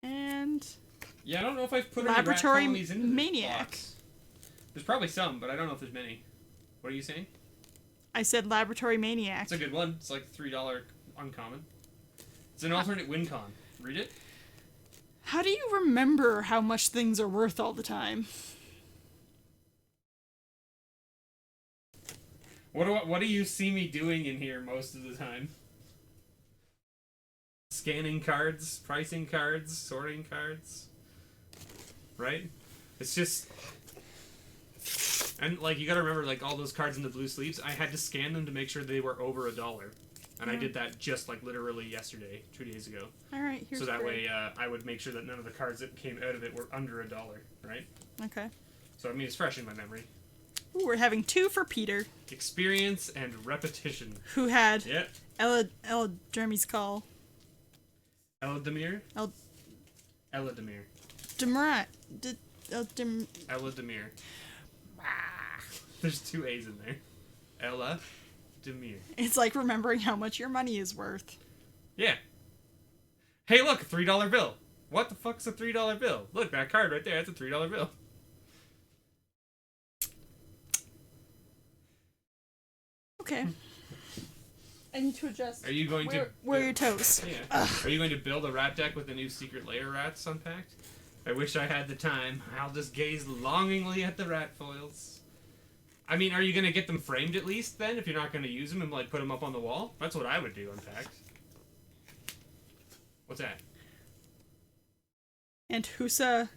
And Yeah, I don't know if I've put Laboratory any rat colonies into this Maniac. box. There's probably some, but I don't know if there's many. What are you saying? I said Laboratory Maniac. It's a good one. It's like $3 uncommon. It's an alternate win con. Read it. How do you remember how much things are worth all the time? What do you see me doing in here most of the time? Scanning cards, pricing cards, sorting cards. Right? It's just... And, like, you gotta remember, like, all those cards in the blue sleeves, I had to scan them to make sure they were over $1. And I did that just, like, literally yesterday, 2 days ago. Alright, here's So that great. way, I would make sure that none of the cards that came out of it were under $1, right? Okay. So, I mean, it's fresh in my memory. Ooh, we're having 2 for Peter, Experience and repetition. who had Yeah. Ella Jeremy's Call. Eladamir? El Eladamir. Demrat. Eladamir. There's 2 A's in there. Eladamir. It's like remembering how much your money is worth. Yeah. Hey, look, a $3 bill. What the fuck's a $3 bill? Look, that card right there, that's a $3 bill. Okay. I need to adjust. Are you going to... Where are your toes? Yeah. Ugh. Are you going to build a rat deck with the new secret layer rats unpacked? I wish I had the time. I'll just gaze longingly at the rat foils. I mean, are you going to get them framed at least then, if you're not going to use them and, like, put them up on the wall? That's what I would do, unpacked. What's that? And Husa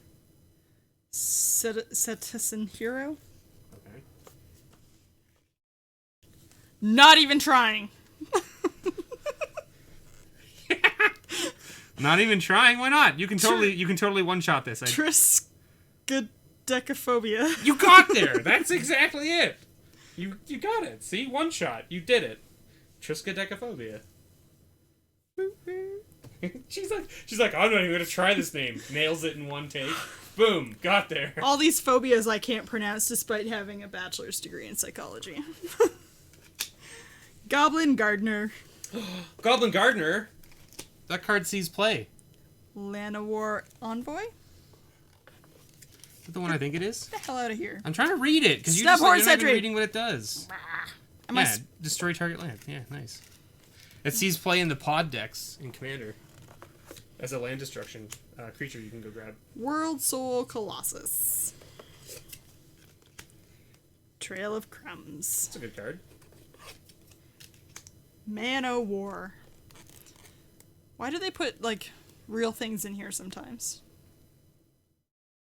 Citizen Hero? Okay. Not even trying. Not even trying? Why not? You can totally one-shot this. Triskaidekaphobia. You got there! That's exactly it! You got it. See? One shot. You did it. Triskaidekaphobia. she's like, I'm not even gonna try this name. Nails it in one take. Boom. Got there. All these phobias I can't pronounce despite having a bachelor's degree in psychology. Goblin Gardener. Goblin Gardener? That card sees play. Llanowar Envoy? Is that the one I think it is? Get the hell out of here. I'm trying to read it, because you're Snubhorn not even Sentry. reading what it does. Am I Yeah, destroy target land. Yeah, nice. It sees play in the pod decks in Commander. As a land destruction creature you can go grab. World Soul Colossus. Trail of Crumbs. That's a good card. Man o' War. Why do they put, like, real things in here sometimes?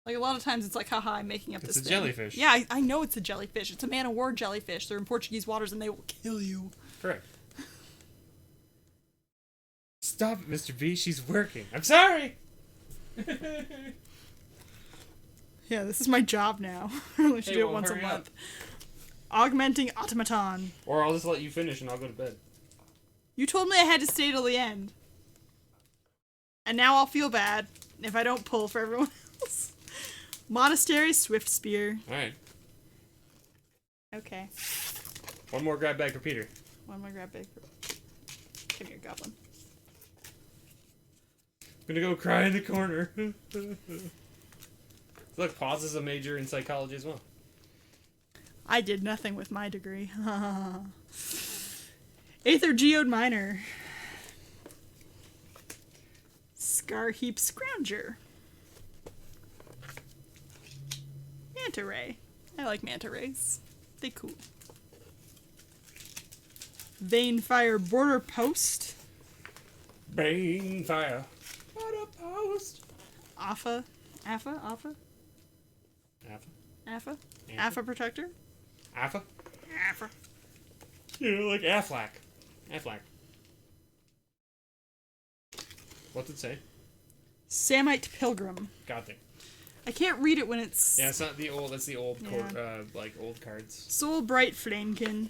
Like, a lot of times it's like, haha, I'm making up It's this a thing. jellyfish. Yeah, I know it's a jellyfish. It's a Man o' War jellyfish. They're in Portuguese waters and they will kill you. Correct. Stop it, Mr. B. She's working. I'm sorry! Yeah, this is my job now. I only should Hey, do it well, once a hurry month. up. Augmenting Automaton. Or I'll just let you finish and I'll go to bed. You told me I had to stay till the end. And now I'll feel bad if I don't pull for everyone else. Monastery Swift Spear. Alright. Okay. One more grab bag for Peter. One more grab bag. Come here, Goblin. I'm gonna go cry in the corner. Look, pause is a major in psychology as well. I did nothing with my degree. Aether Geode Miner. Scarheap Scrounger. Manta Ray. I like manta rays. They cool. Vanefire Border Post. Bane fire. What a post. Alpha. Alpha? Alpha Protector. Alpha? Alpha. You know, like Affleck. Affleck. What's it say? Samite Pilgrim. Got there. I can't read it when it's... Yeah, it's not the old. That's the old, Yeah. like old cards. Soul Bright Flamekin.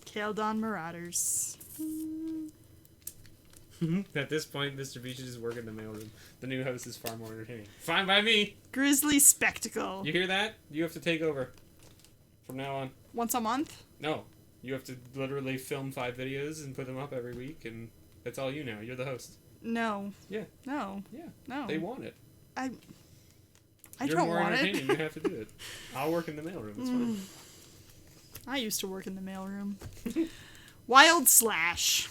Kaeldon Marauders. At this point, Mr. Beach is working the mailroom. The new house is far more entertaining. Fine by me. Grizzly Spectacle. You hear that? You have to take over from now on. Once a month? No, you have to literally film 5 videos and put them up every week, and that's all you now. You're the host. No. Yeah. No. Yeah. No. They want it. I You're don't more want entertaining. it. You have to do it. I'll work in the mailroom. It's fine. I used to work in the mailroom. Wild Slash.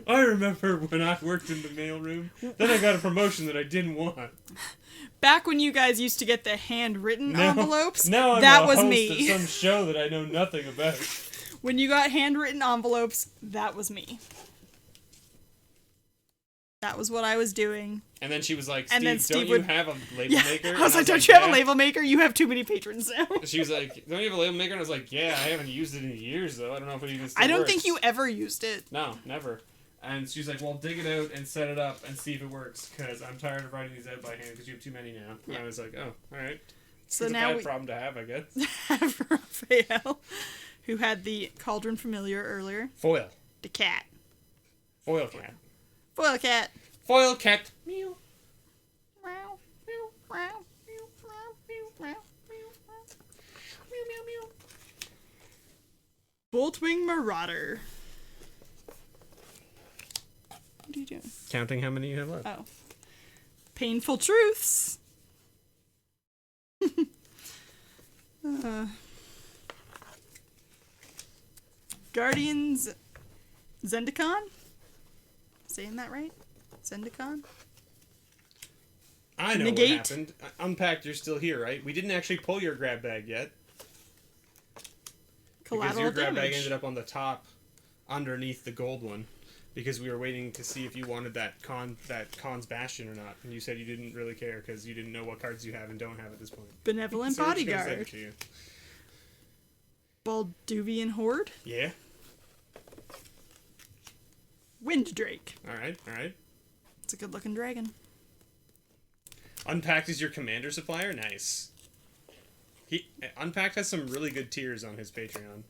I remember when I worked in the mailroom. Then I got a promotion that I didn't want. Back when you guys used to get the handwritten envelopes, now I'm that a was host me. of some show that I know nothing about. When you got handwritten envelopes, that was me. That was what I was doing. And then she was like, And then Steve, Steve don't would- you have a label maker? I was And like, don't you have a "Yeah." label maker? You have too many patrons now. She was like, don't you have a label maker? And I was like, yeah, I haven't used it in years, though. I don't know if it even still I don't works." think you ever used it. No, never. And she's like, well, dig it out and set it up and see if it works, because I'm tired of writing these out by hand, because you have too many now. And I was like, oh, all right. So It's a now bad we problem to have, I guess. have Raphael, who had the Cauldron Familiar earlier. Foil. The cat. Foil cat. Foil cat. Foil cat. Meow. Meow, meow, meow, meow, meow, meow, meow, meow, meow, meow. Boltwing Marauder. What are you doing? Counting how many you have left. Oh. Painful Truths. Guardians Zendikon? Saying that right? Zendikon? I know Negate. what happened. Unpacked, you're still here, right? We didn't actually pull your grab bag yet. Because Collateral your grab bag damage. ended up on the top, underneath the gold one. Because we were waiting to see if you wanted that Khan's Bastion or not. And you said you didn't really care because you didn't know what cards you have and don't have at this point. Benevolent So we're just gonna send Bodyguard. it to you. Balduvian Horde. Yeah? Wind Drake. Alright, alright. It's a good looking dragon. Unpacked is your commander supplier? Nice. Unpacked has some really good tiers on his Patreon.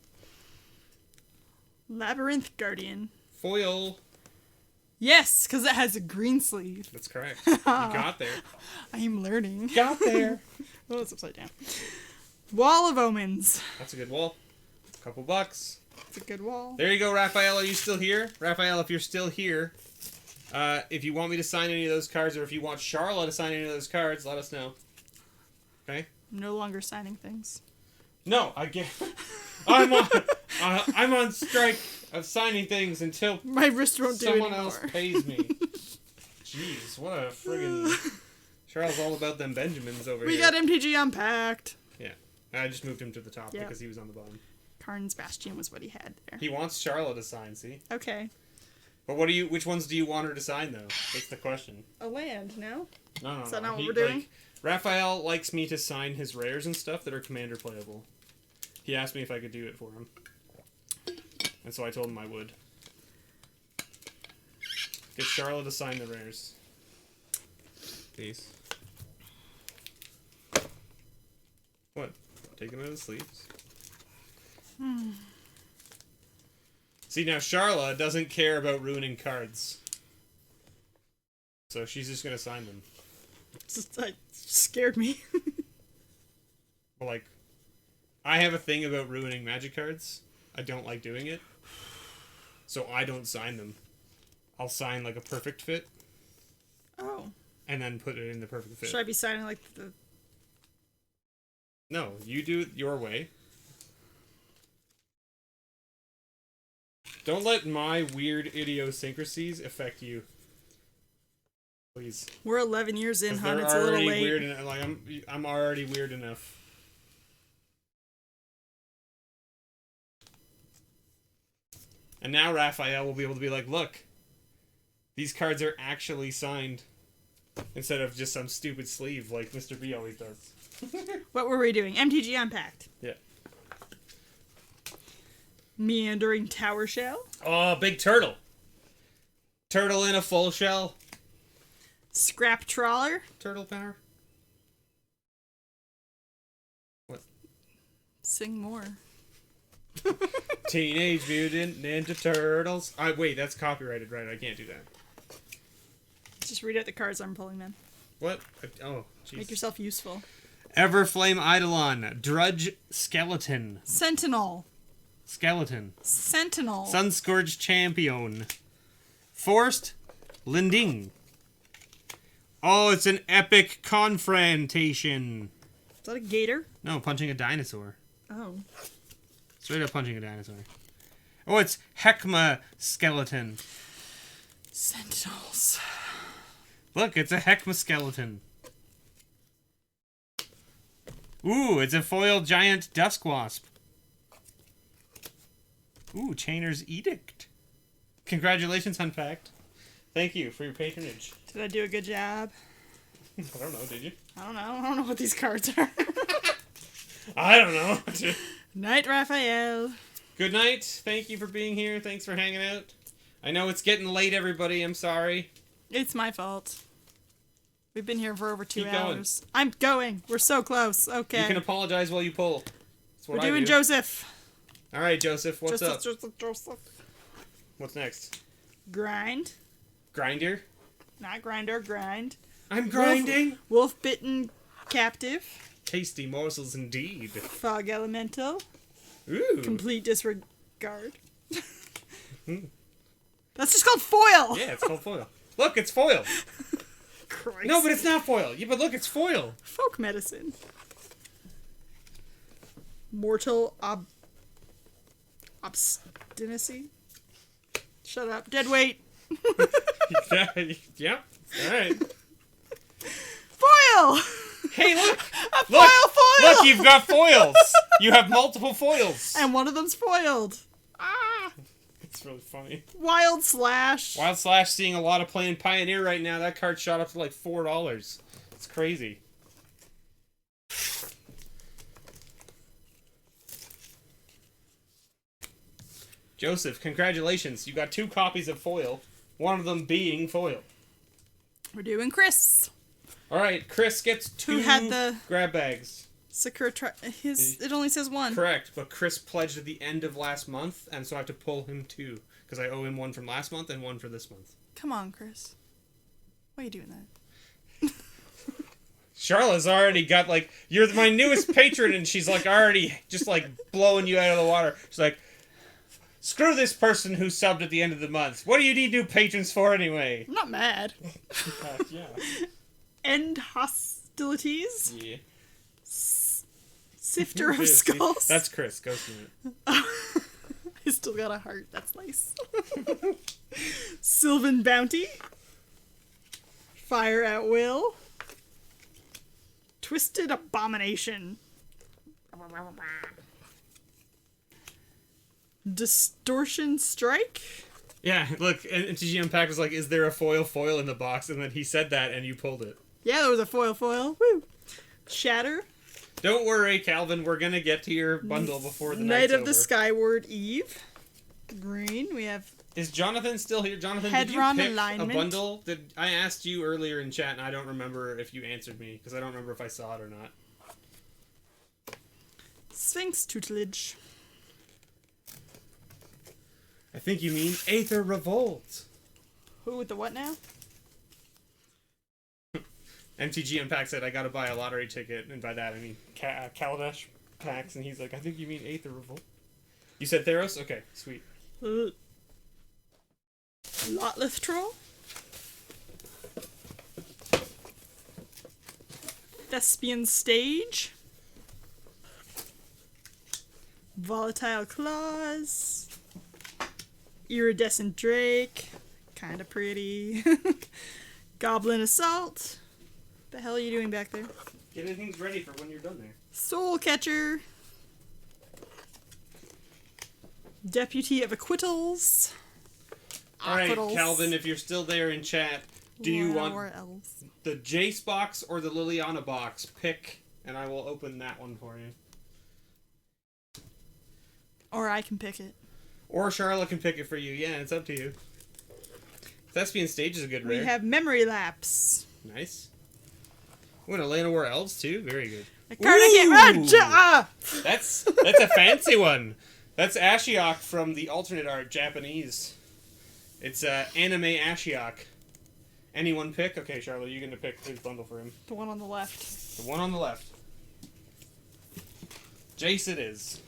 Labyrinth Guardian. Foil. Yes, because it has a green sleeve. That's correct. You got there. I am learning. Got there. Oh, it's upside down. Wall of Omens. That's a good wall. Couple bucks. It's a good wall. There you go, Raphael. Are you still here? Raphael, if you're still here, if you want me to sign any of those cards, or if you want Charlotte to sign any of those cards, let us know. Okay? I'm no longer signing things. No, I get. I'm on strike of signing things until My wrist won't do someone anymore. else pays me. Jeez, what a friggin'. Charles all about them Benjamins over We here. got MTG Unpacked. Yeah, I just moved him to the top Yeah. because he was on the bottom. Karn's Bastion was what he had there. He wants Charlotte to sign, see? Okay. But which ones do you want her to sign, though? That's the question. A land, no? No. Is that not what He- we're doing? Like, Raphael likes me to sign his rares and stuff that are commander playable. He asked me if I could do it for him. And so I told him I would. Get Charlotte to sign the rares. Please. What? Taking out of the sleeves? See, now Charlotte doesn't care about ruining cards. So she's just gonna sign them. It scared me. But like, I have a thing about ruining Magic cards. I don't like doing it. So I don't sign them. I'll sign like a perfect fit Oh. and then put it in the perfect fit. Should I be signing like the... No, you do it your way. Don't let my weird idiosyncrasies affect you. Please. We're 11 years in, 'Cause hon. they're It's a little already late. weird and like I'm already weird enough. And now Raphael will be able to be like, look, these cards are actually signed instead of just some stupid sleeve like Mr. B always does. What were we doing? MTG Unpacked. Yeah. Meandering Tower Shell. Oh, big turtle. Turtle in a full shell. Scrap Trawler. Turtle power. What? Sing more. Teenage Mutant Ninja Turtles. Wait, that's copyrighted, right? I can't do that. Just read out the cards I'm pulling then. What? Oh, jeez. Make yourself useful. Everflame Eidolon. Drudge Skeleton. Sentinel. Skeleton. Sentinel. Sunscourge Champion. Forced Linding. Oh, it's an epic confrontation. Is that a gator? No, punching a dinosaur. Oh. Straight up punching a dinosaur. Oh, it's Heckma skeleton. Sentinels. Look, it's a Heckma skeleton. Ooh, it's a foil giant dusk wasp. Ooh, Chainer's Edict. Congratulations, Unpacked. Thank you for your patronage. Did I do a good job? I don't know, did you? I don't know. I don't know what these cards are. I don't know. Night, Raphael. Good night. Thank you for being here. Thanks for hanging out. I know it's getting late, everybody. I'm sorry. It's my fault. We've been here for over 2 Keep going. hours. I'm going. We're so close. Okay. You can apologize while you pull. That's what We're doing Joseph. All right, Joseph. What's up? Joseph. What's next? Grind. Grinder? Not grinder, grind. I'm grinding. Wolf bitten captive. Tasty morsels indeed. Fog elemental. Ooh. Complete disregard. That's just called foil. Yeah, it's called foil. Look, it's foil. Christ. No, but it's not foil. Yeah, but look, it's foil. Folk medicine. Mortal obstinacy. Shut up. Dead weight. Yep. All right. Foil. Hey, look. A Look. foil. Look, you've got foils. You have multiple foils. And one of them's foiled. Ah. It's really funny. Wild Slash. Wild Slash seeing a lot of play in Pioneer right now. That card shot up to like $4. It's crazy. Joseph, congratulations. You got 2 copies of foil. One of them being foil. We're doing Chris. All right, Chris gets 2 Who had the grab bags. Sakura it only says 1. Correct, but Chris pledged at the end of last month, and so I have to pull him 2 because I owe him 1 from last month and 1 for this month. Come on, Chris. Why are you doing that? Charlotte's already got like, you're my newest patron, and she's like already just like blowing you out of the water. She's like, screw this person who subbed at the end of the month. What do you need new patrons for anyway? I'm not mad. Yeah. End hostilities. Yeah. Sifter of Skulls. That's Chris. Go through it. I still got a heart. That's nice. Sylvan Bounty. Fire at Will. Twisted Abomination. Distortion Strike. Yeah, look, MTG Unpacked was like, is there a foil in the box? And then he said that, and you pulled it. Yeah, there was a foil. Woo. Shatter. Don't worry, Calvin. We're gonna get to your bundle before the Night night's of the over. Skyward Eve. Green. We have Is Jonathan still here? Jonathan, Hedron did you pick alignment. a bundle? I asked you earlier in chat, and I don't remember if you answered me, because I don't remember if I saw it or not. Sphinx Tutelage. I think you mean Aether Revolt. Who with the what now? MTG Unpacked said, I gotta buy a lottery ticket, and by that I mean Kaladesh packs, and he's like, I think you mean Aether Revolt. You said Theros? Okay, sweet. Lotleth Troll. Thespian Stage. Volatile Claws. Iridescent Drake. Kinda pretty. Goblin Assault. The hell are you doing back there? Getting things ready for when you're done there. Soul Catcher. Deputy of Acquittals. Alright, Acquittals. Calvin, if you're still there in chat, do you want Or else. the Jace box or the Liliana box? Pick, and I will open that one for you. Or I can pick it. Or Charlotte can pick it for you. Yeah, it's up to you. Thespian Stage is a good rare. We have Memory Lapse. Nice. Ooh, and Elena War Elves, too? Very good. A card I can't... That's a fancy one. That's Ashiok from the alternate art, Japanese. It's anime Ashiok. Anyone pick? Okay, Charlotte, you're going to pick his bundle for him. The one on the left. The one on the left. Jace it is.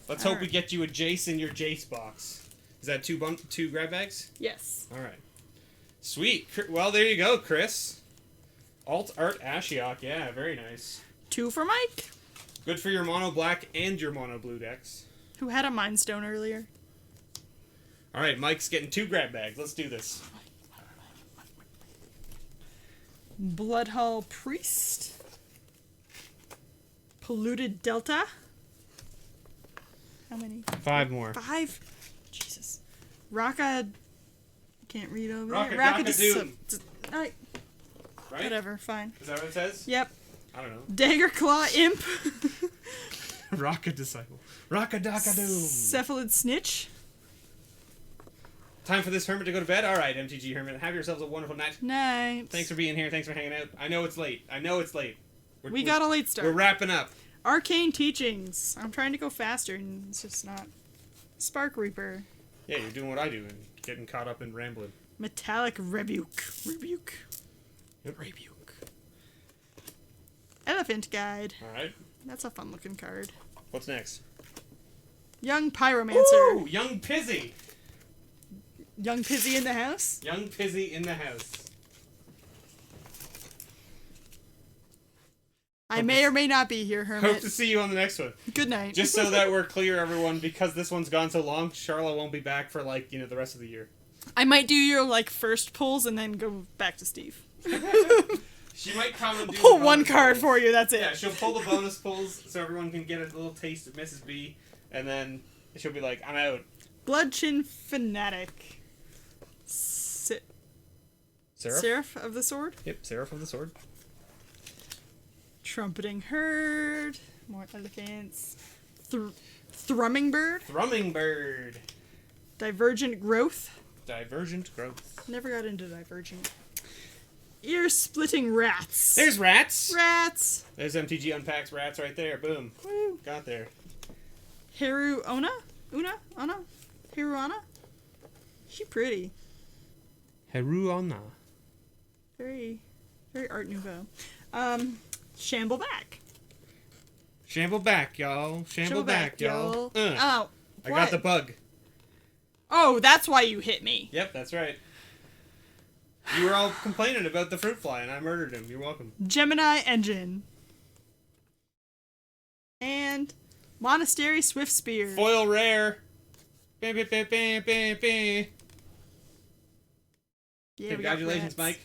Let's hope we get you a Jace in your Jace box. Is that two grab bags? Yes. Alright. Sweet. Well, there you go, Chris. Alt Art Ashiok. Yeah, very nice. 2 for Mike. Good for your mono black and your mono blue decks. Who had a Mind Stone earlier? All right, Mike's getting 2 grab bags. Let's do this. Bloodhull Priest. Polluted Delta. How many? 5 more. 5? Jesus. Raka... Can't read over Raka there. Doom. Right. Right? Whatever, fine. Is that what it says? Yep. I don't know. Dagger Claw Imp. Raka Disciple. Raka Daka Doom. Cephalid Snitch. Time for this hermit to go to bed? Alright, MTG Hermit. Have yourselves a wonderful night. Night. Thanks for being here. Thanks for hanging out. I know it's late. We got a late start. We're wrapping up. Arcane Teachings. I'm trying to go faster and it's just not. Spark Reaper. Yeah, you're doing what I do and getting caught up in rambling. Metallic Rebuke. Yep. Rebuke. Elephant Guide. Alright. That's a fun looking card. What's next? Young Pyromancer. Ooh, Young Pizzy. Young Pizzy in the house. Young Pizzy in the house. I may or may not be here, Hermit. Hope to see you on the next one. Good night. Just so that we're clear, everyone, because this one's gone so long, Charlotte won't be back for, like, the rest of the year. I might do your, first pulls and then go back to Steve. She might come and do Pull the one bonus card pulls. for you, that's it. Yeah, she'll pull the bonus pulls so everyone can get a little taste of Mrs. B, and then she'll be like, I'm out. Bloodchin Fanatic. Seraph? Seraph of the Sword. Yep, Seraph of the Sword. Trumpeting Herd. More elephants. Thrumming Bird. Thrumming Bird. Divergent Growth. Divergent Growth. Never got into Divergent. Ear-splitting Rats. There's rats. Rats. There's MTG Unpacks rats right there. Boom. Woo. Got there. Haru Ona? Ona? Haruana? She pretty. Haruana. Very Art Nouveau. Shamble Back. Shamble back, y'all. Shamble back, y'all. Oh, I got the bug. Oh, that's why you hit me. Yep, that's right. You were all complaining about the fruit fly, and I murdered him. You're welcome. Gemini Engine. And Monastery Swift Spear. Foil rare. Bam, bam, bam, bam, bam, bam. Yeah, Congratulations, Mike.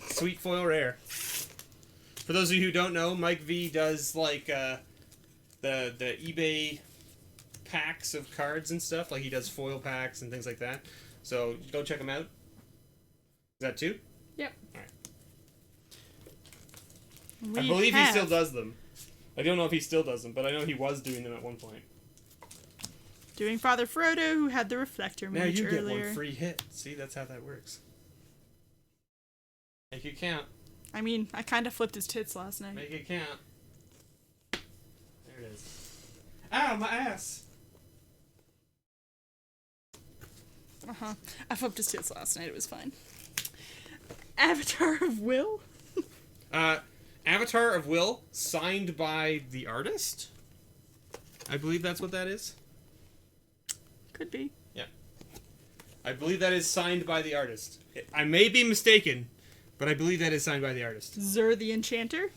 Sweet foil rare. For those of you who don't know, Mike V does the eBay packs of cards and stuff. Like he does foil packs and things like that. So go check him out. Is that 2? Yep. All right. I believe he still does them. I don't know if he still does them, but I know he was doing them at one point. Doing Father Frodo, who had the Reflector Now mage you earlier. get one free hit. See, that's how that works. Make it count. I mean, I kind of flipped his tits last night. Make it count. There it is. Ow, my ass! Uh-huh. I flipped his tits last night. It was fine. Avatar of Will? Avatar of Will, signed by the artist? I believe that's what that is. Could be. Yeah. I believe that is signed by the artist. I may be mistaken, but I believe that is signed by the artist. Zur the Enchanter?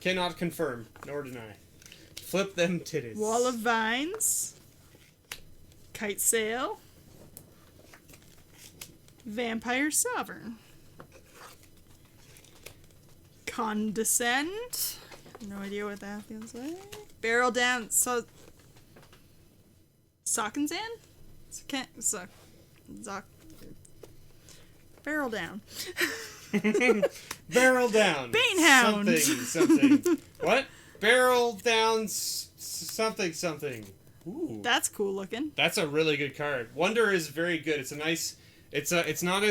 Cannot confirm, nor deny. Flip them titties. Wall of Vines? Kite Sail? Vampire Sovereign? Condescend? No idea what that feels like. Barrel Down. Sockenzan? Barrel Down. Barrel Down. Banehound. Something. What? Barrel Down something. Ooh. That's cool looking. That's a really good card. Wonder is very good. It's a nice. It's not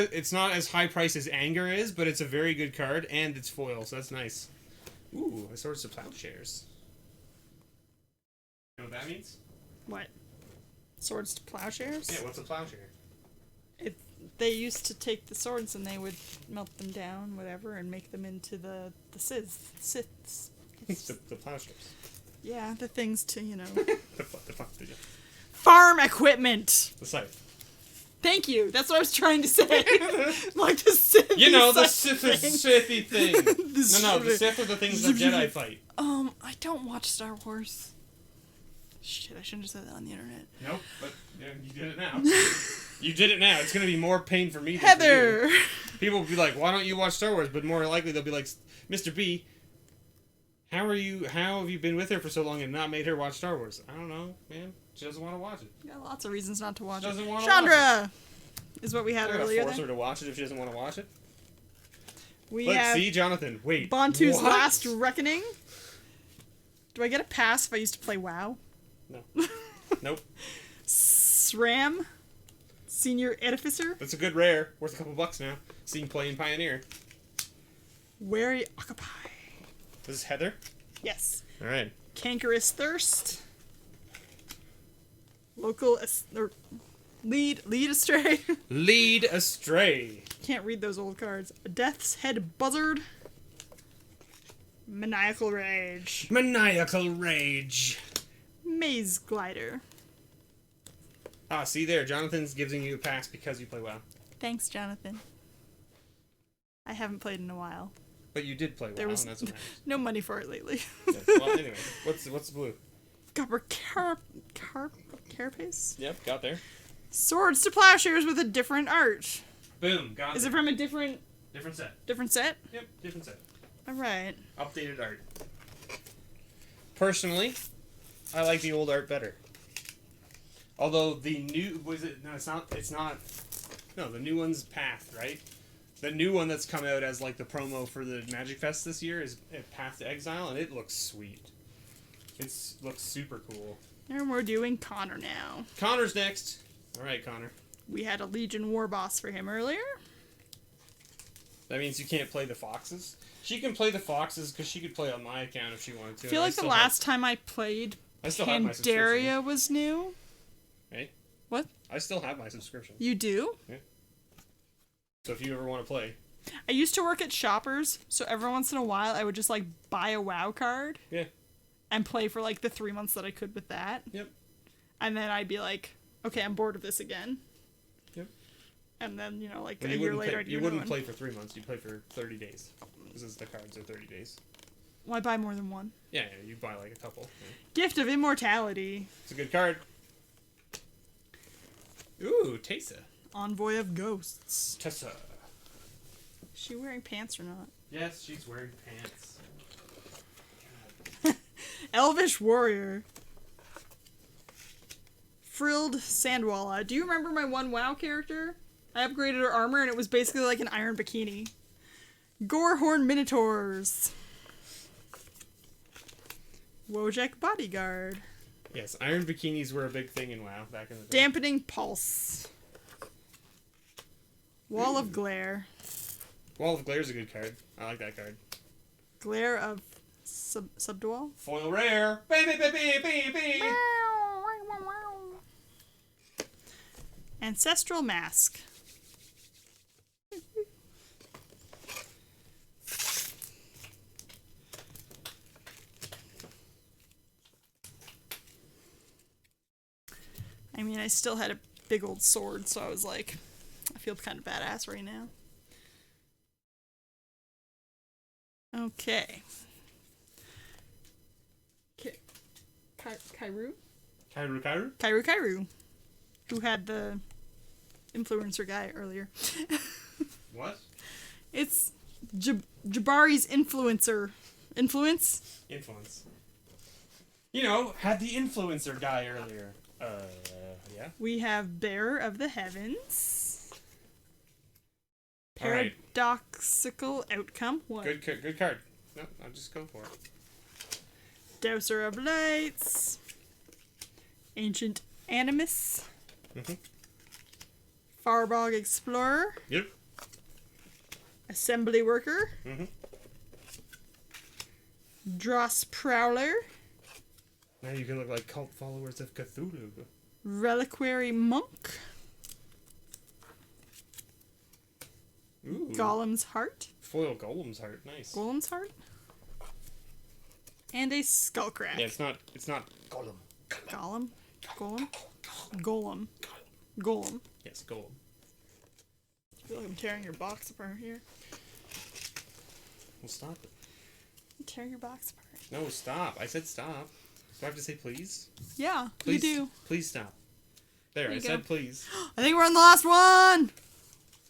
as high priced as Anger is, but it's a very good card and it's foil, so that's nice. Ooh, a Swords to Plowshares. You know what that means? What? Swords to Plowshares? Yeah, what's a plowshare? They used to take the swords and they would melt them down, whatever, and make them into the scythes. the plowshares. Yeah, the things to, the Farm equipment! scythe. Thank you. That's what I was trying to say. Like the Sith. You know, the Sithy thing. No, the Sith are the things that Jedi fight. I don't watch Star Wars. Shit, I shouldn't have said that on the internet. Nope, but yeah, you did it now. You did it now. It's gonna be more pain for me than Heather! for you. People will be like, why don't you watch Star Wars? But more likely they'll be like, Mr. B, how have you been with her for so long and not made her watch Star Wars? I don't know, man. She doesn't want to watch it. Got lots of reasons not to watch it. Doesn't want to Chandra! Is what we had I'm earlier. Force her to watch it if she doesn't want to watch it. We Look, have see, Jonathan, wait. Bantu's what? Last Reckoning. Do I get a pass if I used to play WoW? No. Nope. SRAM. Senior Edificer. That's a good rare. Worth a couple bucks now. Seen playing Pioneer. Wary Occupy. This is Heather? Yes. Alright. Cankerous Thirst. Local... Lead Astray. Lead Astray. Can't read those old cards. Death's Head Buzzard. Maniacal Rage. Maniacal Rage. Maze Glider. Ah, see there. Jonathan's giving you a pass because you play WoW. Thanks, Jonathan. I haven't played in a while. But you did play WoW, There was and that's what matters. no money for it lately. Yes. Well, anyway. What's the blue? Copper Carapace? Yep, got there. Swords to Plowshares with a different art. Boom, got Is there. it from a different Different set. set? Yep, different set. Alright. Updated art. Personally, I like the old art better. Although the new... No, it's not... No, the new one's Path, right? The new one that's come out as like the promo for the Magic Fest this year is Path to Exile, and it looks sweet. It looks super cool. And we're doing Connor now. Connor's next. Alright, Connor. We had a Legion War Boss for him earlier. That means you can't play the Foxes? She can play the Foxes because she could play on my account if she wanted to. I feel like the last time I played I still have my subscription. Pandaria was new. Hey? What? I still have my subscription. You do? Yeah. So if you ever want to play. I used to work at Shoppers, so every once in a while I would just like buy a WoW card. Yeah. And play for like the 3 months that I could with that. Yep. And then I'd be like, okay, I'm bored of this again. Yep. And then, you know, like And a year later I'd you do wouldn't one. play for 3 months. You'd play for 30 days. Because the cards are 30 days. Well, I buy more than one. Yeah, you buy like a couple. Yeah. Gift of Immortality. It's a good card. Ooh, Tessa. Envoy of Ghosts. Tessa. Is she wearing pants or not? Yes, she's wearing pants. Elvish Warrior. Frilled Sandwalla. Do you remember my one WoW character? I upgraded her armor and it was basically like an iron bikini. Gorehorn Minotaurs. Wojak Bodyguard. Yes, iron bikinis were a big thing in WoW back in the day. Dampening Pulse. Wall of Glare. Wall of Glare's a good card. I like that card. Glare of Subdual. Foil rare. Baby, baby, baby. Ancestral Mask. I mean, I still had a big old sword, so I was like, I feel kind of badass right now. Okay. Kairu? Kairu. Who had the influencer guy earlier. What? It's Jabari's influencer. Influence? Influence. You know, had the influencer guy earlier. Yeah. We have Bearer of the Heavens. All right. Paradoxical Outcome. What? Good card. No, I'll just go for it. Dowser of Lights. Ancient Animus. Mm-hmm. Farbog Explorer. Yep. Assembly Worker. Mm-hmm. Dross Prowler. Now you can look like cult followers of Cthulhu. Reliquary Monk. Ooh. Golem's Heart. Foil Golem's Heart. Nice. Golem's Heart. And a Skullcrack. Yeah, it's not Golem. Golem. Golem. Golem. Golem. Yes, gold. I feel like I'm tearing your box apart here. Well, stop it. I'm tearing your box apart. No, stop. I said stop. Do I have to say please? Yeah, Please, you do. Please stop. There, I said please. I think we're on the last one!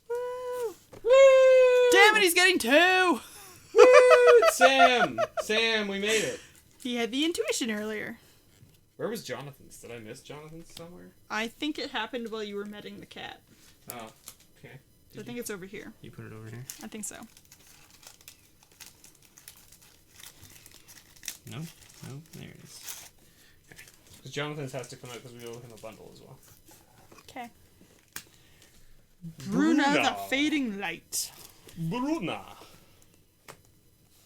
Woo! Woo! Damn it, he's getting 2! Woo! Sam! Sam, we made it. He had the intuition earlier. Where was Jonathan's? Did I miss Jonathan's somewhere? I think it happened while you were metting the cat. Oh, okay. I think it's over here. You put it over here? I think so. No? No? There it is. Okay. Because Jonathan's has to come out because we owe him a bundle as well. Okay. Bruna the Fading Light. Bruna.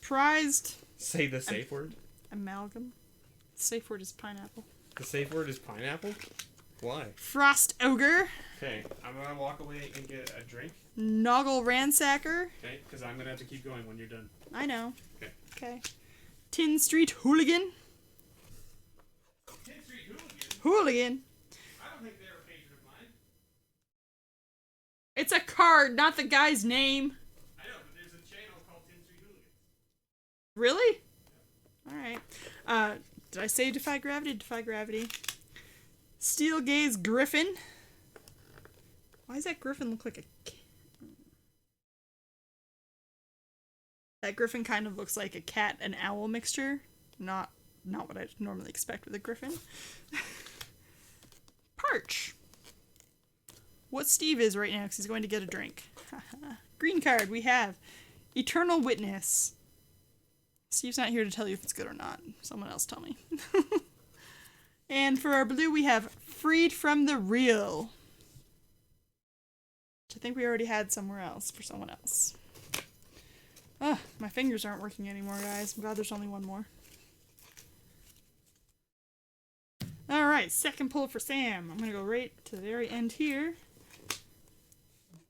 Prized Say the safe word. amalgam. Safe word is pineapple. The safe word is pineapple? Why? Frost Ogre. Okay, I'm going to walk away and get a drink. Noggle Ransacker. Okay, because I'm going to have to keep going when you're done. I know. Okay. Okay. Tin Street Hooligan. Tin Street Hooligan? Hooligan. I don't think they're a patron of mine. It's a card, not the guy's name. I know, but there's a channel called Tin Street Hooligans. Really? Alright. Did I say Defy Gravity? Defy Gravity. Steel Gaze Griffin. Why does that griffin look like a... That griffin kind of looks like a cat and owl mixture. Not what I'd normally expect with a griffin. Parch. What Steve is right now, because he's going to get a drink. Green card, we have Eternal Witness. Steve's not here to tell you if it's good or not. Someone else tell me. And for our blue, we have Freed from the Real. Which I think we already had somewhere else for someone else. Ugh, my fingers aren't working anymore, guys. I'm glad there's only one more. Alright, second pull for Sam. I'm gonna go right to the very end here.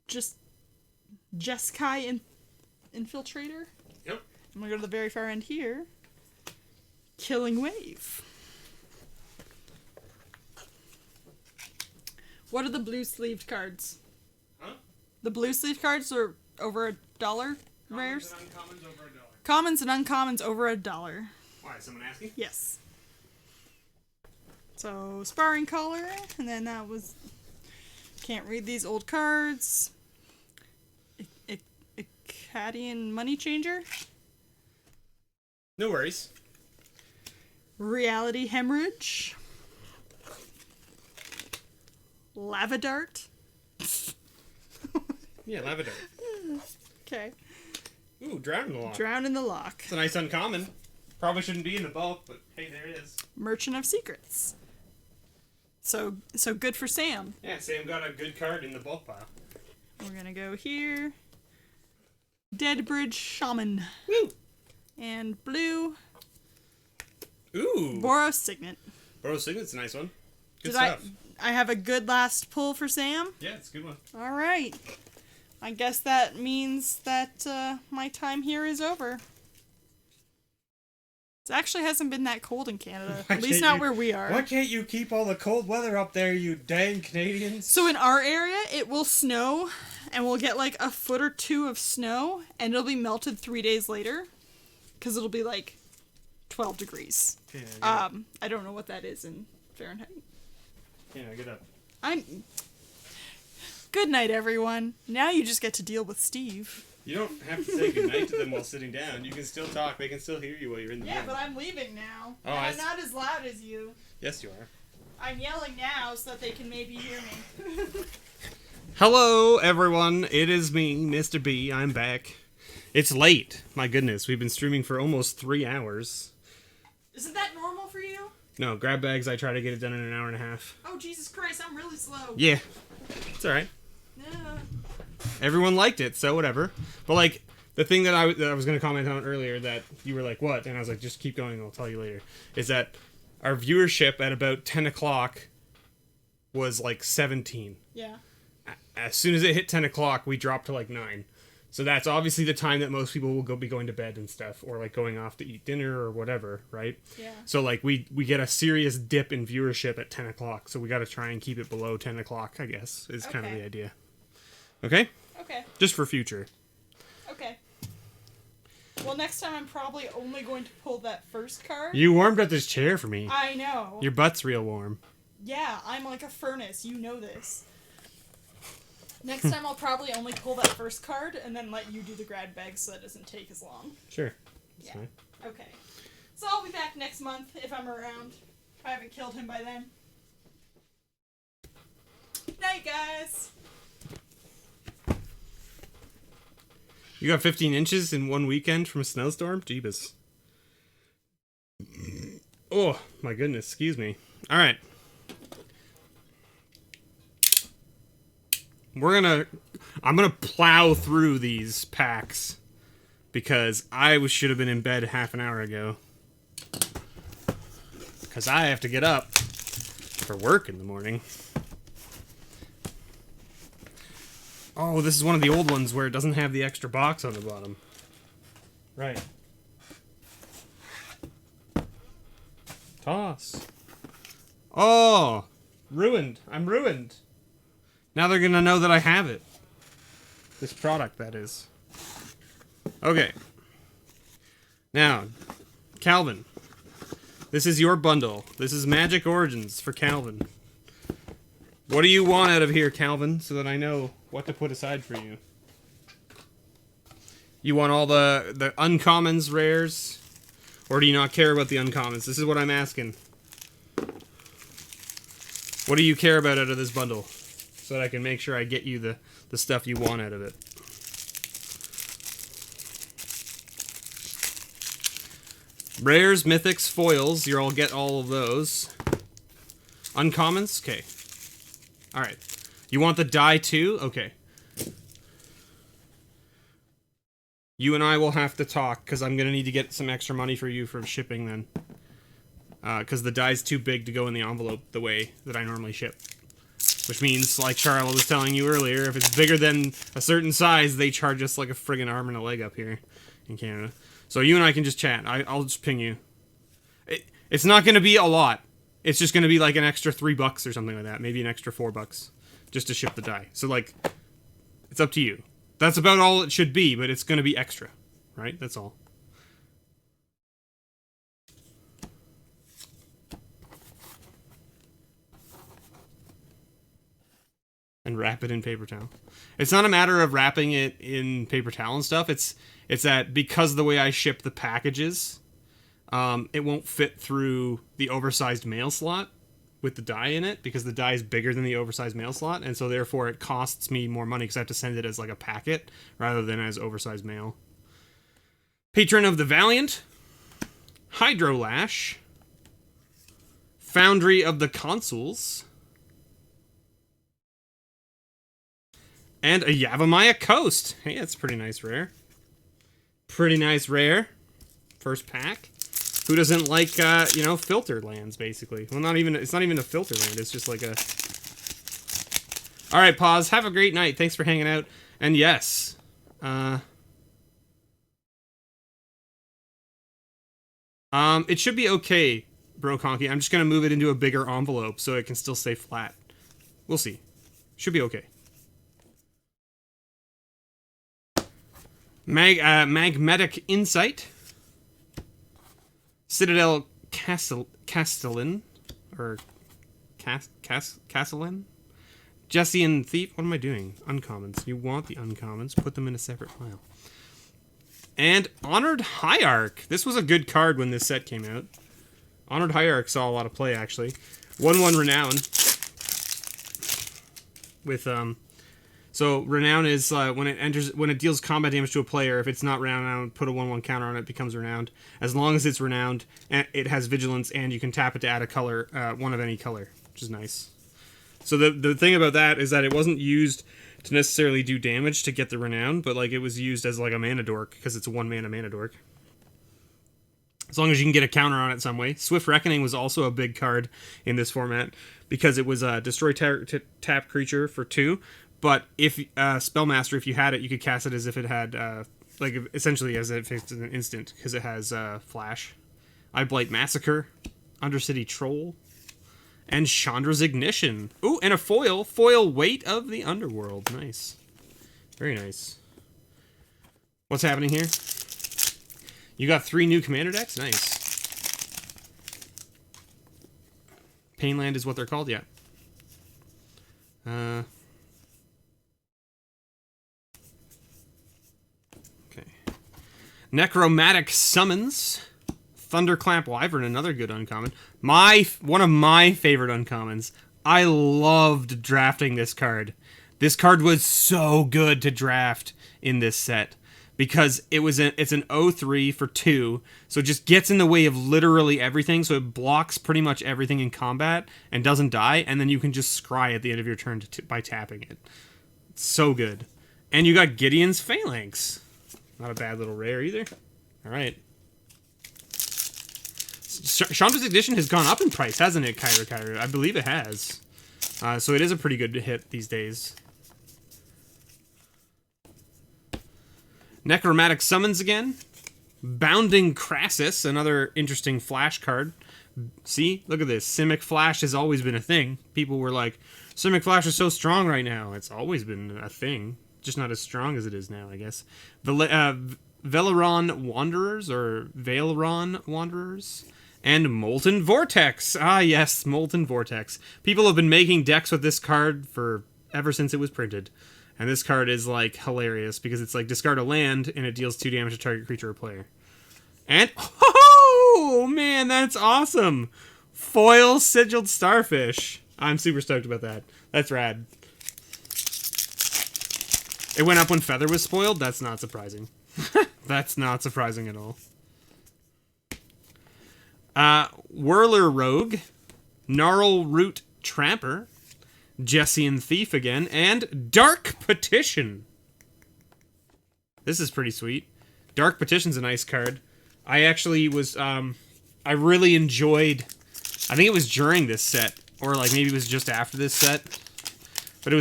Just Jeskai Infiltrator. Yep. I'm gonna go to the very far end here. Killing Wave. What are the blue sleeved cards? Huh? The blue sleeved cards are over $1. Rares. Commons and uncommons over $1. Commons and uncommons over $1. Why, is someone asking? Yes. So, Sparring Collar, and then that was... Can't read these old cards. Acadian Money Changer. No worries. Reality Hemorrhage. Lava Dart. Yeah, Lavender. Okay. Ooh, Drown in the Lock. Drown in the Lock. It's a nice uncommon. Probably shouldn't be in the bulk, but hey, there it is. Merchant of Secrets. So good for Sam. Yeah, Sam got a good card in the bulk pile. We're gonna go here. Deadbridge Shaman. Woo! And blue. Ooh! Boros Signet. Boros Signet's a nice one. Good Did stuff. I have a good last pull for Sam? Yeah, it's a good one. Alright. I guess that means that my time here is over. It actually hasn't been that cold in Canada. At least not where we are. Why can't you keep all the cold weather up there, you dang Canadians? So in our area, it will snow, and we'll get like a foot or two of snow, and it'll be melted 3 days later. Because it'll be like 12 degrees. Yeah, I don't know what that is in Fahrenheit. yeah, get up. Good night, everyone. Now you just get to deal with Steve. You don't have to say goodnight to them while sitting down. You can still talk. They can still hear you while you're in the room. But I'm leaving now. Oh, I'm not as loud as you. Yes, you are. I'm yelling now so that they can maybe hear me. Hello, everyone. It is me, Mr. B. I'm back. It's late. My goodness, we've been streaming for almost 3 hours. Isn't that normal for you? No, grab bags, I try to get it done in an hour and a half. Oh, Jesus Christ, I'm really slow. Yeah. It's alright. Yeah. Everyone liked it, so whatever. But, like, the thing that I was going to comment on earlier that you were like, what? And I was like, just keep going, I'll tell you later. Is that our viewership at about 10 o'clock was, like, 17. Yeah. As soon as it hit 10 o'clock, we dropped to, like, 9. So that's obviously the time that most people will be going to bed and stuff, or like going off to eat dinner or whatever, right? Yeah. So like we get a serious dip in viewership at 10 o'clock, so we got to try and keep it below 10 o'clock, I guess, is kind of the idea. Okay? Okay. Just for future. Okay. Well, next time I'm probably only going to pull that first card. You warmed up this chair for me. I know. Your butt's real warm. Yeah, I'm like a furnace. You know this. Next time I'll probably only pull that first card and then let you do the grad bag so that doesn't take as long. Sure. That's fine. Okay. So I'll be back next month if I'm around. If I haven't killed him by then. Night, guys. You got 15 inches in one weekend from a snowstorm? Jeebus. Oh, my goodness. Excuse me. All right. I'm gonna plow through these packs because I should have been in bed half an hour ago. Because I have to get up for work in the morning. Oh, this is one of the old ones where it doesn't have the extra box on the bottom. Right. Toss. Oh, ruined. I'm ruined. Now they're going to know that I have it. This product, that is. Okay. Now, Calvin. This is your bundle. This is Magic Origins for Calvin. What do you want out of here, Calvin, so that I know what to put aside for you? You want all the uncommons, rares? Or do you not care about the uncommons? This is what I'm asking. What do you care about out of this bundle? So that I can make sure I get you the stuff you want out of it. Rares, mythics, foils. You'll get all of those. Uncommons? Okay. Alright. You want the die too? Okay. You and I will have to talk, because I'm going to need to get some extra money for you for shipping then. Because the die's too big to go in the envelope the way that I normally ship. Which means, like Charlotte was telling you earlier, if it's bigger than a certain size, they charge us like a friggin' arm and a leg up here in Canada. So you and I can just chat. I'll just ping you. It's not going to be a lot. It's just going to be like an extra $3 or something like that. Maybe an extra $4 just to ship the die. So, like, it's up to you. That's about all it should be, but it's going to be extra. Right? That's all. And wrap it in paper towel. It's not a matter of wrapping it in paper towel and stuff. It's that because of the way I ship the packages, it won't fit through the oversized mail slot with the die in it, because the die is bigger than the oversized mail slot, and so therefore it costs me more money because I have to send it as like a packet rather than as oversized mail. Patron of the Valiant, Hydrolash, Foundry of the Consuls, and a Yavimaya Coast. Hey, that's pretty nice rare. Pretty nice rare. First pack. Who doesn't like, filtered lands, basically? Well, it's not even a filter land. It's just like a... Alright, pause. Have a great night. Thanks for hanging out. And yes. It should be okay, Bro Conky. I'm just going to move it into a bigger envelope so it can still stay flat. We'll see. Should be okay. Magmatic Insight, Citadel Castellan, or Castellan, Jessian Thief. What am I doing? Uncommons. You want the uncommons? Put them in a separate file. And Honored Hierarch. This was a good card when this set came out. Honored Hierarch saw a lot of play actually. 1/1 Renown. With So Renown is when it deals combat damage to a player. If it's not renowned, put a 1/1 counter on it. It becomes renowned. As long as it's renowned, and it has vigilance, and you can tap it to add a color, one of any color, which is nice. So the thing about that is that it wasn't used to necessarily do damage to get the renown, but like it was used as like a mana dork because it's a 1-mana mana dork. As long as you can get a counter on it some way. Swift Reckoning was also a big card in this format because it was a destroy tap creature for 2. But if Spellmaster, if you had it, you could cast it as if it had like essentially as if it's an instant because it has flash. Eye Blight Massacre, Undercity Troll, and Chandra's Ignition. Ooh, and a foil. Foil Weight of the Underworld. Nice. Very nice. What's happening here? You got 3 new commander decks? Nice. Painland is what they're called, yeah. Okay. Necromantic Summons. Thunderclap Wyvern, another good uncommon. One of my favorite uncommons. I loved drafting this card. This card was so good to draft in this set because it's an 0/3 for 2, so it just gets in the way of literally everything, so it blocks pretty much everything in combat and doesn't die, and then you can just scry at the end of your turn by tapping it. It's so good. And you got Gideon's Phalanx. Not a bad little rare either. All right. Chandra's Ignition has gone up in price, hasn't it, Kyra? I believe it has. So it is a pretty good hit these days. Necromantic Summons again. Bounding Crassus, another interesting flash card. See? Look at this. Simic Flash has always been a thing. People were like, Simic Flash is so strong right now. It's always been a thing. Just not as strong as it is now, I guess. Valeron Wanderers. And Molten Vortex. Ah, yes, Molten Vortex. People have been making decks with this card ever since it was printed. And this card is, like, hilarious because it's like discard a land and it deals 2 damage to target creature or player. And, oh, man, that's awesome. Foil Sigiled Starfish. I'm super stoked about that. That's rad. It went up when Feather was spoiled? That's not surprising. That's not surprising at all. Whirler Rogue, Gnarl Root Tramper, Jessian Thief again, and Dark Petition. This is pretty sweet. Dark Petition's a nice card. I actually was, I really enjoyed, I think it was during this set, or like maybe it was just after this set, but it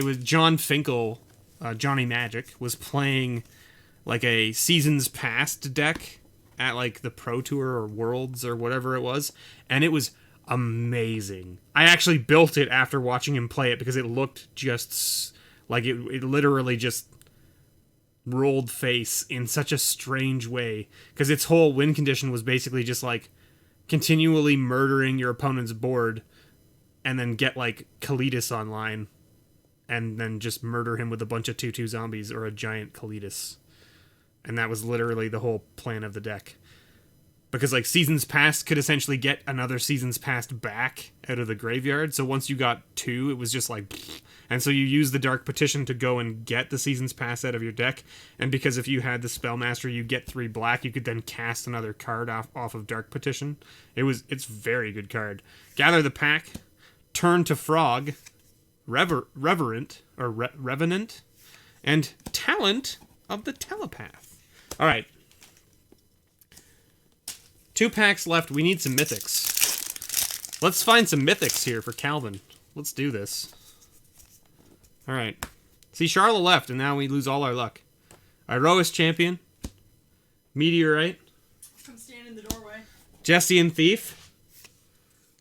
was John Finkel, Johnny Magic, was playing like a Seasons Past deck at like the Pro Tour or Worlds or whatever it was, and it was amazing. I actually built it after watching him play it because it looked just like it literally just rolled face in such a strange way because its whole win condition was basically just like continually murdering your opponent's board and then get like Kalitas online and then just murder him with a bunch of 2/2 zombies or a giant Kalitas. And that was literally the whole plan of the deck. Because, like, Seasons Past could essentially get another Seasons Past back out of the graveyard. So once you got 2, it was just like... And so you use the Dark Petition to go and get the Seasons Past out of your deck. And because if you had the Spellmaster, you get 3 black, you could then cast another card off of Dark Petition. It's a very good card. Gather the Pack, Turn to Frog, Revenant, and Talent of the Telepath. All right. 2 packs left. We need some mythics. Let's find some mythics here for Calvin. Let's do this. All right. See, Charla left, and now we lose all our luck. Iroas Champion. Meteorite. Come stand in the doorway. Jessian Thief.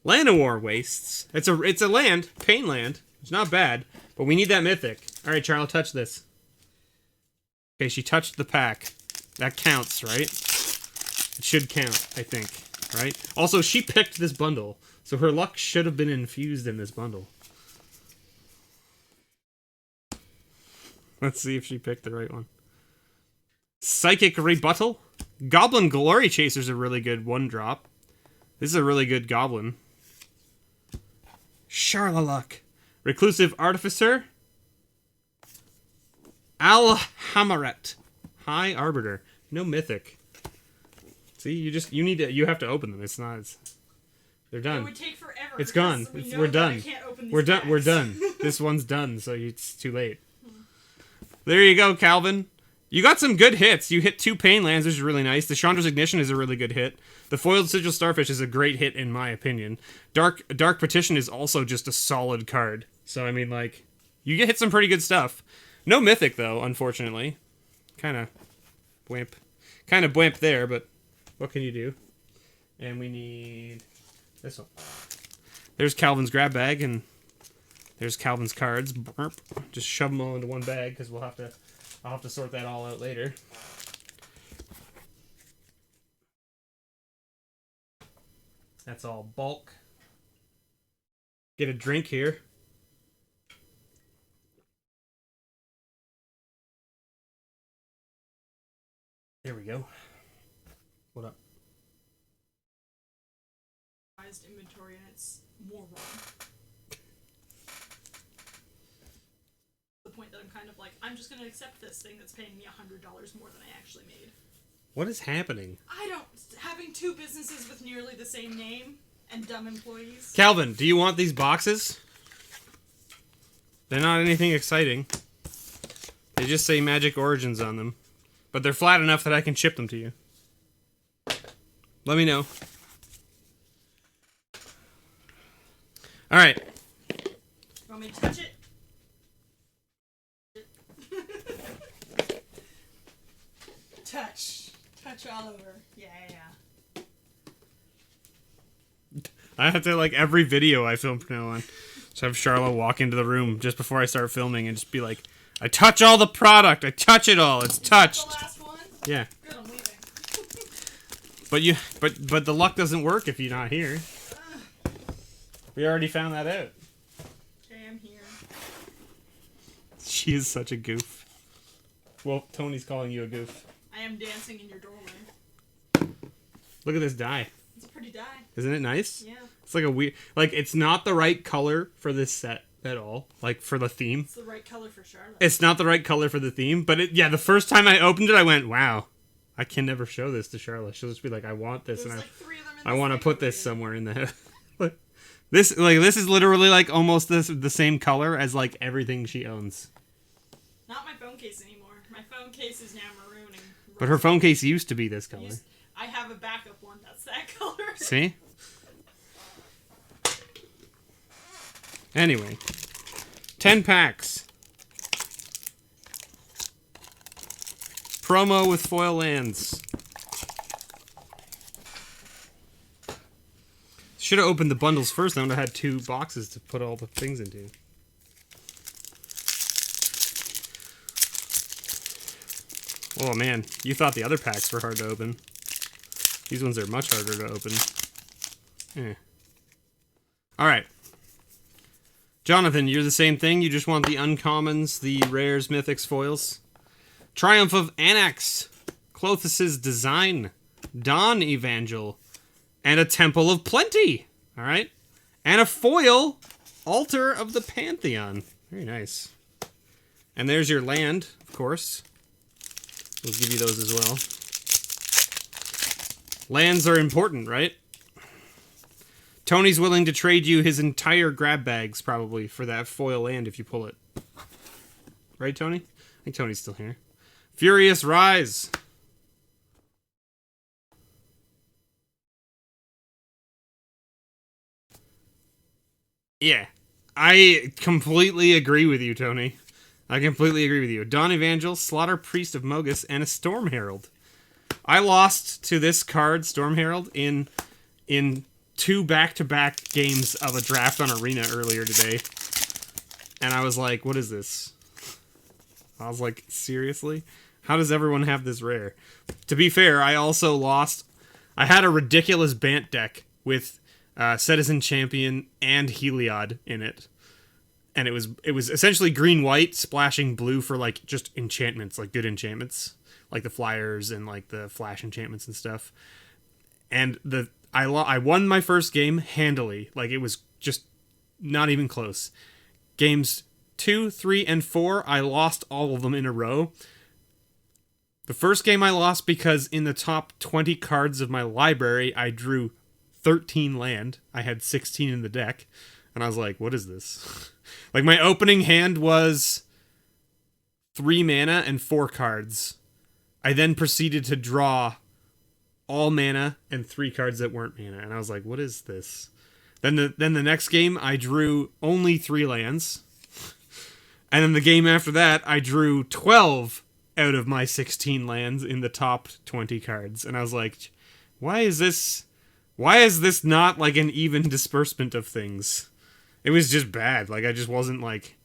Llanowar Wastes. It's a land. Pain land. It's not bad, but we need that mythic. All right, Charla, touch this. Okay, she touched the pack. That counts, right? It should count, I think, right? Also, she picked this bundle, so her luck should have been infused in this bundle. Let's see if she picked the right one. Psychic Rebuttal. Goblin Glory Chaser's a really good 1-drop. This is a really good goblin. Charla luck. Reclusive Artificer. Alhamaret. High Arbiter. No mythic. See, you have to open them. They're done. It would take forever. It's gone. We're done. We're done. This one's done, so it's too late. There you go, Calvin. You got some good hits. You hit 2 Pain lands, which is really nice. The Chandra's Ignition is a really good hit. The Foiled Sigil Starfish is a great hit, in my opinion. Dark Petition is also just a solid card. So, I mean, like, You get hit some pretty good stuff. No mythic, though, unfortunately. Kind of bwimp. Kind of bwimp there, but what can you do? And we need this one. There's Calvin's grab bag, and there's Calvin's cards. Burp. Just shove them all into one bag, because I'll have to sort that all out later. That's all bulk. Get a drink here. There we go. What up? Inventory and it's more wrong. The point that I'm kind of like, I'm just going to accept this thing that's paying me $100 more than I actually made. What is happening? Having two businesses with nearly the same name and dumb employees. Calvin, do you want these boxes? They're not anything exciting. They just say Magic Origins on them. But they're flat enough that I can ship them to you. Let me know. Alright. You want me to touch it? Touch. Touch all over. Yeah. I have to, like, every video I film from now on, just have Charlotte walk into the room just before I start filming and just be like, I touch all the product. I touch it all. It's touched. The last one? Yeah. Good, I'm leaving. But the luck doesn't work if you're not here. We already found that out. Okay, I'm here. She is such a goof. Well, Tony's calling you a goof. I am dancing in your doorway. Look at this die. It's a pretty die. Isn't it nice? Yeah. It's like a weird... Like, it's not the right color for this set at all. Like, for the theme. It's the right color for Charlotte. It's not the right color for the theme, but the first time I opened it, I went, wow. I can never show this to Charlotte. She'll just be like, I want this, There's and like 3 of them in I this want to thing put over this here. somewhere in the house. This is literally like almost the same color as like everything she owns. Not my phone case anymore. My phone case is now maroon and But her phone case used to be this color. I have a backup one that's that color. See? Anyway. 10 packs. Promo with foil lands. Should have opened the bundles first, then I would have had 2 boxes to put all the things into. Oh man, you thought the other packs were hard to open. These ones are much harder to open. Alright. Jonathan, you're the same thing? You just want the uncommons, the rares, mythics, foils? Triumph of Anax. Clothis' Design. Dawn Evangel. And a Temple of Plenty. Alright. And a foil. Altar of the Pantheon. Very nice. And there's your land, of course. We'll give you those as well. Lands are important, right? Tony's willing to trade you his entire grab bags, probably, for that foil land if you pull it. Right, Tony? I think Tony's still here. Furious Rise. Yeah. I completely agree with you, Tony. I completely agree with you. Dawn Evangel, Slaughter Priest of Mogus, and a Storm Herald. I lost to this card, Storm Herald, in 2 back-to-back games of a draft on Arena earlier today. And I was like, what is this? I was like, seriously? How does everyone have this rare? To be fair, I also lost... I had a ridiculous Bant deck with Citizen Champion and Heliod in it. And it was essentially green-white, splashing blue for, like, just enchantments, like good enchantments. Like the flyers and, like, the flash enchantments and stuff. And I won my first game handily. Like, it was just not even close. Games 2, 3, and 4, I lost all of them in a row. The first game I lost because in the top 20 cards of my library, I drew 13 land. I had 16 in the deck. And I was like, what is this? Like, my opening hand was 3 mana and 4 cards. I then proceeded to draw all mana and 3 cards that weren't mana. And I was like, what is this? Then the next game, I drew only 3 lands. And then the game after that, I drew 12 out of my 16 lands in the top 20 cards. And I was like, why is this not like an even disbursement of things? It was just bad. Like, I just wasn't like...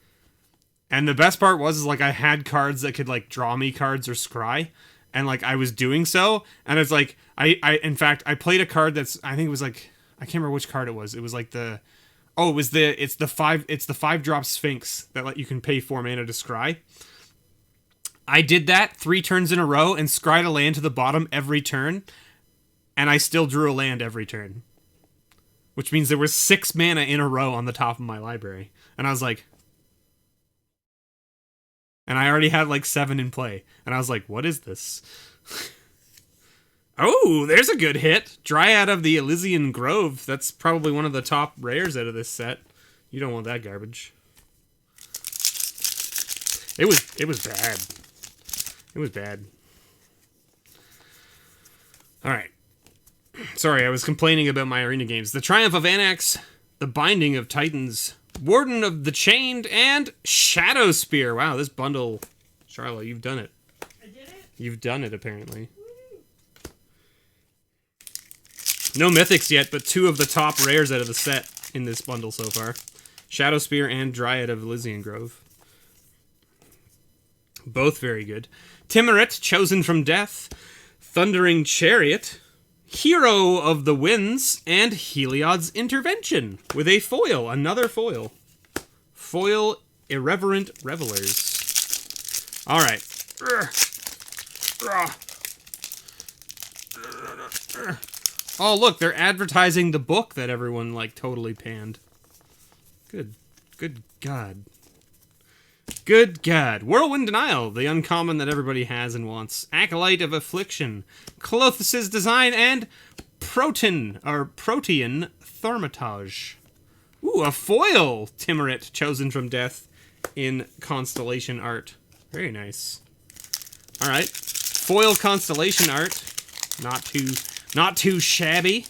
And the best part was, is like, I had cards that could like draw me cards or scry. And like, I was doing so. And it's like, in fact, I played a card that's, I think it was like, I can't remember which card it was. It was like it's the 5-drop Sphinx that you can pay 4 mana to scry. I did that 3 turns in a row and scryed a land to the bottom every turn, and I still drew a land every turn. Which means there was 6 mana in a row on the top of my library. And I was like... And I already had like 7 in play. And I was like, what is this? Oh, there's a good hit. Dryad of the Elysian Grove. That's probably one of the top rares out of this set. You don't want that garbage. It was bad. It was bad. Alright. Sorry, I was complaining about my arena games. The Triumph of Anax, The Binding of Titans, Warden of the Chained, and Shadow Spear. Wow, this bundle... Charlotte, you've done it. I did it? You've done it, apparently. No mythics yet, but 2 of the top rares out of the set in this bundle so far. Shadow Spear and Dryad of Elysian Grove. Both very good. Timurit, Chosen from Death, Thundering Chariot, Hero of the Winds, and Heliod's Intervention with a foil. Another foil. Foil Irreverent Revelers. Alright. Oh, look, they're advertising the book that everyone, like, totally panned. Good God. Good God. Whirlwind Denial, the uncommon that everybody has and wants. Acolyte of Affliction, Clothis' Design, and Protean Thaumaturge. Ooh, a foil Timurit, Chosen from Death in Constellation art. Very nice. Alright. Foil Constellation art. Not too shabby.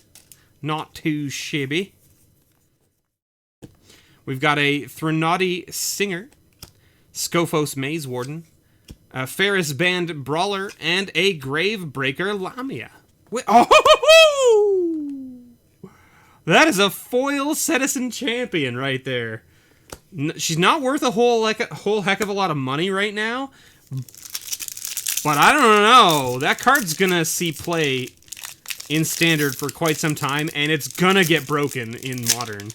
Not too shabby. We've got a Threnody Singer, Scophos Maze Warden, a Ferris Band Brawler, and a Gravebreaker Lamia. Oh! That is a foil Citizen Champion right there. She's not worth a whole heck of a lot of money right now, but I don't know. That card's gonna see play in Standard for quite some time, and it's gonna get broken in Modern.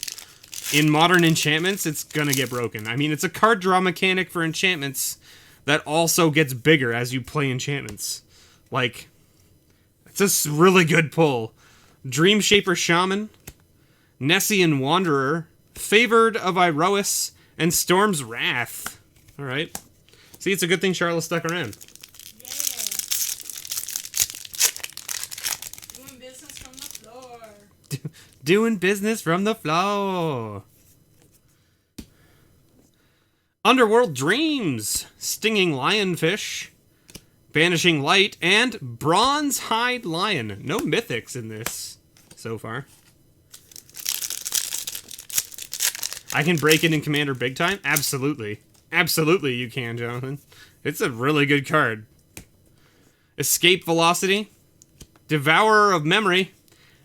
In Modern enchantments, it's gonna get broken. I mean, it's a card draw mechanic for enchantments that also gets bigger as you play enchantments. Like, it's a really good pull. Dreamshaper Shaman, Nessian Wanderer, Favored of Iroas, and Storm's Wrath. Alright. See, it's a good thing Charlotte stuck around. Yeah. Doing business from the floor. Doing business from the floor. Underworld Dreams, Stinging Lionfish, Banishing Light, and Bronze Hide Lion. No mythics in this so far. I can break it in Commander big time? Absolutely. Absolutely you can, Jonathan. It's a really good card. Escape Velocity, Devourer of Memory,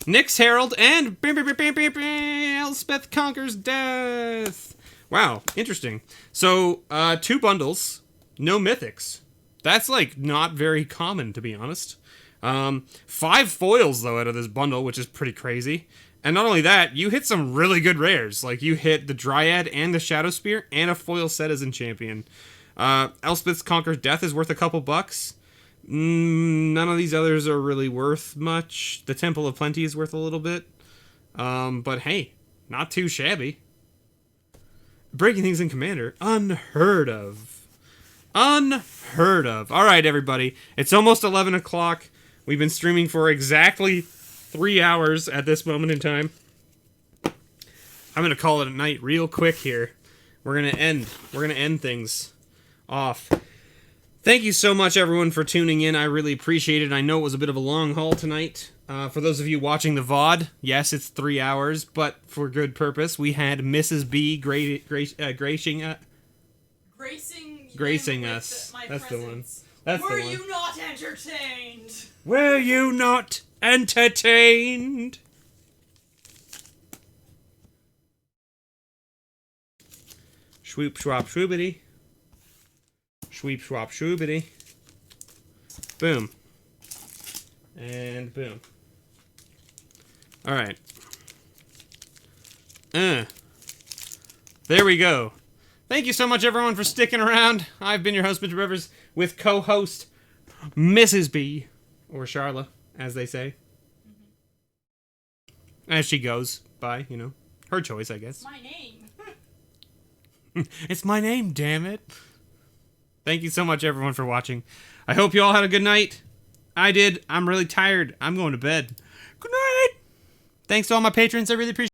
Nyx Herald, and Elspeth Conquers Death. Wow, interesting. So, 2 bundles, no mythics. That's, like, not very common, to be honest. 5 foils, though, out of this bundle, which is pretty crazy. And not only that, you hit some really good rares. Like, you hit the Dryad and the Shadow Spear, and a foil Citizen Champion. Elspeth's Conquers Death is worth a couple bucks. None of these others are really worth much. The Temple of Plenty is worth a little bit. But hey, not too shabby. Breaking things in Commander, unheard of. Unheard of. Alright, everybody. It's almost 11 o'clock. We've been streaming for exactly 3 hours at this moment in time. I'm going to call it a night real quick here. We're going to end things off. Thank you so much, everyone, for tuning in. I really appreciate it. I know it was a bit of a long haul tonight. For those of you watching the VOD, yes, it's 3 hours, but for good purpose. We had Mrs. B gracing gracing them us. with my That's the one. presence. That's Were the one. you not entertained? Were you not entertained? Shwoop, swap, shwoobity. Shweep, swap, shwoobity. Boom. And boom. Alright. There we go. Thank you so much, everyone, for sticking around. I've been your host, MrBevers, with co-host Mrs. B, or Charla, as they say. As she goes by, you know. Her choice, I guess. My name. It's my name, damn it. Thank you so much, everyone, for watching. I hope you all had a good night. I did. I'm really tired. I'm going to bed. Good night. Thanks to all my patrons. I really appreciate it.